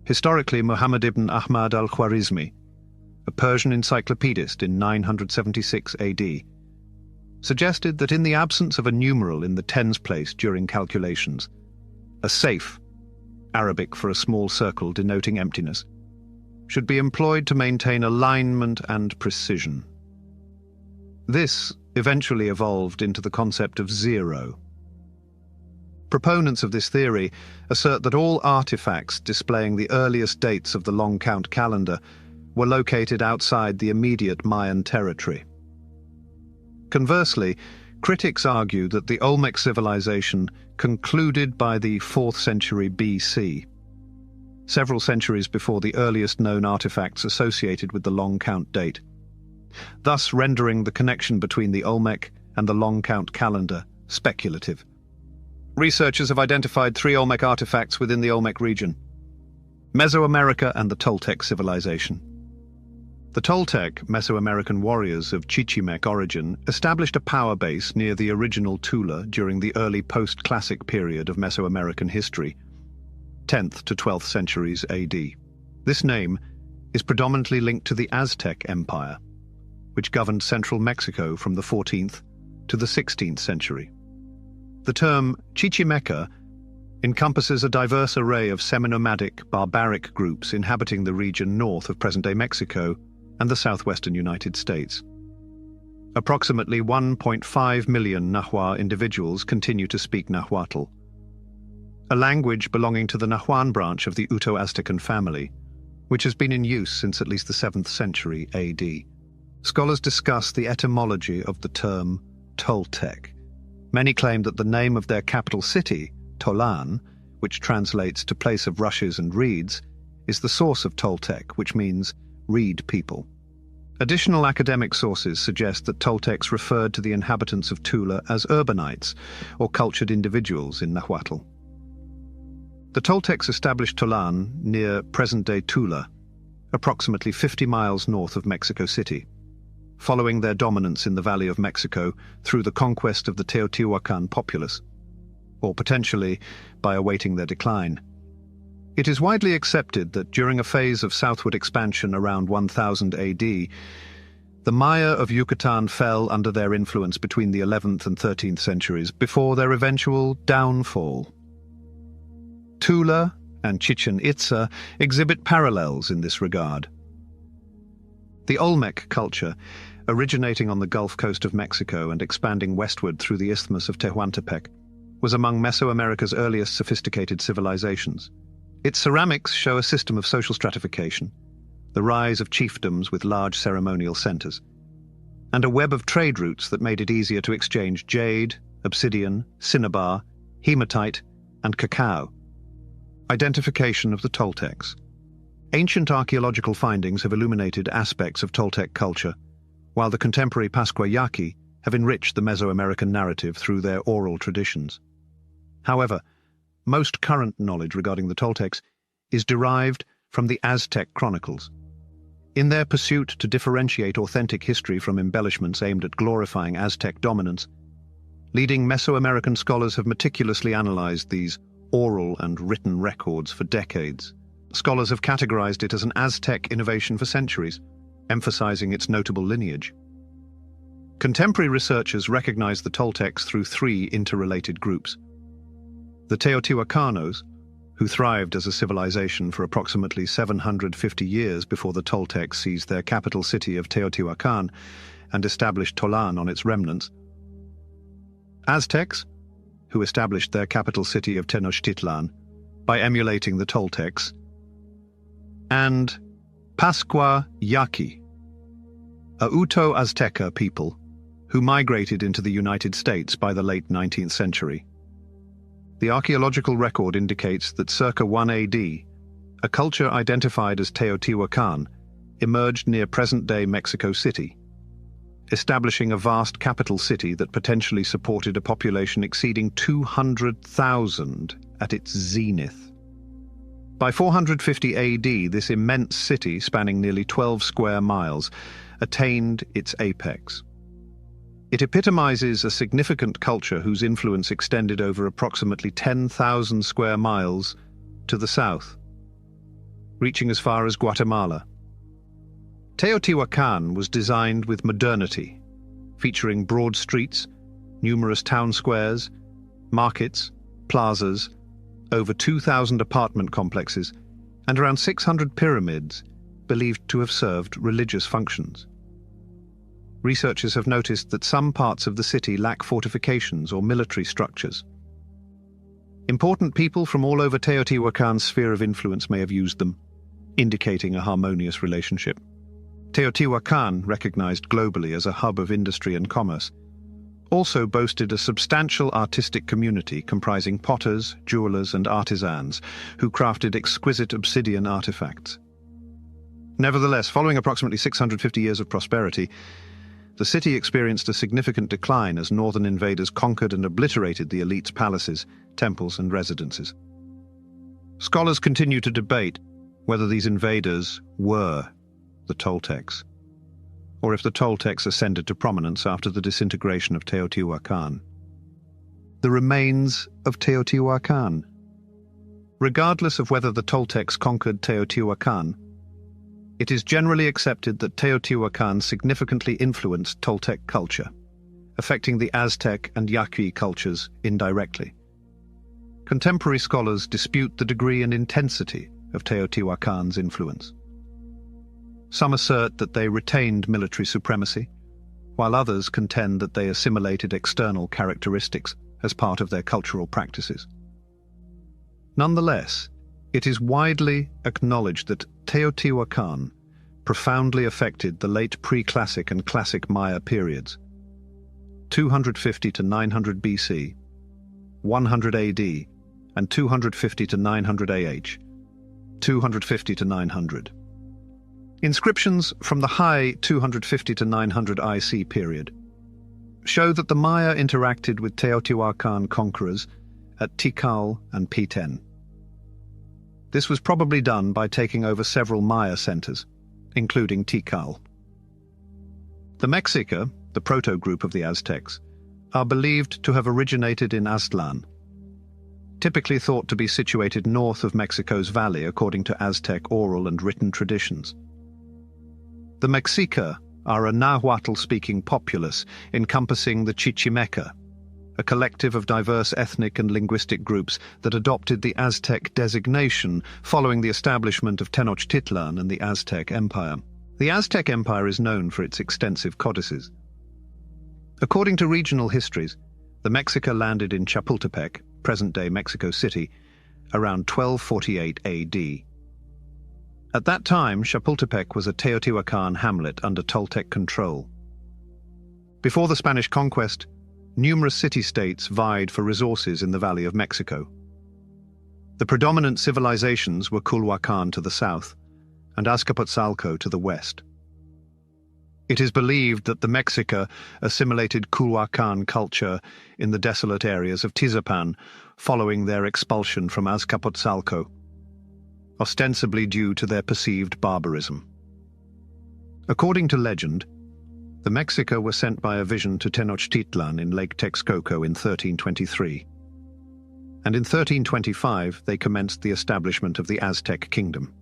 Historically, Muhammad ibn Ahmad al-Khwarizmi, a Persian encyclopedist in 976 AD, suggested that in the absence of a numeral in the tens place during calculations, a saif, Arabic for a small circle denoting emptiness, should be employed to maintain alignment and precision. This eventually evolved into the concept of 0. Proponents of this theory assert that all artifacts displaying the earliest dates of the long count calendar were located outside the immediate Mayan territory. Conversely, critics argue that the Olmec civilization concluded by the 4th century BC, several centuries before the earliest known artifacts associated with the long count date, thus rendering the connection between the Olmec and the long count calendar speculative. Researchers have identified 3 Olmec artifacts within the Olmec region: Mesoamerica and the Toltec civilization. The Toltec, Mesoamerican warriors of Chichimec origin, established a power base near the original Tula during the early post-classic period of Mesoamerican history, 10th to 12th centuries AD. This name is predominantly linked to the Aztec Empire, which governed central Mexico from the 14th to the 16th century. The term Chichimeca encompasses a diverse array of semi-nomadic, barbaric groups inhabiting the region north of present-day Mexico and the southwestern United States. Approximately 1.5 million Nahua individuals continue to speak Nahuatl, a language belonging to the Nahuan branch of the Uto-Aztecan family, which has been in use since at least the 7th century AD. Scholars discuss the etymology of the term Toltec. Many claim that the name of their capital city, Tolan, which translates to place of rushes and reeds, is the source of Toltec, which means reed people. Additional academic sources suggest that Toltecs referred to the inhabitants of Tula as urbanites, or cultured individuals in Nahuatl. The Toltecs established Tolan near present-day Tula, approximately 50 miles north of Mexico City, following their dominance in the Valley of Mexico through the conquest of the Teotihuacan populace. or potentially by awaiting their decline. It is widely accepted that during a phase of southward expansion around 1000 AD, the Maya of Yucatan fell under their influence between the 11th and 13th centuries before their eventual downfall. Tula and Chichen Itza exhibit parallels in this regard. The Olmec culture, originating on the Gulf Coast of Mexico and expanding westward through the Isthmus of Tehuantepec, was among Mesoamerica's earliest sophisticated civilizations. Its ceramics show a system of social stratification, the rise of chiefdoms with large ceremonial centers, and a web of trade routes that made it easier to exchange jade, obsidian, cinnabar, hematite, and cacao. Identification of the Toltecs. Ancient archaeological findings have illuminated aspects of Toltec culture, while the contemporary Pascua-Yaqui have enriched the Mesoamerican narrative through their oral traditions. However, most current knowledge regarding the Toltecs is derived from the Aztec chronicles. In their pursuit to differentiate authentic history from embellishments aimed at glorifying Aztec dominance, leading Mesoamerican scholars have meticulously analyzed these oral and written records for decades. Scholars have categorized it as an Aztec innovation for centuries, emphasizing its notable lineage. Contemporary researchers recognize the Toltecs through three interrelated groups. The Teotihuacanos, who thrived as a civilization for approximately 750 years before the Toltecs seized their capital city of Teotihuacan and established Tolan on its remnants. Aztecs, who established their capital city of Tenochtitlan by emulating the Toltecs. And Pascua-Yaqui, a Uto-Azteca people who migrated into the United States by the late 19th century. The archaeological record indicates that circa 1 AD, a culture identified as Teotihuacan emerged near present-day Mexico City, establishing a vast capital city that potentially supported a population exceeding 200,000 at its zenith. By 450 AD, this immense city, spanning nearly 12 square miles, attained its apex. It epitomizes a significant culture whose influence extended over approximately 10,000 square miles to the south, reaching as far as Guatemala. Teotihuacan was designed with modernity, featuring broad streets, numerous town squares, markets, plazas, over 2,000 apartment complexes, and around 600 pyramids believed to have served religious functions. Researchers have noticed that some parts of the city lack fortifications or military structures. Important people from all over Teotihuacan's sphere of influence may have used them, indicating a harmonious relationship. Teotihuacan, recognized globally as a hub of industry and commerce, also boasted a substantial artistic community comprising potters, jewelers, and artisans who crafted exquisite obsidian artifacts. Nevertheless, following approximately 650 years of prosperity, the city experienced a significant decline as northern invaders conquered and obliterated the elite's palaces, temples, and residences. Scholars continue to debate whether these invaders were the Toltecs, or if the Toltecs ascended to prominence after the disintegration of Teotihuacan. The remains of Teotihuacan. Regardless of whether the Toltecs conquered Teotihuacan, it is generally accepted that Teotihuacan significantly influenced Toltec culture, affecting the Aztec and Yaqui cultures indirectly. Contemporary scholars dispute the degree and intensity of Teotihuacan's influence. Some assert that they retained military supremacy, while others contend that they assimilated external characteristics as part of their cultural practices. Nonetheless, it is widely acknowledged that Teotihuacan profoundly affected the late pre-classic and classic Maya periods, 250 to 900 BC, 100 AD, and 250 to 900 AH, 250 to 900. Inscriptions from the high 250 to 900 IC period show that the Maya interacted with Teotihuacan conquerors at Tikal and Piten. This was probably done by taking over several Maya centers, including Tikal. The Mexica, the proto-group of the Aztecs, are believed to have originated in Aztlan, typically thought to be situated north of Mexico's valley according to Aztec oral and written traditions. The Mexica are a Nahuatl-speaking populace encompassing the Chichimeca, a collective of diverse ethnic and linguistic groups that adopted the Aztec designation following the establishment of Tenochtitlan and the Aztec Empire. The Aztec Empire is known for its extensive codices. According to regional histories, the Mexica landed in Chapultepec, present-day Mexico City, around 1248 AD. At that time, Chapultepec was a Teotihuacan hamlet under Toltec control. Before the Spanish conquest, numerous city-states vied for resources in the Valley of Mexico. The predominant civilizations were Culhuacan to the south and Azcapotzalco to the west. It is believed that the Mexica assimilated Culhuacan culture in the desolate areas of Tizapan following their expulsion from Azcapotzalco, ostensibly due to their perceived barbarism. According to legend, the Mexica were sent by a vision to Tenochtitlan in Lake Texcoco in 1323, and in 1325 they commenced the establishment of the Aztec kingdom.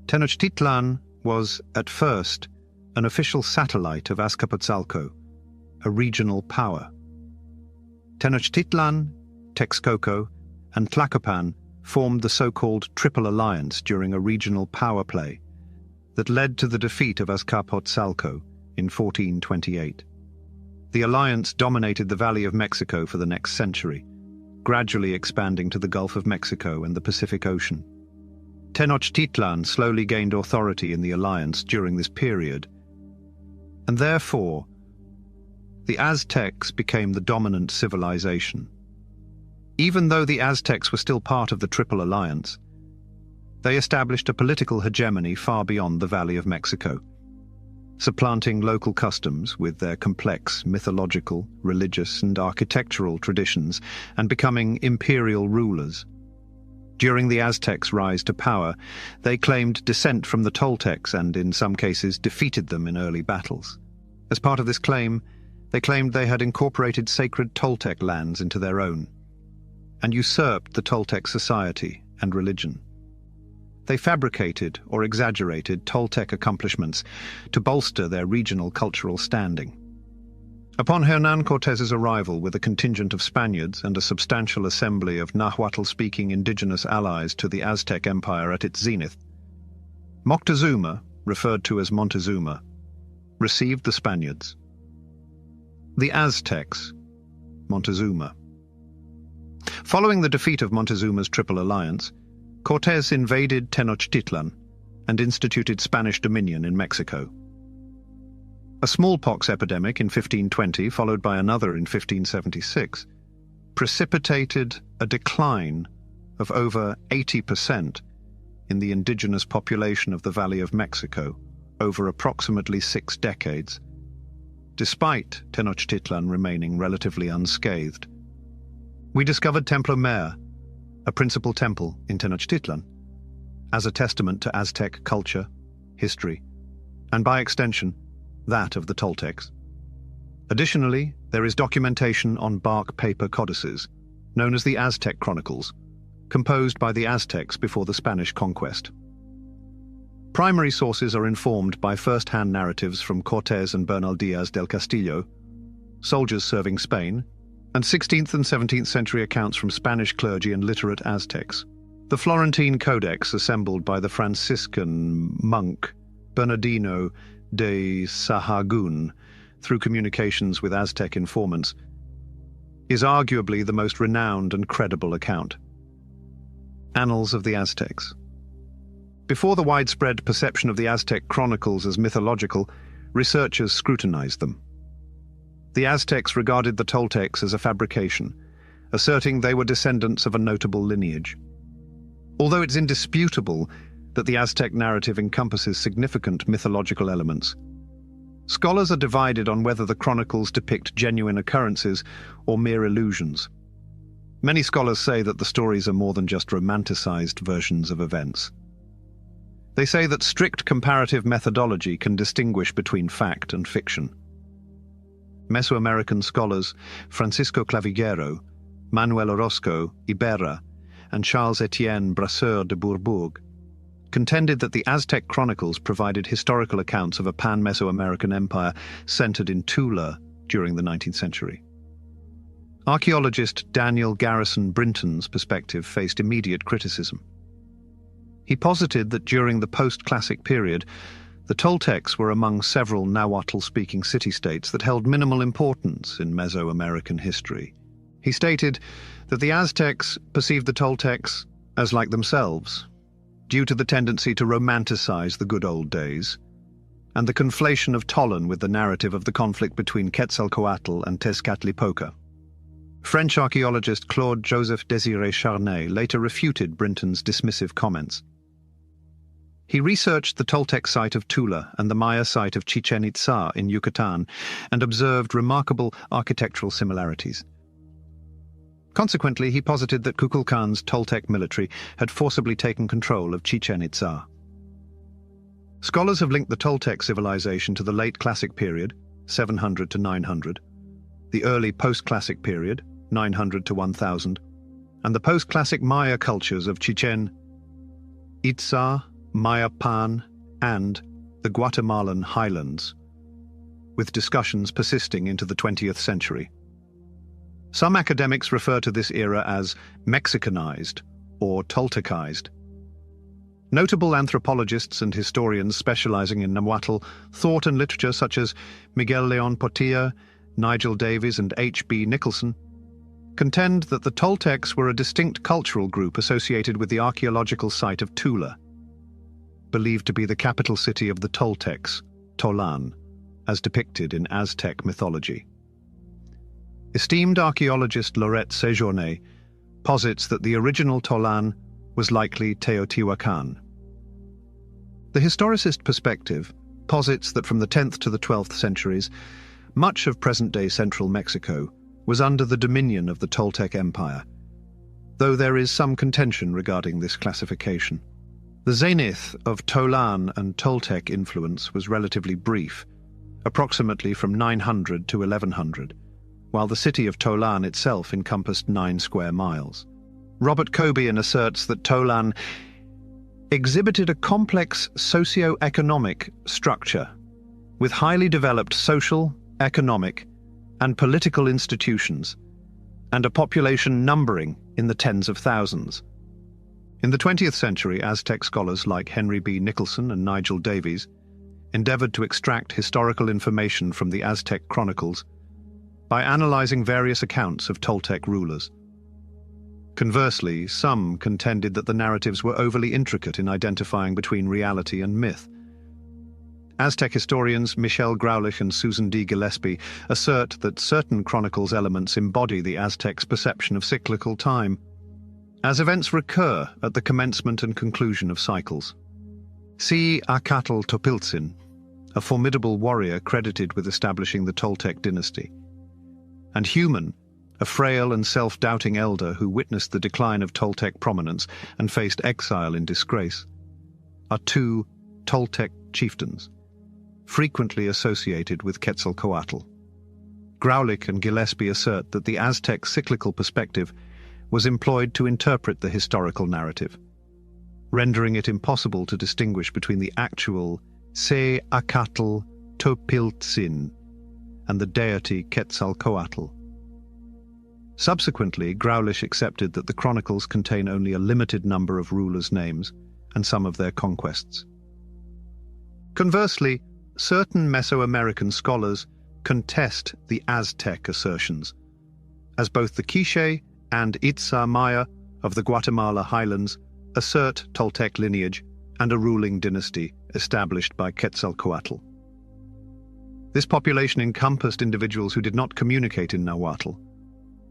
Tenochtitlan was, at first, an official satellite of Azcapotzalco, a regional power. Tenochtitlan, Texcoco, and Tlacopan formed the so-called Triple Alliance during a regional power play that led to the defeat of Azcapotzalco in 1428. The alliance dominated the Valley of Mexico for the next century, gradually expanding to the Gulf of Mexico and the Pacific Ocean. Tenochtitlan slowly gained authority in the alliance during this period, and therefore, the Aztecs became the dominant civilization. Even though the Aztecs were still part of the Triple Alliance, they established a political hegemony far beyond the Valley of Mexico, supplanting local customs with their complex mythological, religious, and architectural traditions, and becoming imperial rulers. During the Aztecs' rise to power, they claimed descent from the Toltecs and, in some cases, defeated them in early battles. As part of this claim, they claimed they had incorporated sacred Toltec lands into their own, and usurped the Toltec society and religion. They fabricated or exaggerated Toltec accomplishments to bolster their regional cultural standing. Upon Hernán Cortés's arrival with a contingent of Spaniards and a substantial assembly of Nahuatl-speaking indigenous allies to the Aztec Empire at its zenith, Moctezuma, referred to as Montezuma, received the Spaniards. The Aztecs, Montezuma. Following the defeat of Montezuma's Triple Alliance, Cortés invaded Tenochtitlan and instituted Spanish dominion in Mexico. A smallpox epidemic in 1520, followed by another in 1576, precipitated a decline of over 80% in the indigenous population of the Valley of Mexico over approximately 6 decades, despite Tenochtitlan remaining relatively unscathed. We discovered Templo Mayor, a principal temple in Tenochtitlan, as a testament to Aztec culture, history, and by extension, that of the Toltecs. Additionally, there is documentation on bark paper codices, known as the Aztec Chronicles, composed by the Aztecs before the Spanish conquest. Primary sources are informed by first-hand narratives from Cortés and Bernal Díaz del Castillo, soldiers serving Spain, and 16th and 17th century accounts from Spanish clergy and literate Aztecs. The Florentine Codex, assembled by the Franciscan monk Bernardino de Sahagún through communications with Aztec informants, is arguably the most renowned and credible account. Annals of the Aztecs. Before the widespread perception of the Aztec chronicles as mythological, researchers scrutinized them. The Aztecs regarded the Toltecs as a fabrication, asserting they were descendants of a notable lineage. Although it's indisputable that the Aztec narrative encompasses significant mythological elements, scholars are divided on whether the chronicles depict genuine occurrences or mere illusions. Many scholars say that the stories are more than just romanticized versions of events. They say that strict comparative methodology can distinguish between fact and fiction. Mesoamerican scholars Francisco Clavigero, Manuel Orozco, Iberra, and Charles-Étienne Brasseur de Bourbourg, contended that the Aztec chronicles provided historical accounts of a pan-Mesoamerican empire centered in Tula during the 19th century. Archaeologist Daniel Garrison Brinton's perspective faced immediate criticism. He posited that during the post-classic period, the Toltecs were among several Nahuatl-speaking city-states that held minimal importance in Mesoamerican history. He stated that the Aztecs perceived the Toltecs as like themselves, due to the tendency to romanticize the good old days, and the conflation of Tolan with the narrative of the conflict between Quetzalcoatl and Tezcatlipoca. French archaeologist Claude-Joseph Désiré Charnay later refuted Brinton's dismissive comments. He researched the Toltec site of Tula and the Maya site of Chichen Itza in Yucatan and observed remarkable architectural similarities. Consequently, he posited that Kukulkan's Toltec military had forcibly taken control of Chichen Itza. Scholars have linked the Toltec civilization to the late Classic period, 700 to 900, the early post-Classic period, 900 to 1000, and the post-Classic Maya cultures of Chichen Itza, Mayapan, and the Guatemalan highlands, with discussions persisting into the 20th century. Some academics refer to this era as Mexicanized or Toltecized. Notable anthropologists and historians specializing in Nahuatl thought and literature such as Miguel León Portilla, Nigel Davies, and H.B. Nicholson contend that the Toltecs were a distinct cultural group associated with the archaeological site of Tula, believed to be the capital city of the Toltecs, Tolan, as depicted in Aztec mythology. Esteemed archaeologist Laurette Séjourné posits that the original Tolan was likely Teotihuacan. The historicist perspective posits that from the 10th to the 12th centuries, much of present-day central Mexico was under the dominion of the Toltec Empire, though there is some contention regarding this classification. The zenith of Tolan and Toltec influence was relatively brief, approximately from 900 to 1100, while the city of Tolan itself encompassed 9 square miles. Robert Cobian asserts that Tolan exhibited a complex socio-economic structure with highly developed social, economic, and political institutions, and a population numbering in the tens of thousands. In the 20th century, Aztec scholars like Henry B. Nicholson and Nigel Davies endeavored to extract historical information from the Aztec chronicles by analyzing various accounts of Toltec rulers. Conversely, some contended that the narratives were overly intricate in identifying between reality and myth. Aztec historians Michel Graulich and Susan D. Gillespie assert that certain chronicles elements embody the Aztecs' perception of cyclical time, as events recur at the commencement and conclusion of cycles. See Acatl Topiltzin, a formidable warrior credited with establishing the Toltec dynasty, and Human, a frail and self-doubting elder who witnessed the decline of Toltec prominence and faced exile in disgrace, are 2 Toltec chieftains, frequently associated with Quetzalcoatl. Graulich and Gillespie assert that the Aztec cyclical perspective was employed to interpret the historical narrative, rendering it impossible to distinguish between the actual Se Acatl Topiltzin and the deity Quetzalcoatl. Subsequently, Graulich accepted that the chronicles contain only a limited number of rulers' names and some of their conquests. Conversely, certain Mesoamerican scholars contest the Aztec assertions, as both the Quiché and Itza Maya of the Guatemala highlands assert Toltec lineage and a ruling dynasty established by Quetzalcoatl. This population encompassed individuals who did not communicate in Nahuatl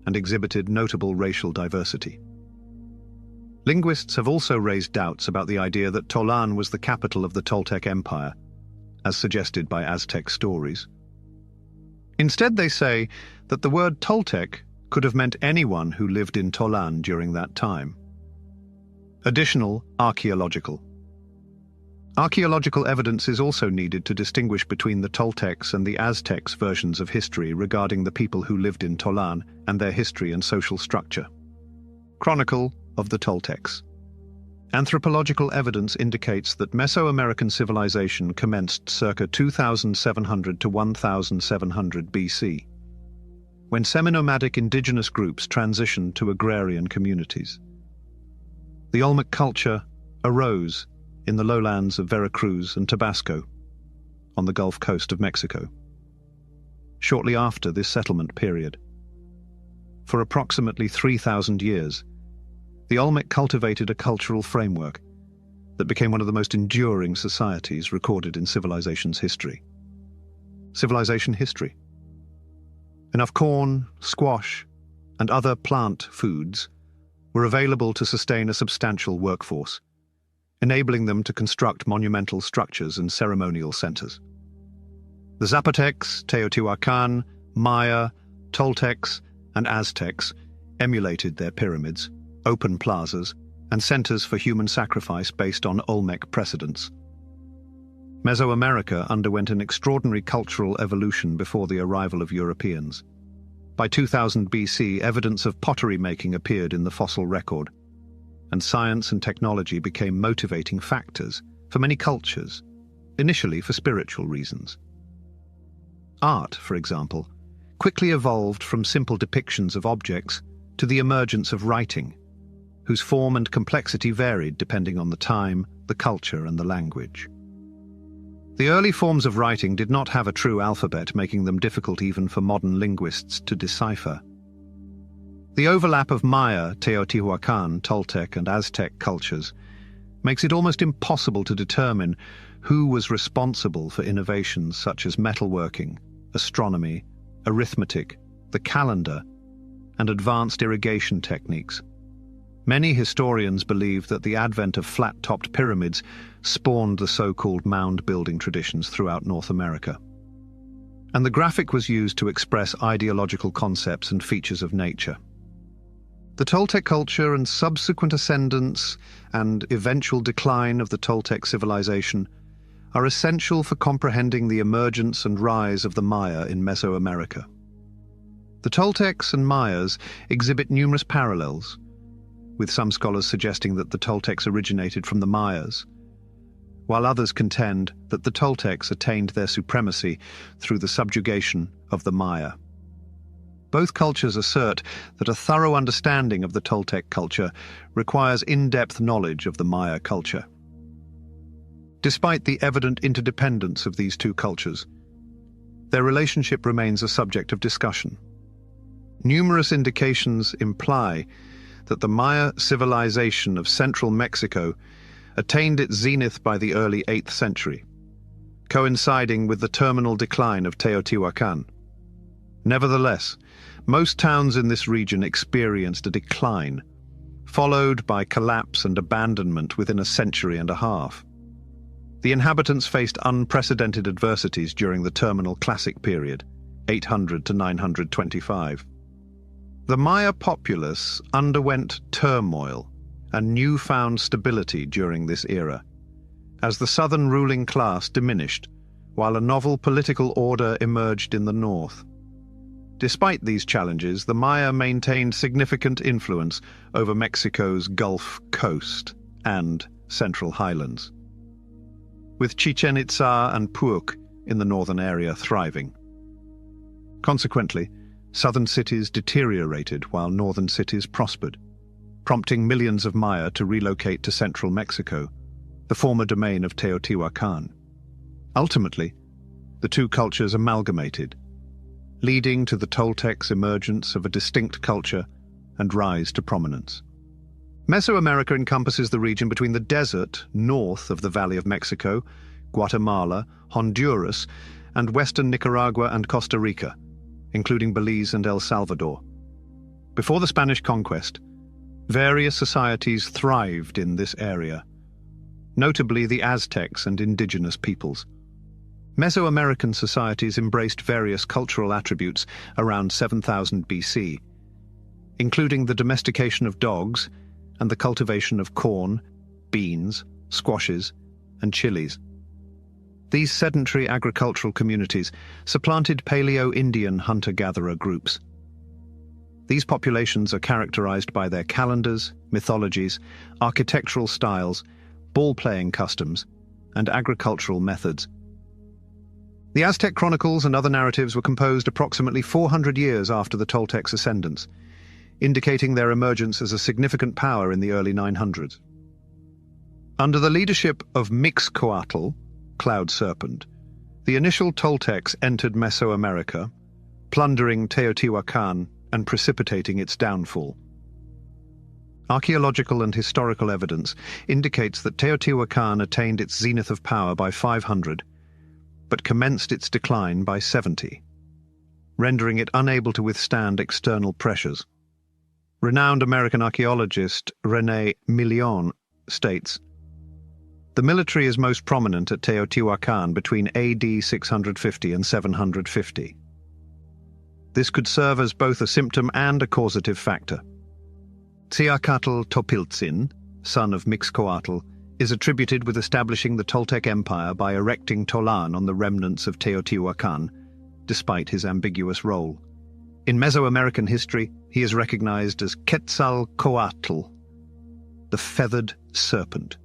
and exhibited notable racial diversity. Linguists have also raised doubts about the idea that Tolan was the capital of the Toltec Empire, as suggested by Aztec stories. Instead, they say that the word Toltec could have meant anyone who lived in Tolan during that time. Additional archaeological. Archaeological evidence is also needed to distinguish between the Toltecs and the Aztecs versions of history regarding the people who lived in Tolan and their history and social structure. Chronicle of the Toltecs. Anthropological evidence indicates that Mesoamerican civilization commenced circa 2700 to 1700 BC, when semi-nomadic indigenous groups transitioned to agrarian communities. The Olmec culture arose in the lowlands of Veracruz and Tabasco, on the Gulf Coast of Mexico, shortly after this settlement period. For approximately 3,000 years, the Olmec cultivated a cultural framework that became one of the most enduring societies recorded in civilization's history. Civilization history. Enough corn, squash, and other plant foods were available to sustain a substantial workforce, enabling them to construct monumental structures and ceremonial centers. The Zapotecs, Teotihuacan, Maya, Toltecs, and Aztecs emulated their pyramids, open plazas, and centers for human sacrifice based on Olmec precedents. Mesoamerica underwent an extraordinary cultural evolution before the arrival of Europeans. By 2000 BC, evidence of pottery making appeared in the fossil record, and science and technology became motivating factors for many cultures, initially for spiritual reasons. Art, for example, quickly evolved from simple depictions of objects to the emergence of writing, whose form and complexity varied depending on the time, the culture, and the language. The early forms of writing did not have a true alphabet, making them difficult even for modern linguists to decipher. The overlap of Maya, Teotihuacan, Toltec, and Aztec cultures makes it almost impossible to determine who was responsible for innovations such as metalworking, astronomy, arithmetic, the calendar, and advanced irrigation techniques. Many historians believe that the advent of flat-topped pyramids spawned the so-called mound-building traditions throughout North America. And the graphic was used to express ideological concepts and features of nature. The Toltec culture and subsequent ascendance and eventual decline of the Toltec civilization are essential for comprehending the emergence and rise of the Maya in Mesoamerica. The Toltecs and Mayas exhibit numerous parallels, with some scholars suggesting that the Toltecs originated from the Mayas, while others contend that the Toltecs attained their supremacy through the subjugation of the Maya. Both cultures assert that a thorough understanding of the Toltec culture requires in-depth knowledge of the Maya culture. Despite the evident interdependence of these two cultures, their relationship remains a subject of discussion. Numerous indications imply that the Maya civilization of central Mexico attained its zenith by the early 8th century, coinciding with the terminal decline of Teotihuacan. Nevertheless, most towns in this region experienced a decline, followed by collapse and abandonment within a century and a half. The inhabitants faced unprecedented adversities during the terminal Classic period, 800 to 925. The Maya populace underwent turmoil and newfound stability during this era, as the southern ruling class diminished, while a novel political order emerged in the north. Despite these challenges, the Maya maintained significant influence over Mexico's Gulf Coast and Central Highlands, with Chichen Itza and Puuc in the northern area thriving. Consequently, southern cities deteriorated while northern cities prospered, prompting millions of Maya to relocate to central Mexico, the former domain of Teotihuacan. Ultimately, the two cultures amalgamated, leading to the Toltecs' emergence of a distinct culture and rise to prominence. Mesoamerica encompasses the region between the desert north of the Valley of Mexico, Guatemala, Honduras, and western Nicaragua and Costa Rica, including Belize and El Salvador. Before the Spanish conquest, various societies thrived in this area, notably the Aztecs and indigenous peoples. Mesoamerican societies embraced various cultural attributes around 7000 BC, including the domestication of dogs and the cultivation of corn, beans, squashes, and chilies. These sedentary agricultural communities supplanted Paleo-Indian hunter-gatherer groups. These populations are characterized by their calendars, mythologies, architectural styles, ball-playing customs, and agricultural methods. The Aztec chronicles and other narratives were composed approximately 400 years after the Toltecs' ascendance, indicating their emergence as a significant power in the early 900s. Under the leadership of Mixcoatl, Cloud Serpent, the initial Toltecs entered Mesoamerica, plundering Teotihuacan and precipitating its downfall. Archaeological and historical evidence indicates that Teotihuacan attained its zenith of power by 500, but commenced its decline by 70, rendering it unable to withstand external pressures. Renowned American archaeologist René Million states, "The military is most prominent at Teotihuacan between AD 650 and 750. This could serve as both a symptom and a causative factor." Tziacatl Topiltzin, son of Mixcoatl, is attributed with establishing the Toltec Empire by erecting Tolan on the remnants of Teotihuacan, despite his ambiguous role. In Mesoamerican history, he is recognized as Quetzalcoatl, the feathered serpent.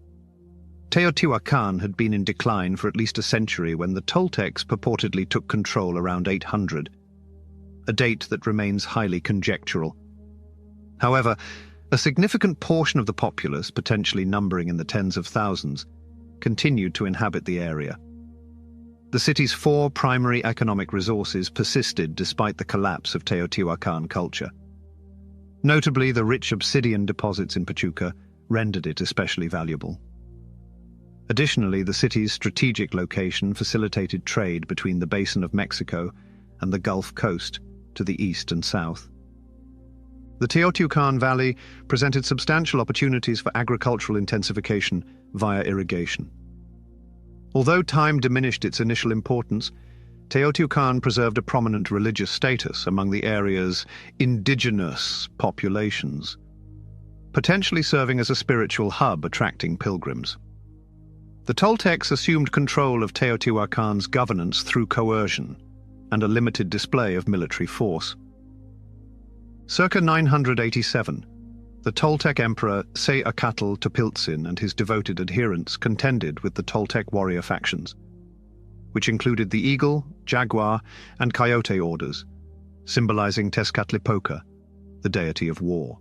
Teotihuacan had been in decline for at least a century when the Toltecs purportedly took control around 800, a date that remains highly conjectural. However, a significant portion of the populace, potentially numbering in the tens of thousands, continued to inhabit the area. The city's 4 primary economic resources persisted despite the collapse of Teotihuacan culture. Notably, the rich obsidian deposits in Pachuca rendered it especially valuable. Additionally, the city's strategic location facilitated trade between the Basin of Mexico and the Gulf Coast to the east and south. The Teotihuacan Valley presented substantial opportunities for agricultural intensification via irrigation. Although time diminished its initial importance, Teotihuacan preserved a prominent religious status among the area's indigenous populations, potentially serving as a spiritual hub attracting pilgrims. The Toltecs assumed control of Teotihuacan's governance through coercion and a limited display of military force. Circa 987, the Toltec emperor Tziacatl Topiltzin and his devoted adherents contended with the Toltec warrior factions, which included the Eagle, Jaguar, and Coyote orders, symbolizing Tezcatlipoca, the deity of war.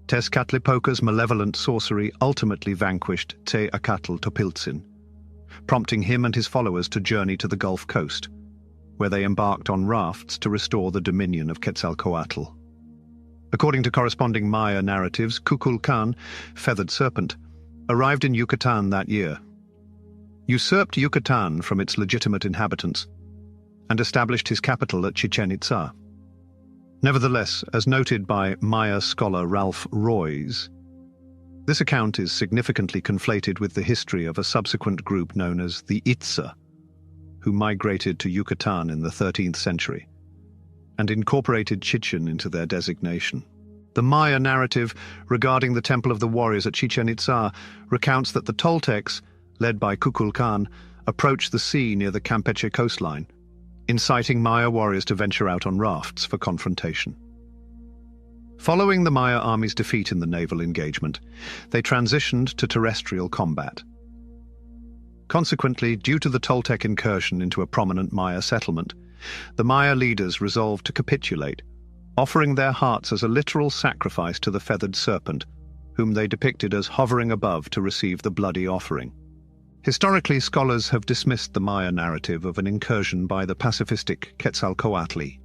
Tezcatlipoca's malevolent sorcery ultimately vanquished Tziacatl Topiltzin, prompting him and his followers to journey to the Gulf Coast, where they embarked on rafts to restore the dominion of Quetzalcoatl. According to corresponding Maya narratives, Kukulkan, feathered serpent, arrived in Yucatan that year, usurped Yucatan from its legitimate inhabitants, and established his capital at Chichen Itza. Nevertheless, as noted by Maya scholar Ralph Roys, this account is significantly conflated with the history of a subsequent group known as the Itza, who migrated to Yucatan in the 13th century and incorporated Chichen into their designation. The Maya narrative regarding the Temple of the Warriors at Chichen Itza recounts that the Toltecs, led by Kukulkan, approached the sea near the Campeche coastline, inciting Maya warriors to venture out on rafts for confrontation. Following the Maya army's defeat in the naval engagement, they transitioned to terrestrial combat. Consequently, due to the Toltec incursion into a prominent Maya settlement, the Maya leaders resolved to capitulate, offering their hearts as a literal sacrifice to the feathered serpent, whom they depicted as hovering above to receive the bloody offering. Historically, scholars have dismissed the Maya narrative of an incursion by the pacifistic Quetzalcoatl,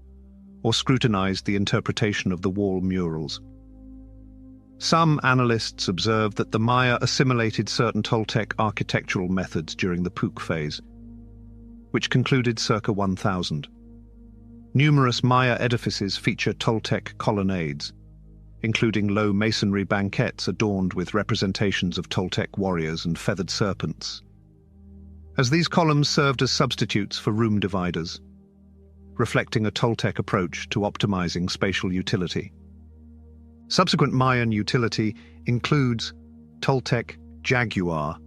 or scrutinized the interpretation of the wall murals. Some analysts observe that the Maya assimilated certain Toltec architectural methods during the Puk phase, which concluded circa 1000. Numerous Maya edifices feature Toltec colonnades, including low masonry banquettes adorned with representations of Toltec warriors and feathered serpents, as these columns served as substitutes for room dividers, reflecting a Toltec approach to optimizing spatial utility. Subsequent Mayan utility includes Toltec Jaguar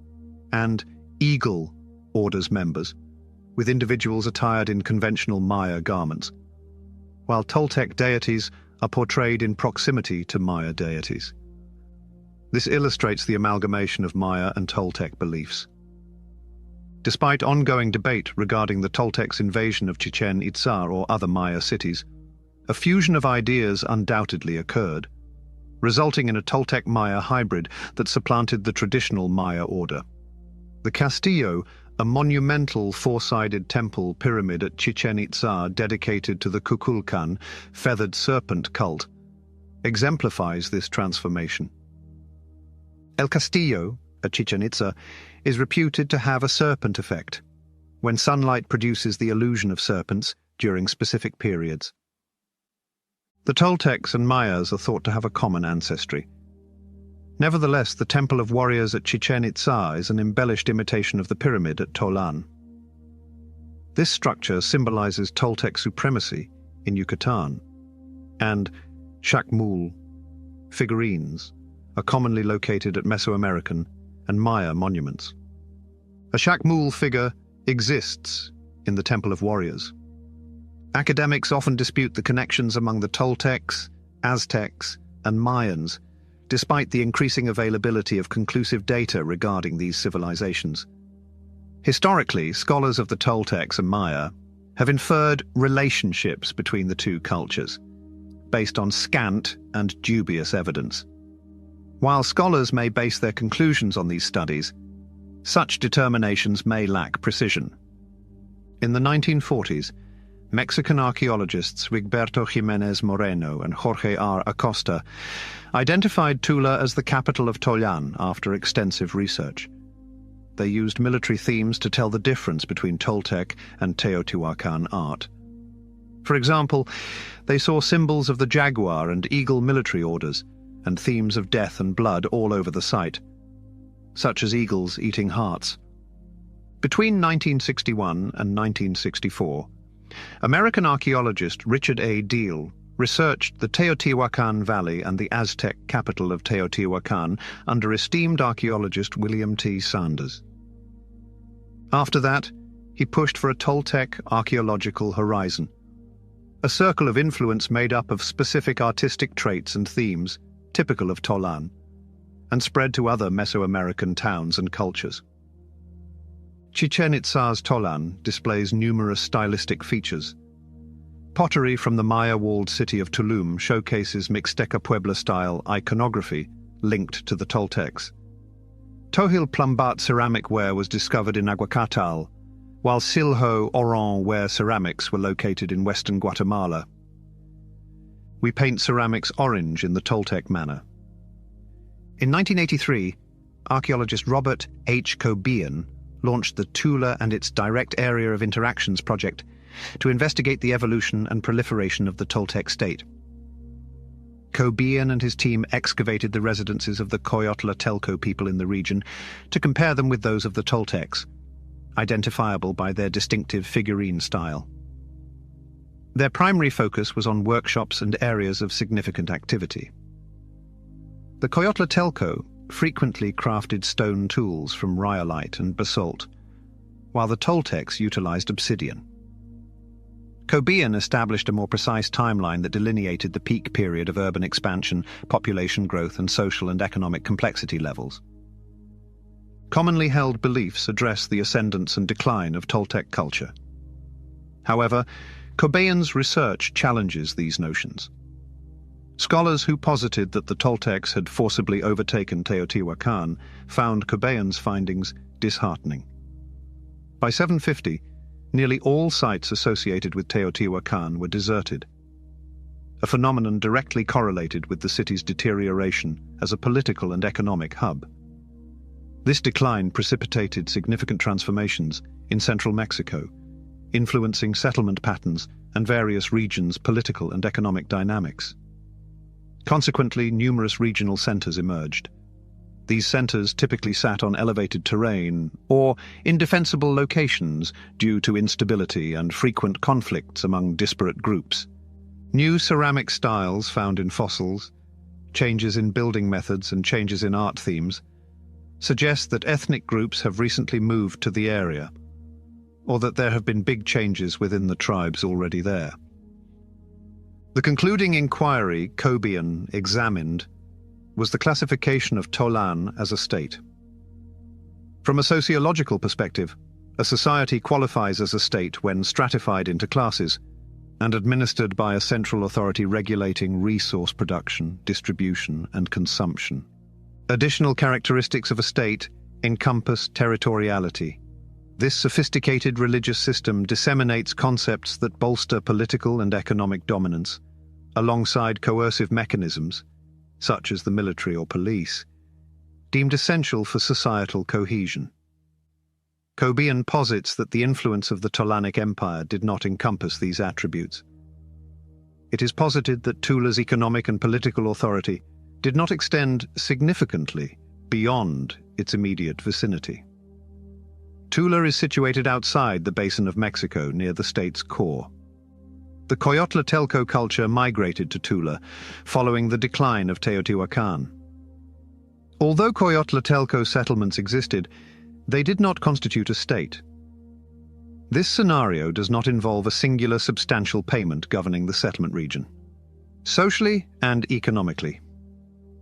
and Eagle orders members, with individuals attired in conventional Maya garments, while Toltec deities are portrayed in proximity to Maya deities. This illustrates the amalgamation of Maya and Toltec beliefs. Despite ongoing debate regarding the Toltecs' invasion of Chichen Itza or other Maya cities, a fusion of ideas undoubtedly occurred, resulting in a Toltec-Maya hybrid that supplanted the traditional Maya order. The Castillo, a monumental four-sided temple pyramid at Chichen Itza dedicated to the Kukulkan, feathered serpent cult, exemplifies this transformation. El Castillo, at Chichen Itza, is reputed to have a serpent effect, when sunlight produces the illusion of serpents during specific periods. The Toltecs and Mayas are thought to have a common ancestry. Nevertheless, the Temple of Warriors at Chichen Itza is an embellished imitation of the pyramid at Tolán. This structure symbolizes Toltec supremacy in Yucatan, and Shakmul figurines are commonly located at Mesoamerican and Maya monuments. A Shakmul figure exists in the Temple of Warriors. Academics often dispute the connections among the Toltecs, Aztecs, and Mayans, despite the increasing availability of conclusive data regarding these civilizations. Historically, scholars of the Toltecs and Maya have inferred relationships between the two cultures, based on scant and dubious evidence. While scholars may base their conclusions on these studies, such determinations may lack precision. In the 1940s, Mexican archaeologists Rigberto Jiménez Moreno and Jorge R. Acosta identified Tula as the capital of Tollan after extensive research. They used military themes to tell the difference between Toltec and Teotihuacan art. For example, they saw symbols of the jaguar and eagle military orders, and themes of death and blood all over the site, such as eagles eating hearts. Between 1961 and 1964, American archaeologist Richard A. Deal researched the Teotihuacan Valley and the Aztec capital of Teotihuacan under esteemed archaeologist William T. Sanders. After that, he pushed for a Toltec archaeological horizon, a circle of influence made up of specific artistic traits and themes typical of Tollan, and spread to other Mesoamerican towns and cultures. Chichen Itza's Tollan displays numerous stylistic features. Pottery from the Maya-walled city of Tulum showcases Mixteca Puebla-style iconography linked to the Toltecs. Tohil Plumbat ceramic ware was discovered in Aguacatal, while Silho Oran ware ceramics were located in western Guatemala. We paint ceramics orange in the Toltec manner. In 1983, archaeologist Robert H. Cobian launched the Tula and its Direct Area of Interactions project to investigate the evolution and proliferation of the Toltec state. Cobian and his team excavated the residences of the Coyotla Telco people in the region to compare them with those of the Toltecs, identifiable by their distinctive figurine style. Their primary focus was on workshops and areas of significant activity. The Coyotla Telco frequently crafted stone tools from rhyolite and basalt, while the Toltecs utilized obsidian. Cobian established a more precise timeline that delineated the peak period of urban expansion, population growth, and social and economic complexity levels. Commonly held beliefs address the ascendance and decline of Toltec culture. However, Cobian's research challenges these notions. Scholars who posited that the Toltecs had forcibly overtaken Teotihuacan found Cobian's findings disheartening. By 750, nearly all sites associated with Teotihuacan were deserted, a phenomenon directly correlated with the city's deterioration as a political and economic hub. This decline precipitated significant transformations in central Mexico, influencing settlement patterns and various regions' political and economic dynamics. Consequently, numerous regional centers emerged. These centers typically sat on elevated terrain or indefensible locations due to instability and frequent conflicts among disparate groups. New ceramic styles found in fossils, changes in building methods and changes in art themes suggest that ethnic groups have recently moved to the area, or that there have been big changes within the tribes already there. The concluding inquiry Cobian examined was the classification of Tolan as a state. From a sociological perspective, a society qualifies as a state when stratified into classes and administered by a central authority regulating resource production, distribution, and consumption. Additional characteristics of a state encompass territoriality. This sophisticated religious system disseminates concepts that bolster political and economic dominance, alongside coercive mechanisms, such as the military or police, deemed essential for societal cohesion. Cobian posits that the influence of the Tolanic Empire did not encompass these attributes. It is posited that Tula's economic and political authority did not extend significantly beyond its immediate vicinity. Tula is situated outside the Basin of Mexico, near the state's core. The Coyotl-Telco culture migrated to Tula following the decline of Teotihuacan. Although Coyotl-Telco settlements existed, they did not constitute a state. This scenario does not involve a singular substantial payment governing the settlement region. Socially and economically,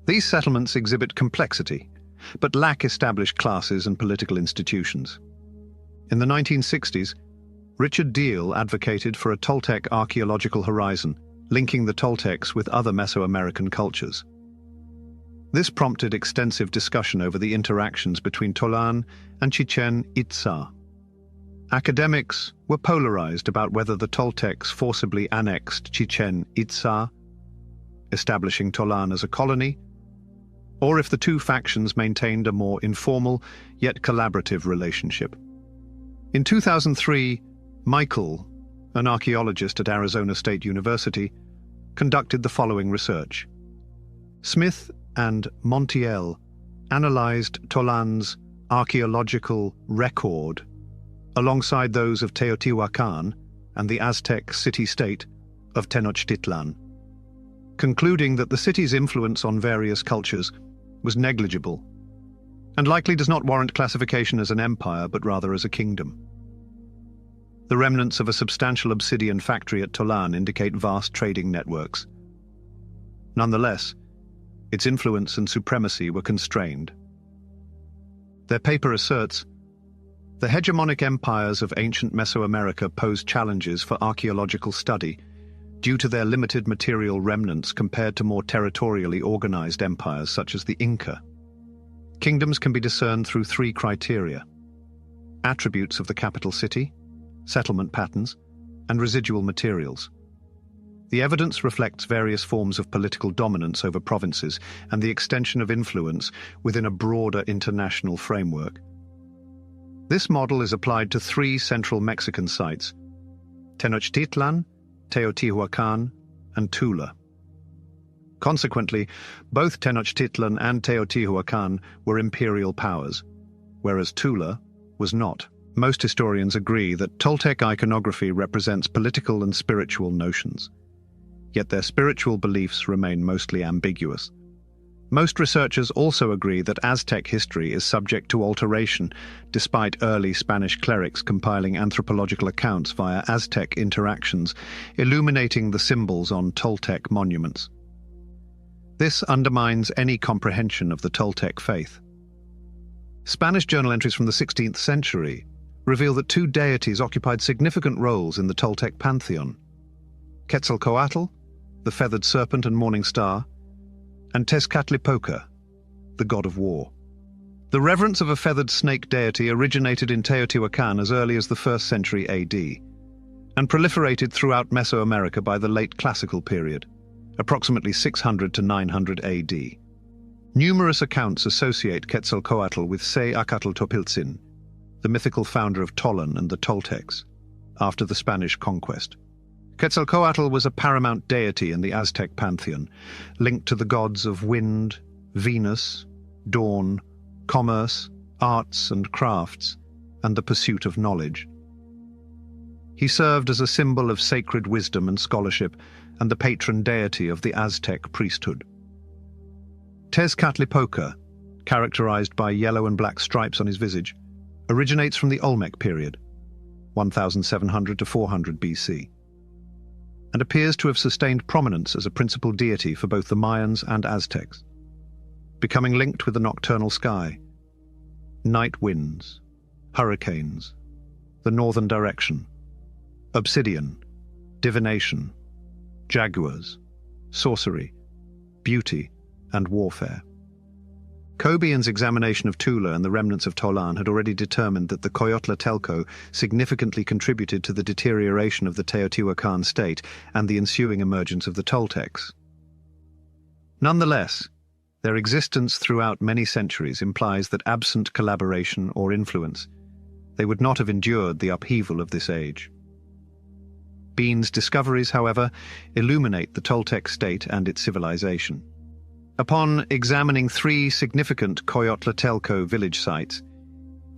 these settlements exhibit complexity, but lack established classes and political institutions. In the 1960s, Richard Deal advocated for a Toltec archaeological horizon, linking the Toltecs with other Mesoamerican cultures. This prompted extensive discussion over the interactions between Tolan and Chichen Itza. Academics were polarized about whether the Toltecs forcibly annexed Chichen Itza, establishing Tolan as a colony, or if the two factions maintained a more informal yet collaborative relationship. In 2003, Michael, an archaeologist at Arizona State University, conducted the following research. Smith and Montiel analyzed Tolan's archaeological record alongside those of Teotihuacan and the Aztec city-state of Tenochtitlan, concluding that the city's influence on various cultures was negligible and likely does not warrant classification as an empire but rather as a kingdom. The remnants of a substantial obsidian factory at Tolan indicate vast trading networks. Nonetheless, its influence and supremacy were constrained. Their paper asserts, the hegemonic empires of ancient Mesoamerica pose challenges for archaeological study due to their limited material remnants compared to more territorially organized empires such as the Inca. Kingdoms can be discerned through three criteria: attributes of the capital city, settlement patterns, and residual materials. The evidence reflects various forms of political dominance over provinces and the extension of influence within a broader international framework. This model is applied to three central Mexican sites: Tenochtitlan, Teotihuacan, and Tula. Consequently, both Tenochtitlan and Teotihuacan were imperial powers, whereas Tula was not. Most historians agree that Toltec iconography represents political and spiritual notions, yet their spiritual beliefs remain mostly ambiguous. Most researchers also agree that Aztec history is subject to alteration, despite early Spanish clerics compiling anthropological accounts via Aztec interactions, illuminating the symbols on Toltec monuments. This undermines any comprehension of the Toltec faith. Spanish journal entries from the 16th century reveal that two deities occupied significant roles in the Toltec pantheon: Quetzalcoatl, the feathered serpent and morning star, and Tezcatlipoca, the god of war. The reverence of a feathered snake deity originated in Teotihuacan as early as the 1st century AD, and proliferated throughout Mesoamerica by the late classical period, approximately 600 to 900 AD. Numerous accounts associate Quetzalcoatl with Topiltzin, the mythical founder of Tolan and the Toltecs, after the Spanish conquest. Quetzalcoatl was a paramount deity in the Aztec pantheon, linked to the gods of wind, Venus, dawn, commerce, arts and crafts, and the pursuit of knowledge. He served as a symbol of sacred wisdom and scholarship, and the patron deity of the Aztec priesthood. Tezcatlipoca, characterized by yellow and black stripes on his visage, originates from the Olmec period, 1700 to 400 BC, and appears to have sustained prominence as a principal deity for both the Mayans and Aztecs, becoming linked with the nocturnal sky, night winds, hurricanes, the northern direction, obsidian, divination, jaguars, sorcery, beauty, and warfare. Cobian's examination of Tula and the remnants of Tolan had already determined that the Coyotlatelco significantly contributed to the deterioration of the Teotihuacan state and the ensuing emergence of the Toltecs. Nonetheless, their existence throughout many centuries implies that absent collaboration or influence, they would not have endured the upheaval of this age. Bean's discoveries, however, illuminate the Toltec state and its civilization. Upon examining 3 significant Coyotlatelco village sites,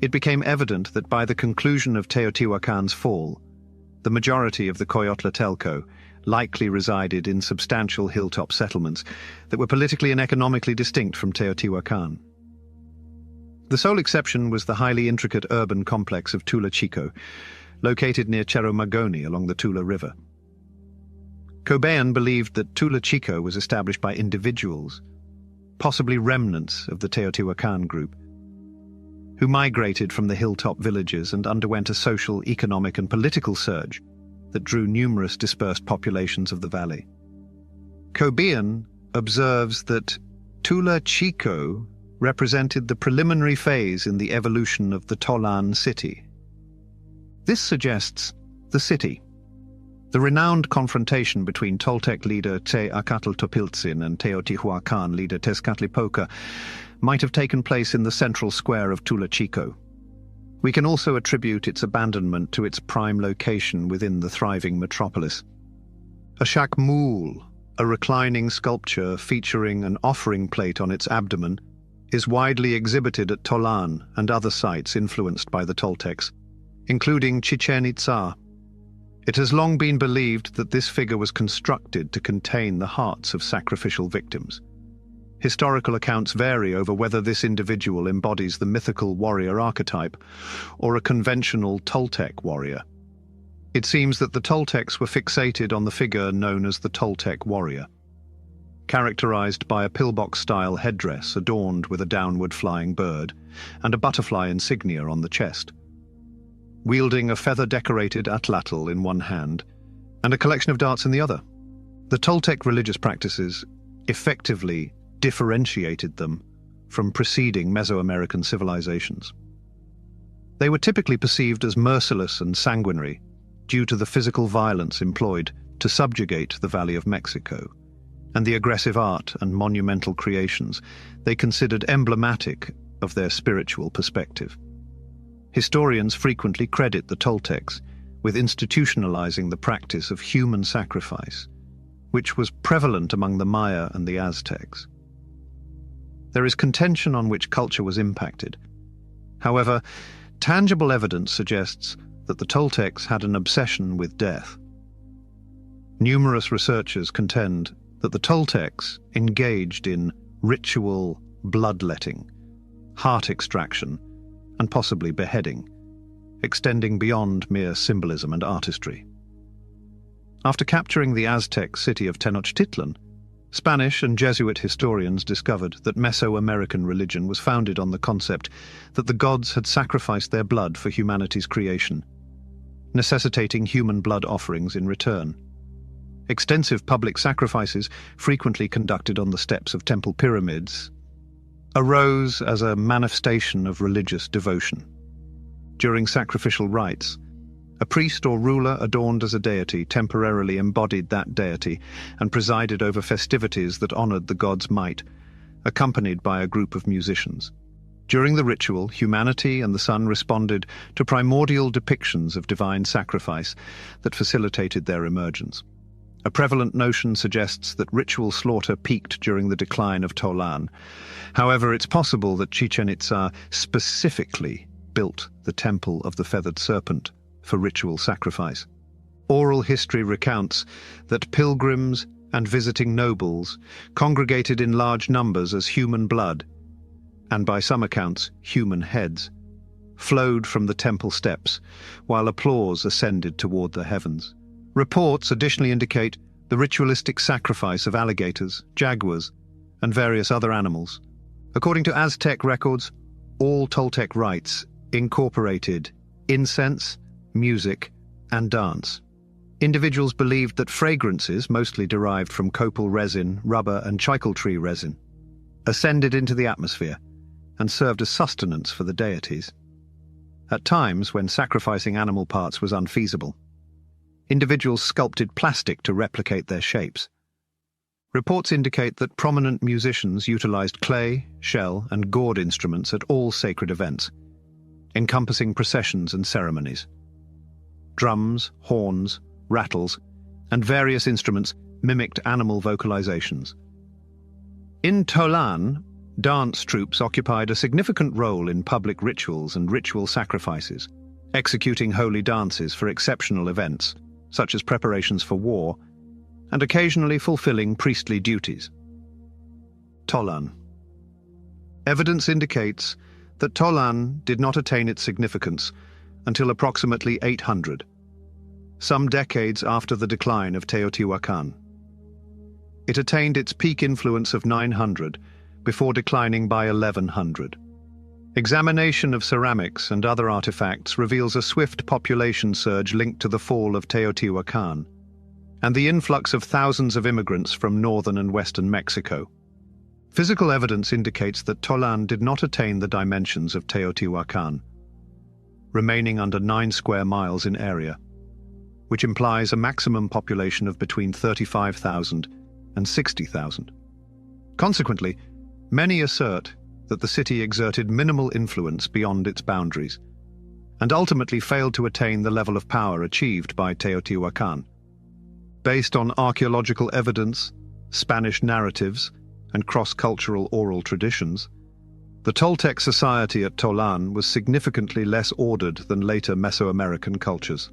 it became evident that by the conclusion of Teotihuacan's fall, the majority of the Coyotlatelco likely resided in substantial hilltop settlements that were politically and economically distinct from Teotihuacan. The sole exception was the highly intricate urban complex of Tula Chico, located near Cerro Magoni along the Tula River. Cobian believed that Tula Chico was established by individuals, possibly remnants of the Teotihuacan group, who migrated from the hilltop villages and underwent a social, economic, and political surge that drew numerous dispersed populations of the valley. Cobian observes that Tula Chico represented the preliminary phase in the evolution of the Tolan city. This suggests the city, the renowned confrontation between Toltec leader Teacatltopiltzin and Teotihuacan leader Tezcatlipoca, might have taken place in the central square of Tula Chico. We can also attribute its abandonment to its prime location within the thriving metropolis. A shakmul, a reclining sculpture featuring an offering plate on its abdomen, is widely exhibited at Tolan and other sites influenced by the Toltecs, including Chichen Itza. It has long been believed that this figure was constructed to contain the hearts of sacrificial victims. Historical accounts vary over whether this individual embodies the mythical warrior archetype or a conventional Toltec warrior. It seems that the Toltecs were fixated on the figure known as the Toltec warrior, characterized by a pillbox-style headdress adorned with a downward flying bird and a butterfly insignia on the chest, wielding a feather-decorated atlatl in one hand and a collection of darts in the other. The Toltec religious practices effectively differentiated them from preceding Mesoamerican civilizations. They were typically perceived as merciless and sanguinary due to the physical violence employed to subjugate the Valley of Mexico, and the aggressive art and monumental creations they considered emblematic of their spiritual perspective. Historians frequently credit the Toltecs with institutionalizing the practice of human sacrifice, which was prevalent among the Maya and the Aztecs. There is contention on which culture was impacted. However, tangible evidence suggests that the Toltecs had an obsession with death. Numerous researchers contend that the Toltecs engaged in ritual bloodletting, heart extraction, and possibly beheading, extending beyond mere symbolism and artistry. After capturing the Aztec city of Tenochtitlan, Spanish and Jesuit historians discovered that Mesoamerican religion was founded on the concept that the gods had sacrificed their blood for humanity's creation, necessitating human blood offerings in return. Extensive public sacrifices, frequently conducted on the steps of temple pyramids, arose as a manifestation of religious devotion. During sacrificial rites, a priest or ruler adorned as a deity temporarily embodied that deity and presided over festivities that honored the god's might, accompanied by a group of musicians. During the ritual, humanity and the sun responded to primordial depictions of divine sacrifice that facilitated their emergence. A prevalent notion suggests that ritual slaughter peaked during the decline of Tolan. However, it's possible that Chichen Itza specifically built the Temple of the Feathered Serpent for ritual sacrifice. Oral history recounts that pilgrims and visiting nobles congregated in large numbers as human blood, and by some accounts human heads, flowed from the temple steps, while applause ascended toward the heavens. Reports additionally indicate the ritualistic sacrifice of alligators, jaguars, and various other animals. According to Aztec records, all Toltec rites incorporated incense, music, and dance. Individuals believed that fragrances, mostly derived from copal resin, rubber, and chicle tree resin, ascended into the atmosphere and served as sustenance for the deities. At times, when sacrificing animal parts was unfeasible, individuals sculpted plastic to replicate their shapes. Reports indicate that prominent musicians utilized clay, shell, and gourd instruments at all sacred events, encompassing processions and ceremonies. Drums, horns, rattles, and various instruments mimicked animal vocalizations. In Tolan, dance troupes occupied a significant role in public rituals and ritual sacrifices, executing holy dances for exceptional events, such as preparations for war, and occasionally fulfilling priestly duties. Tolan. Evidence indicates that Tolan did not attain its significance until approximately 800, some decades after the decline of Teotihuacan. It attained its peak influence of 900, before declining by 1100. Examination of ceramics and other artifacts reveals a swift population surge linked to the fall of Teotihuacan, and the influx of thousands of immigrants from northern and western Mexico. Physical evidence indicates that Tolan did not attain the dimensions of Teotihuacan, remaining under 9 square miles in area, which implies a maximum population of between 35,000 and 60,000. Consequently, many assert that the city exerted minimal influence beyond its boundaries, and ultimately failed to attain the level of power achieved by Teotihuacan. Based on archaeological evidence, Spanish narratives, and cross-cultural oral traditions, the Toltec society at Tolan was significantly less ordered than later Mesoamerican cultures.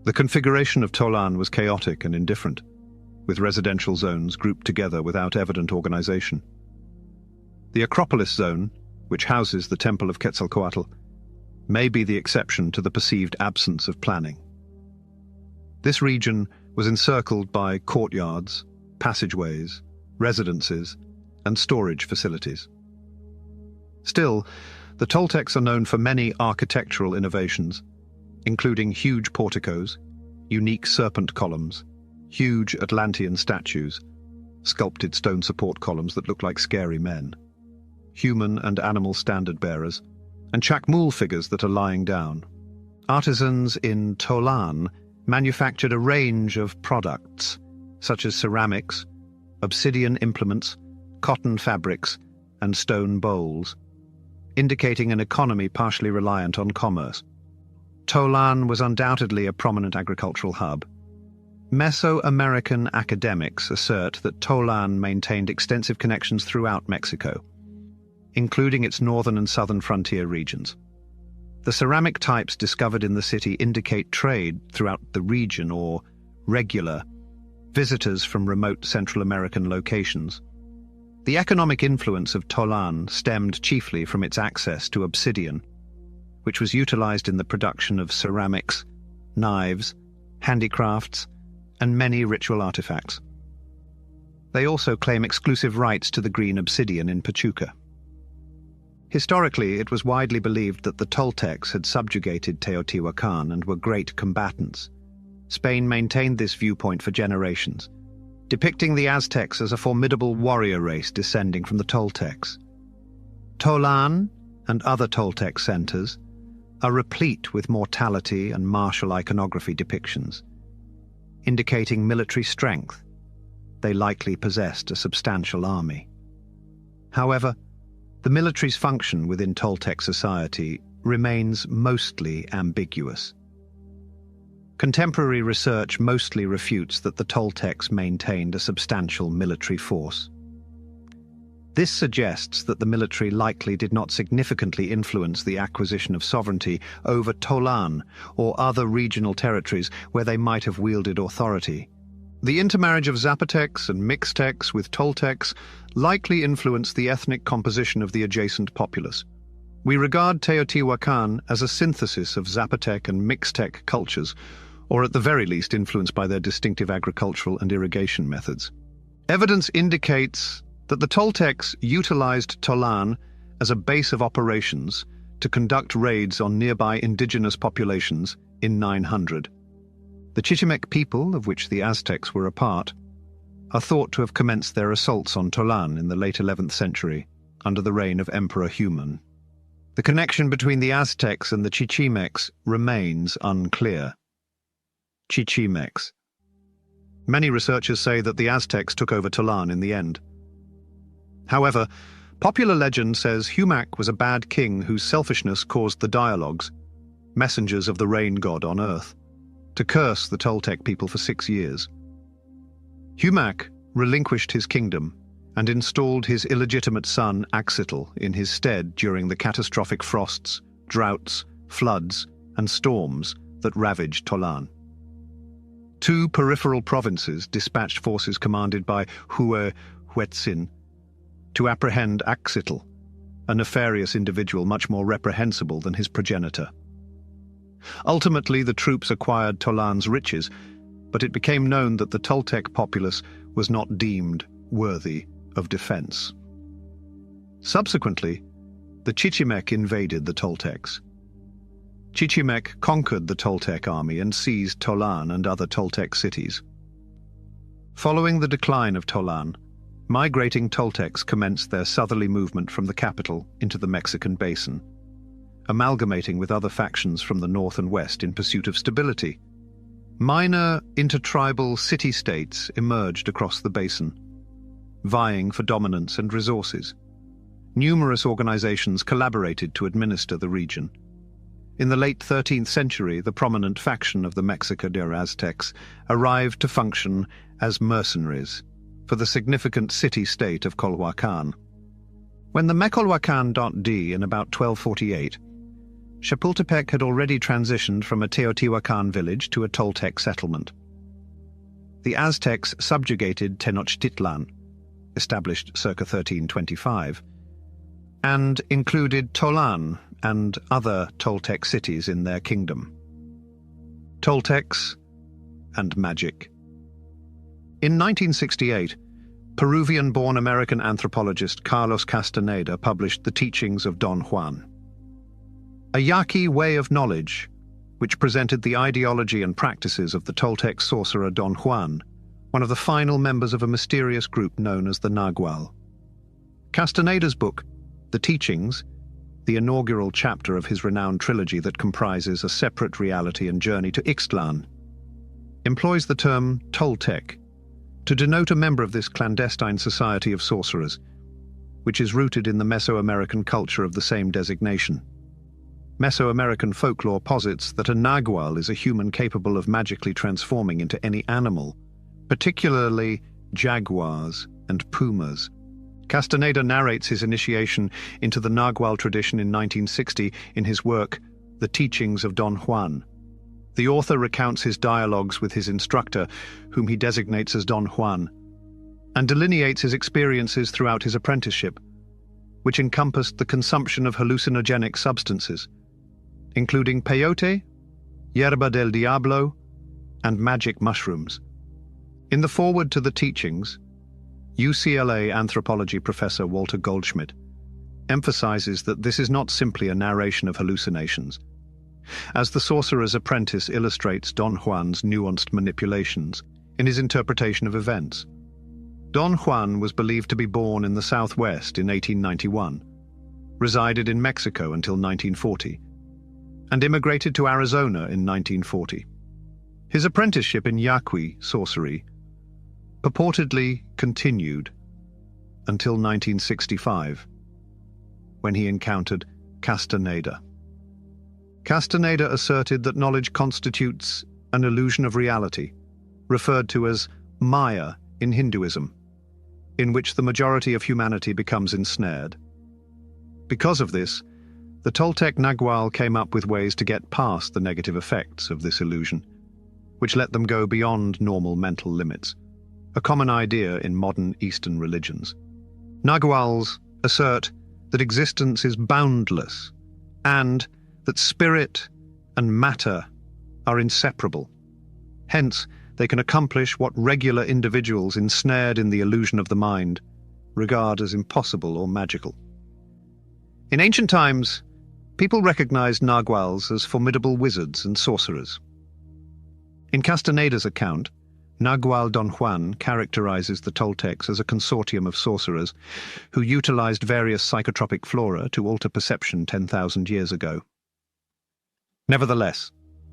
The configuration of Tolan was chaotic and indifferent, with residential zones grouped together without evident organization. The Acropolis zone, which houses the Temple of Quetzalcoatl, may be the exception to the perceived absence of planning. This region was encircled by courtyards, passageways, residences, and storage facilities. Still, the Toltecs are known for many architectural innovations, including huge porticos, unique serpent columns, huge Atlantean statues, sculpted stone support columns that look like scary men, human and animal standard bearers, and chakmul figures that are lying down. Artisans in Tolan manufactured a range of products, such as ceramics, obsidian implements, cotton fabrics, and stone bowls, indicating an economy partially reliant on commerce. Tolan was undoubtedly a prominent agricultural hub. Mesoamerican academics assert that Tolan maintained extensive connections throughout Mexico, including its northern and southern frontier regions. The ceramic types discovered in the city indicate trade throughout the region or regular visitors from remote Central American locations. The economic influence of Tolan stemmed chiefly from its access to obsidian, which was utilized in the production of ceramics, knives, handicrafts, and many ritual artifacts. They also claim exclusive rights to the green obsidian in Pachuca. Historically, it was widely believed that the Toltecs had subjugated Teotihuacan and were great combatants. Spain maintained this viewpoint for generations, depicting the Aztecs as a formidable warrior race descending from the Toltecs. Tolan and other Toltec centers are replete with mortality and martial iconography depictions, indicating military strength. They likely possessed a substantial army. However, the military's function within Toltec society remains mostly ambiguous. Contemporary research mostly refutes that the Toltecs maintained a substantial military force. This suggests that the military likely did not significantly influence the acquisition of sovereignty over Tolan or other regional territories where they might have wielded authority, The intermarriage of Zapotecs and Mixtecs with Toltecs likely influenced the ethnic composition of the adjacent populace. We regard Teotihuacan as a synthesis of Zapotec and Mixtec cultures, or at the very least influenced by their distinctive agricultural and irrigation methods. Evidence indicates that the Toltecs utilized Tolan as a base of operations to conduct raids on nearby indigenous populations in 900. The Chichimec people, of which the Aztecs were a part, are thought to have commenced their assaults on Tolan in the late 11th century, under the reign of Emperor Human. The connection between the Aztecs and the Chichimecs remains unclear. Chichimecs. Many researchers say that the Aztecs took over Tolan in the end. However, popular legend says Humac was a bad king whose selfishness caused the dialogues, messengers of the rain god on earth, to curse the Toltec people for 6 years. Humac relinquished his kingdom and installed his illegitimate son Axitl in his stead during the catastrophic frosts, droughts, floods, and storms that ravaged Tolan. 2 peripheral provinces dispatched forces commanded by Huetzin to apprehend Axitl, a nefarious individual much more reprehensible than his progenitor. Ultimately, the troops acquired Tolan's riches, but it became known that the Toltec populace was not deemed worthy of defense. Subsequently, the Chichimec invaded the Toltecs. Chichimec conquered the Toltec army and seized Tolan and other Toltec cities. Following the decline of Tolan, migrating Toltecs commenced their southerly movement from the capital into the Mexican basin, amalgamating with other factions from the north and west in pursuit of stability. Minor intertribal city-states emerged across the basin, vying for dominance and resources. Numerous organizations collaborated to administer the region. In the late 13th century, the prominent faction of the Mexica de Aztecs arrived to function as mercenaries for the significant city-state of Colhuacan. When the Mecolhuacan.d in about 1248, Chapultepec had already transitioned from a Teotihuacan village to a Toltec settlement. The Aztecs subjugated Tenochtitlan, established circa 1325, and included Tolan and other Toltec cities in their kingdom. Toltecs and magic. In 1968, Peruvian-born American anthropologist Carlos Castaneda published The Teachings of Don Juan, a Yaqui way of knowledge which presented the ideology and practices of the Toltec sorcerer Don Juan, one of the final members of a mysterious group known as the Nagual. Castaneda's book, The Teachings, the inaugural chapter of his renowned trilogy that comprises a separate reality and journey to Ixtlan, employs the term Toltec to denote a member of this clandestine society of sorcerers, which is rooted in the Mesoamerican culture of the same designation. Mesoamerican folklore posits that a Nagual is a human capable of magically transforming into any animal, particularly jaguars and pumas. Castaneda narrates his initiation into the Nagual tradition in 1960 in his work, The Teachings of Don Juan. The author recounts his dialogues with his instructor, whom he designates as Don Juan, and delineates his experiences throughout his apprenticeship, which encompassed the consumption of hallucinogenic substances, including peyote, yerba del diablo, and magic mushrooms. In the foreword to The Teachings, UCLA anthropology professor Walter Goldschmidt emphasizes that this is not simply a narration of hallucinations. As the sorcerer's apprentice illustrates Don Juan's nuanced manipulations in his interpretation of events. Don Juan was believed to be born in the Southwest in 1891, resided in Mexico until 1940, and immigrated to Arizona in 1940. His apprenticeship in Yaqui sorcery purportedly continued until 1965, when he encountered Castaneda. Castaneda asserted that knowledge constitutes an illusion of reality, referred to as Maya in Hinduism, in which the majority of humanity becomes ensnared. Because of this, the Toltec Nagual came up with ways to get past the negative effects of this illusion. which let them go beyond normal mental limits, a common idea in modern Eastern religions. Naguals assert that existence is boundless and that spirit and matter are inseparable. Hence, they can accomplish what regular individuals ensnared in the illusion of the mind regard as impossible or magical. In ancient times, people recognized Naguals as formidable wizards and sorcerers. In Castaneda's account, Nagual Don Juan characterizes the Toltecs as a consortium of sorcerers who utilized various psychotropic flora to alter perception 10,000 years ago. Nevertheless,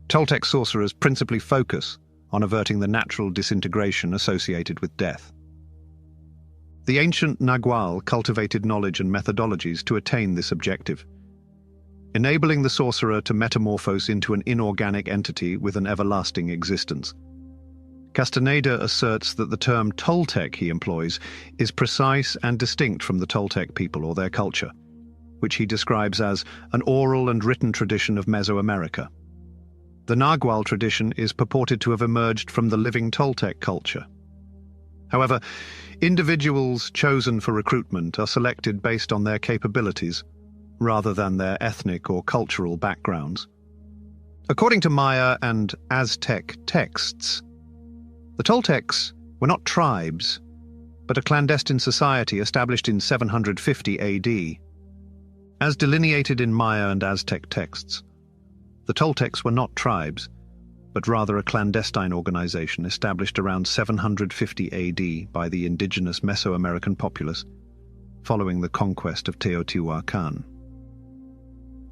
Toltec sorcerers principally focus on averting the natural disintegration associated with death. The ancient Nagual cultivated knowledge and methodologies to attain this objective, enabling the sorcerer to metamorphose into an inorganic entity with an everlasting existence. Castaneda asserts that the term Toltec he employs is precise and distinct from the Toltec people or their culture, which he describes as an oral and written tradition of Mesoamerica. The Nagual tradition is purported to have emerged from the living Toltec culture. However, individuals chosen for recruitment are selected based on their capabilities, rather than their ethnic or cultural backgrounds. According to Maya and Aztec texts, the Toltecs were not tribes, but a clandestine society established in 750 AD. As delineated in Maya and Aztec texts, the Toltecs were not tribes, but rather a clandestine organization established around 750 AD by the indigenous Mesoamerican populace, following the conquest of Teotihuacan.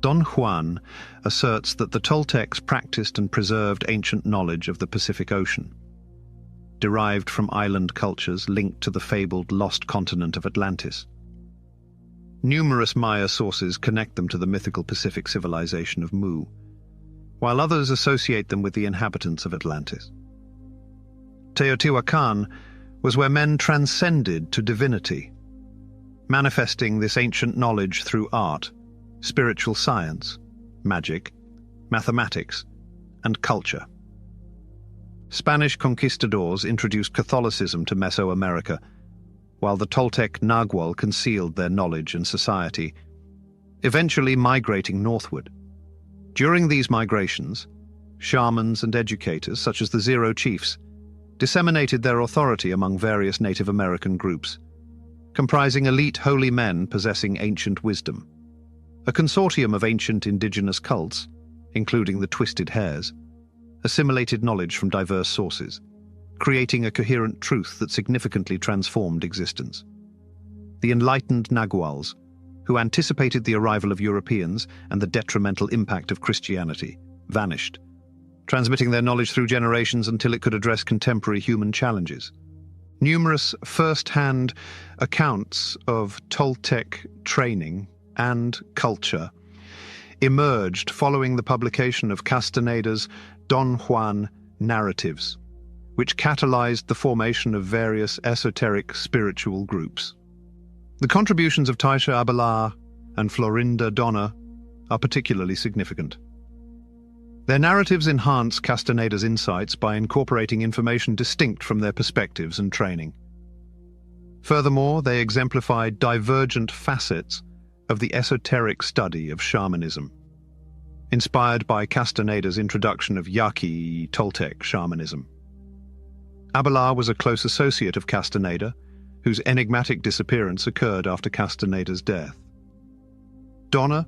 Don Juan asserts that the Toltecs practiced and preserved ancient knowledge of the Pacific Ocean, derived from island cultures linked to the fabled lost continent of Atlantis. Numerous Maya sources connect them to the mythical Pacific civilization of Mu, while others associate them with the inhabitants of Atlantis. Teotihuacan was where men transcended to divinity, manifesting this ancient knowledge through art, spiritual science, magic, mathematics, and culture. Spanish conquistadors introduced Catholicism to Mesoamerica, while the Toltec Nagual concealed their knowledge and society, eventually migrating northward. During these migrations, shamans and educators, such as the Zero Chiefs, disseminated their authority among various Native American groups, comprising elite holy men possessing ancient wisdom. A consortium of ancient indigenous cults, including the Twisted Hares, assimilated knowledge from diverse sources, creating a coherent truth that significantly transformed existence. The enlightened Naguals, who anticipated the arrival of Europeans and the detrimental impact of Christianity, vanished, transmitting their knowledge through generations until it could address contemporary human challenges. Numerous first-hand accounts of Toltec training and culture emerged following the publication of Castaneda's Don Juan narratives, which catalyzed the formation of various esoteric spiritual groups. The contributions of Taisha Abelar and Florinda Donner are particularly significant. Their narratives enhance Castaneda's insights by incorporating information distinct from their perspectives and training. Furthermore, they exemplify divergent facets of the esoteric study of shamanism, inspired by Castaneda's introduction of Yaqui Toltec shamanism. Abelar was a close associate of Castaneda, whose enigmatic disappearance occurred after Castaneda's death. Donner,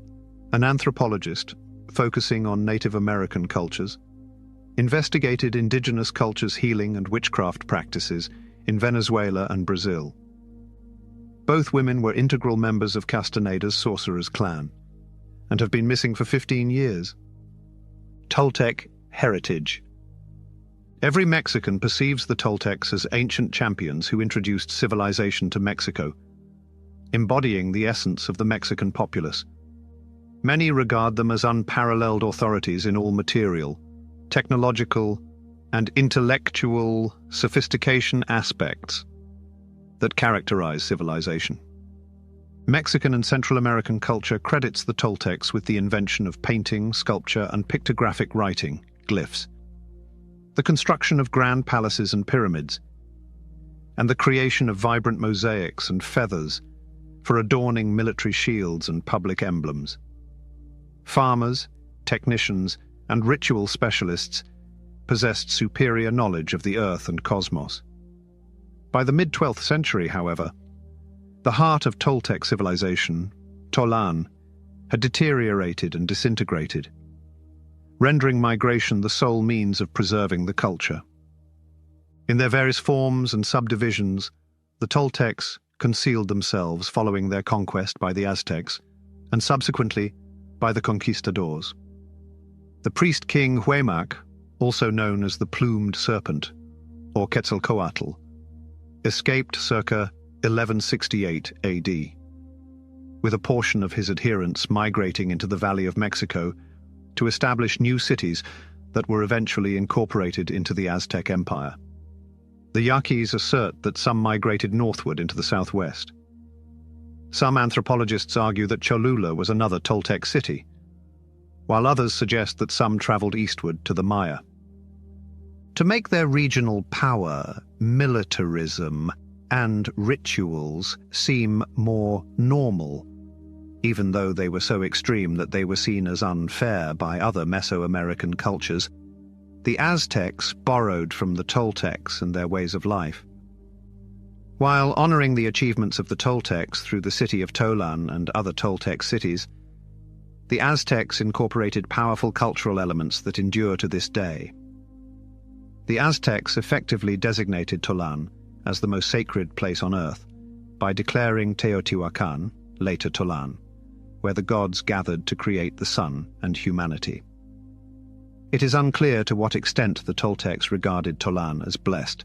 an anthropologist focusing on Native American cultures, investigated indigenous cultures' healing and witchcraft practices in Venezuela and Brazil. Both women were integral members of Castaneda's sorcerers' clan, and have been missing for 15 years. Toltec heritage. Every Mexican perceives the Toltecs as ancient champions who introduced civilization to Mexico, embodying the essence of the Mexican populace. Many regard them as unparalleled authorities in all material, technological, and intellectual sophistication aspects that characterize civilization. Mexican and Central American culture credits the Toltecs with the invention of painting, sculpture, and pictographic writing, glyphs. the construction of grand palaces and pyramids, and the creation of vibrant mosaics and feathers for adorning military shields and public emblems. Farmers, technicians, and ritual specialists possessed superior knowledge of the earth and cosmos. By the mid-12th century, however, the heart of Toltec civilization, Tolan, had deteriorated and disintegrated, rendering migration the sole means of preserving the culture. In their various forms and subdivisions, the Toltecs concealed themselves following their conquest by the Aztecs, and subsequently by the conquistadors. The priest-king Olmec, also known as the Plumed Serpent, or Quetzalcoatl, escaped circa 1168 AD, with a portion of his adherents migrating into the Valley of Mexico to establish new cities that were eventually incorporated into the Aztec Empire. The Yaquis assert that some migrated northward into the southwest. Some anthropologists argue that Cholula was another Toltec city, while others suggest that some traveled eastward to the Maya. To make their regional power, militarism, and rituals seem more normal, even though they were so extreme that they were seen as unfair by other Mesoamerican cultures, the Aztecs borrowed from the Toltecs and their ways of life. While honoring the achievements of the Toltecs through the city of Tolan and other Toltec cities, the Aztecs incorporated powerful cultural elements that endure to this day. The Aztecs effectively designated Tolan as the most sacred place on earth by declaring Teotihuacan, later Tolan, where the gods gathered to create the sun and humanity. It is unclear to what extent the Toltecs regarded Tolan as blessed,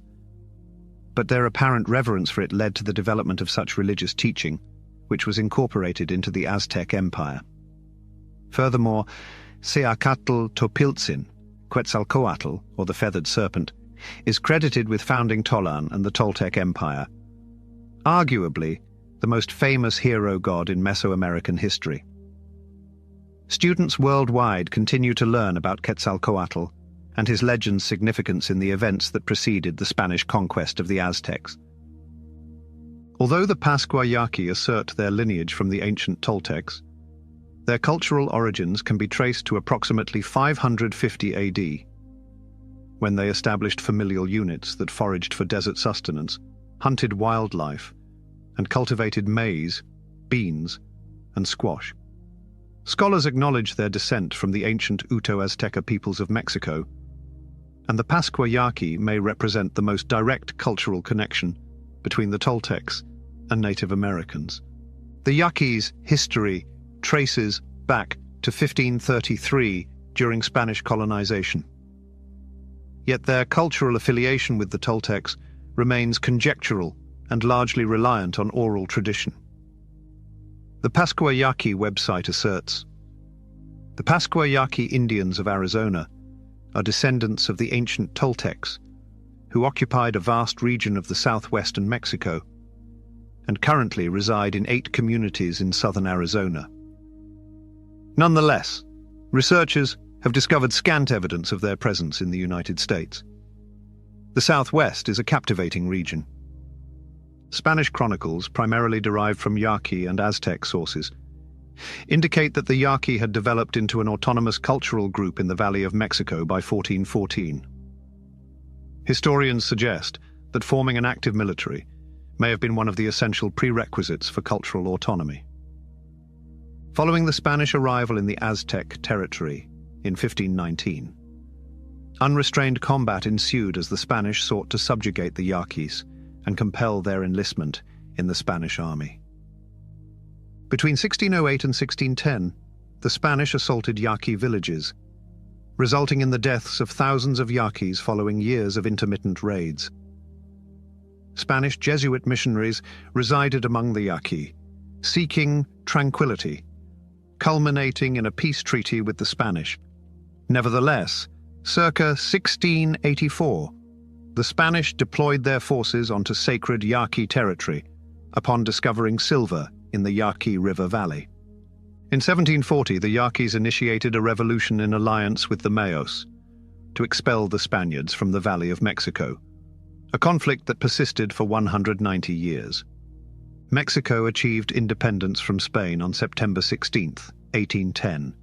but their apparent reverence for it led to the development of such religious teaching, which was incorporated into the Aztec Empire. Furthermore, Seacatl Topiltzin, Quetzalcoatl, or the Feathered Serpent, is credited with founding Tolan and the Toltec Empire, arguably the most famous hero god in Mesoamerican history. Students worldwide continue to learn about Quetzalcoatl and his legend's significance in the events that preceded the Spanish conquest of the Aztecs. Although the Pascua Yaqui assert their lineage from the ancient Toltecs, their cultural origins can be traced to approximately 550 AD, when they established familial units that foraged for desert sustenance, hunted wildlife, and cultivated maize, beans, and squash. Scholars acknowledge their descent from the ancient Uto-Azteca peoples of Mexico, and the Pascua Yaqui may represent the most direct cultural connection between the Toltecs and Native Americans. The Yaquis' history traces back to 1533 during Spanish colonization. Yet their cultural affiliation with the Toltecs remains conjectural and largely reliant on oral tradition. The Pascua Yaqui website asserts, "The Pascua Yaqui Indians of Arizona are descendants of the ancient Toltecs, who occupied a vast region of the southwestern Mexico and currently reside in 8 communities in southern Arizona." Nonetheless, researchers have discovered scant evidence of their presence in the United States. The Southwest is a captivating region. Spanish chronicles, primarily derived from Yaqui and Aztec sources, indicate that the Yaqui had developed into an autonomous cultural group in the Valley of Mexico by 1414. Historians suggest that forming an active military may have been one of the essential prerequisites for cultural autonomy. Following the Spanish arrival in the Aztec territory in 1519, unrestrained combat ensued as the Spanish sought to subjugate the Yaquis and compel their enlistment in the Spanish army. Between 1608 and 1610, the Spanish assaulted Yaqui villages, resulting in the deaths of thousands of Yaquis following years of intermittent raids. Spanish Jesuit missionaries resided among the Yaqui, seeking tranquility, culminating in a peace treaty with the Spanish. Nevertheless, circa 1684, the Spanish deployed their forces onto sacred Yaqui territory upon discovering silver in the Yaqui River Valley. In 1740, the Yaquis initiated a revolution in alliance with the Mayos, to expel the Spaniards from the Valley of Mexico, a conflict that persisted for 190 years. Mexico achieved independence from Spain on September 16, 1810,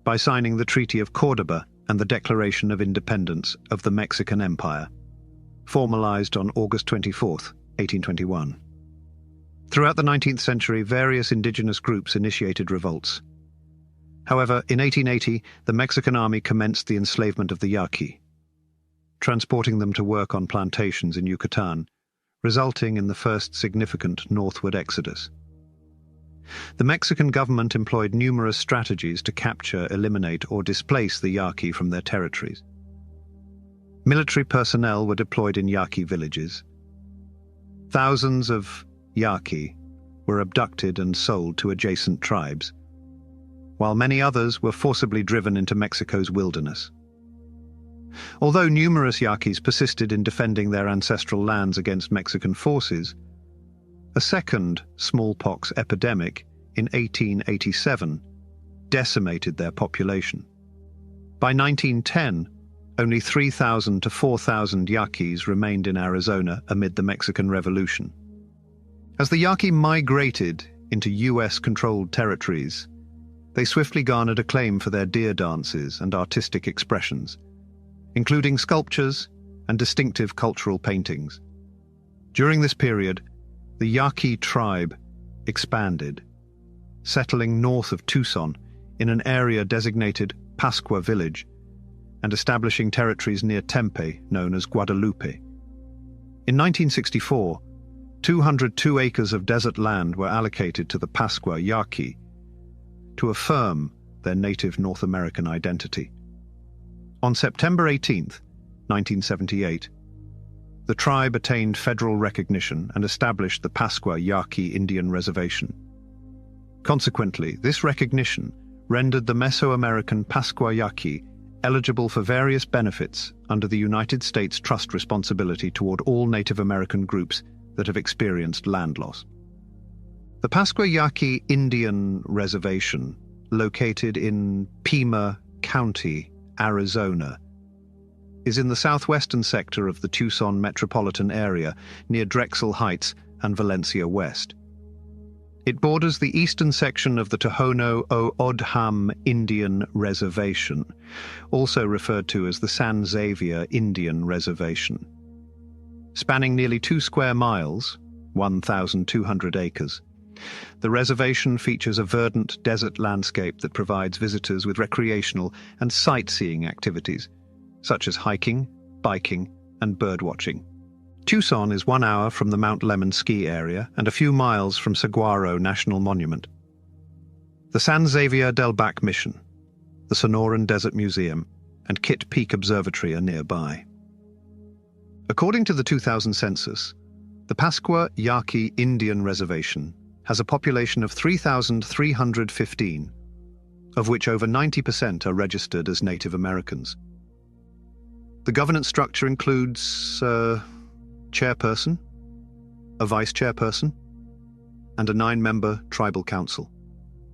by signing the Treaty of Cordoba and the Declaration of Independence of the Mexican Empire, formalized on August 24, 1821. Throughout the 19th century, various indigenous groups initiated revolts. However, in 1880, the Mexican army commenced the enslavement of the Yaqui, transporting them to work on plantations in Yucatan, resulting in the first significant northward exodus. The Mexican government employed numerous strategies to capture, eliminate, or displace the Yaqui from their territories. Military personnel were deployed in Yaqui villages. Thousands of Yaqui were abducted and sold to adjacent tribes, while many others were forcibly driven into Mexico's wilderness. Although numerous Yaquis persisted in defending their ancestral lands against Mexican forces, a second smallpox epidemic in 1887 decimated their population. By 1910, only 3,000 to 4,000 Yaquis remained in Arizona amid the Mexican Revolution. As the Yaqui migrated into U.S.-controlled territories, they swiftly garnered acclaim for their deer dances and artistic expressions, including sculptures and distinctive cultural paintings. During this period, the Yaqui tribe expanded, settling north of Tucson in an area designated Pascua Village and establishing territories near Tempe known as Guadalupe. In 1964, 202 acres of desert land were allocated to the Pascua Yaqui to affirm their native North American identity. On September 18, 1978, the tribe attained federal recognition and established the Pascua Yaqui Indian Reservation. Consequently, this recognition rendered the Mesoamerican Pascua Yaqui eligible for various benefits under the United States Trust Responsibility toward all Native American groups that have experienced land loss. The Pascua Yaqui Indian Reservation, located in Pima County, Arizona, is in the southwestern sector of the Tucson metropolitan area near Drexel Heights and Valencia West. It borders the eastern section of the Tohono O'odham Indian Reservation, also referred to as the San Xavier Indian Reservation. Spanning nearly 2 square miles, 1,200 acres, the reservation features a verdant desert landscape that provides visitors with recreational and sightseeing activities, such as hiking, biking, and birdwatching. Tucson is 1 hour from the Mount Lemmon ski area and a few miles from Saguaro National Monument. The San Xavier del Bac Mission, the Sonoran Desert Museum, and Kitt Peak Observatory are nearby. According to the 2000 census, the Pascua Yaqui Indian Reservation has a population of 3,315, of which over 90% are registered as Native Americans. The governance structure includes chairperson, a vice chairperson, and a 9-member tribal council.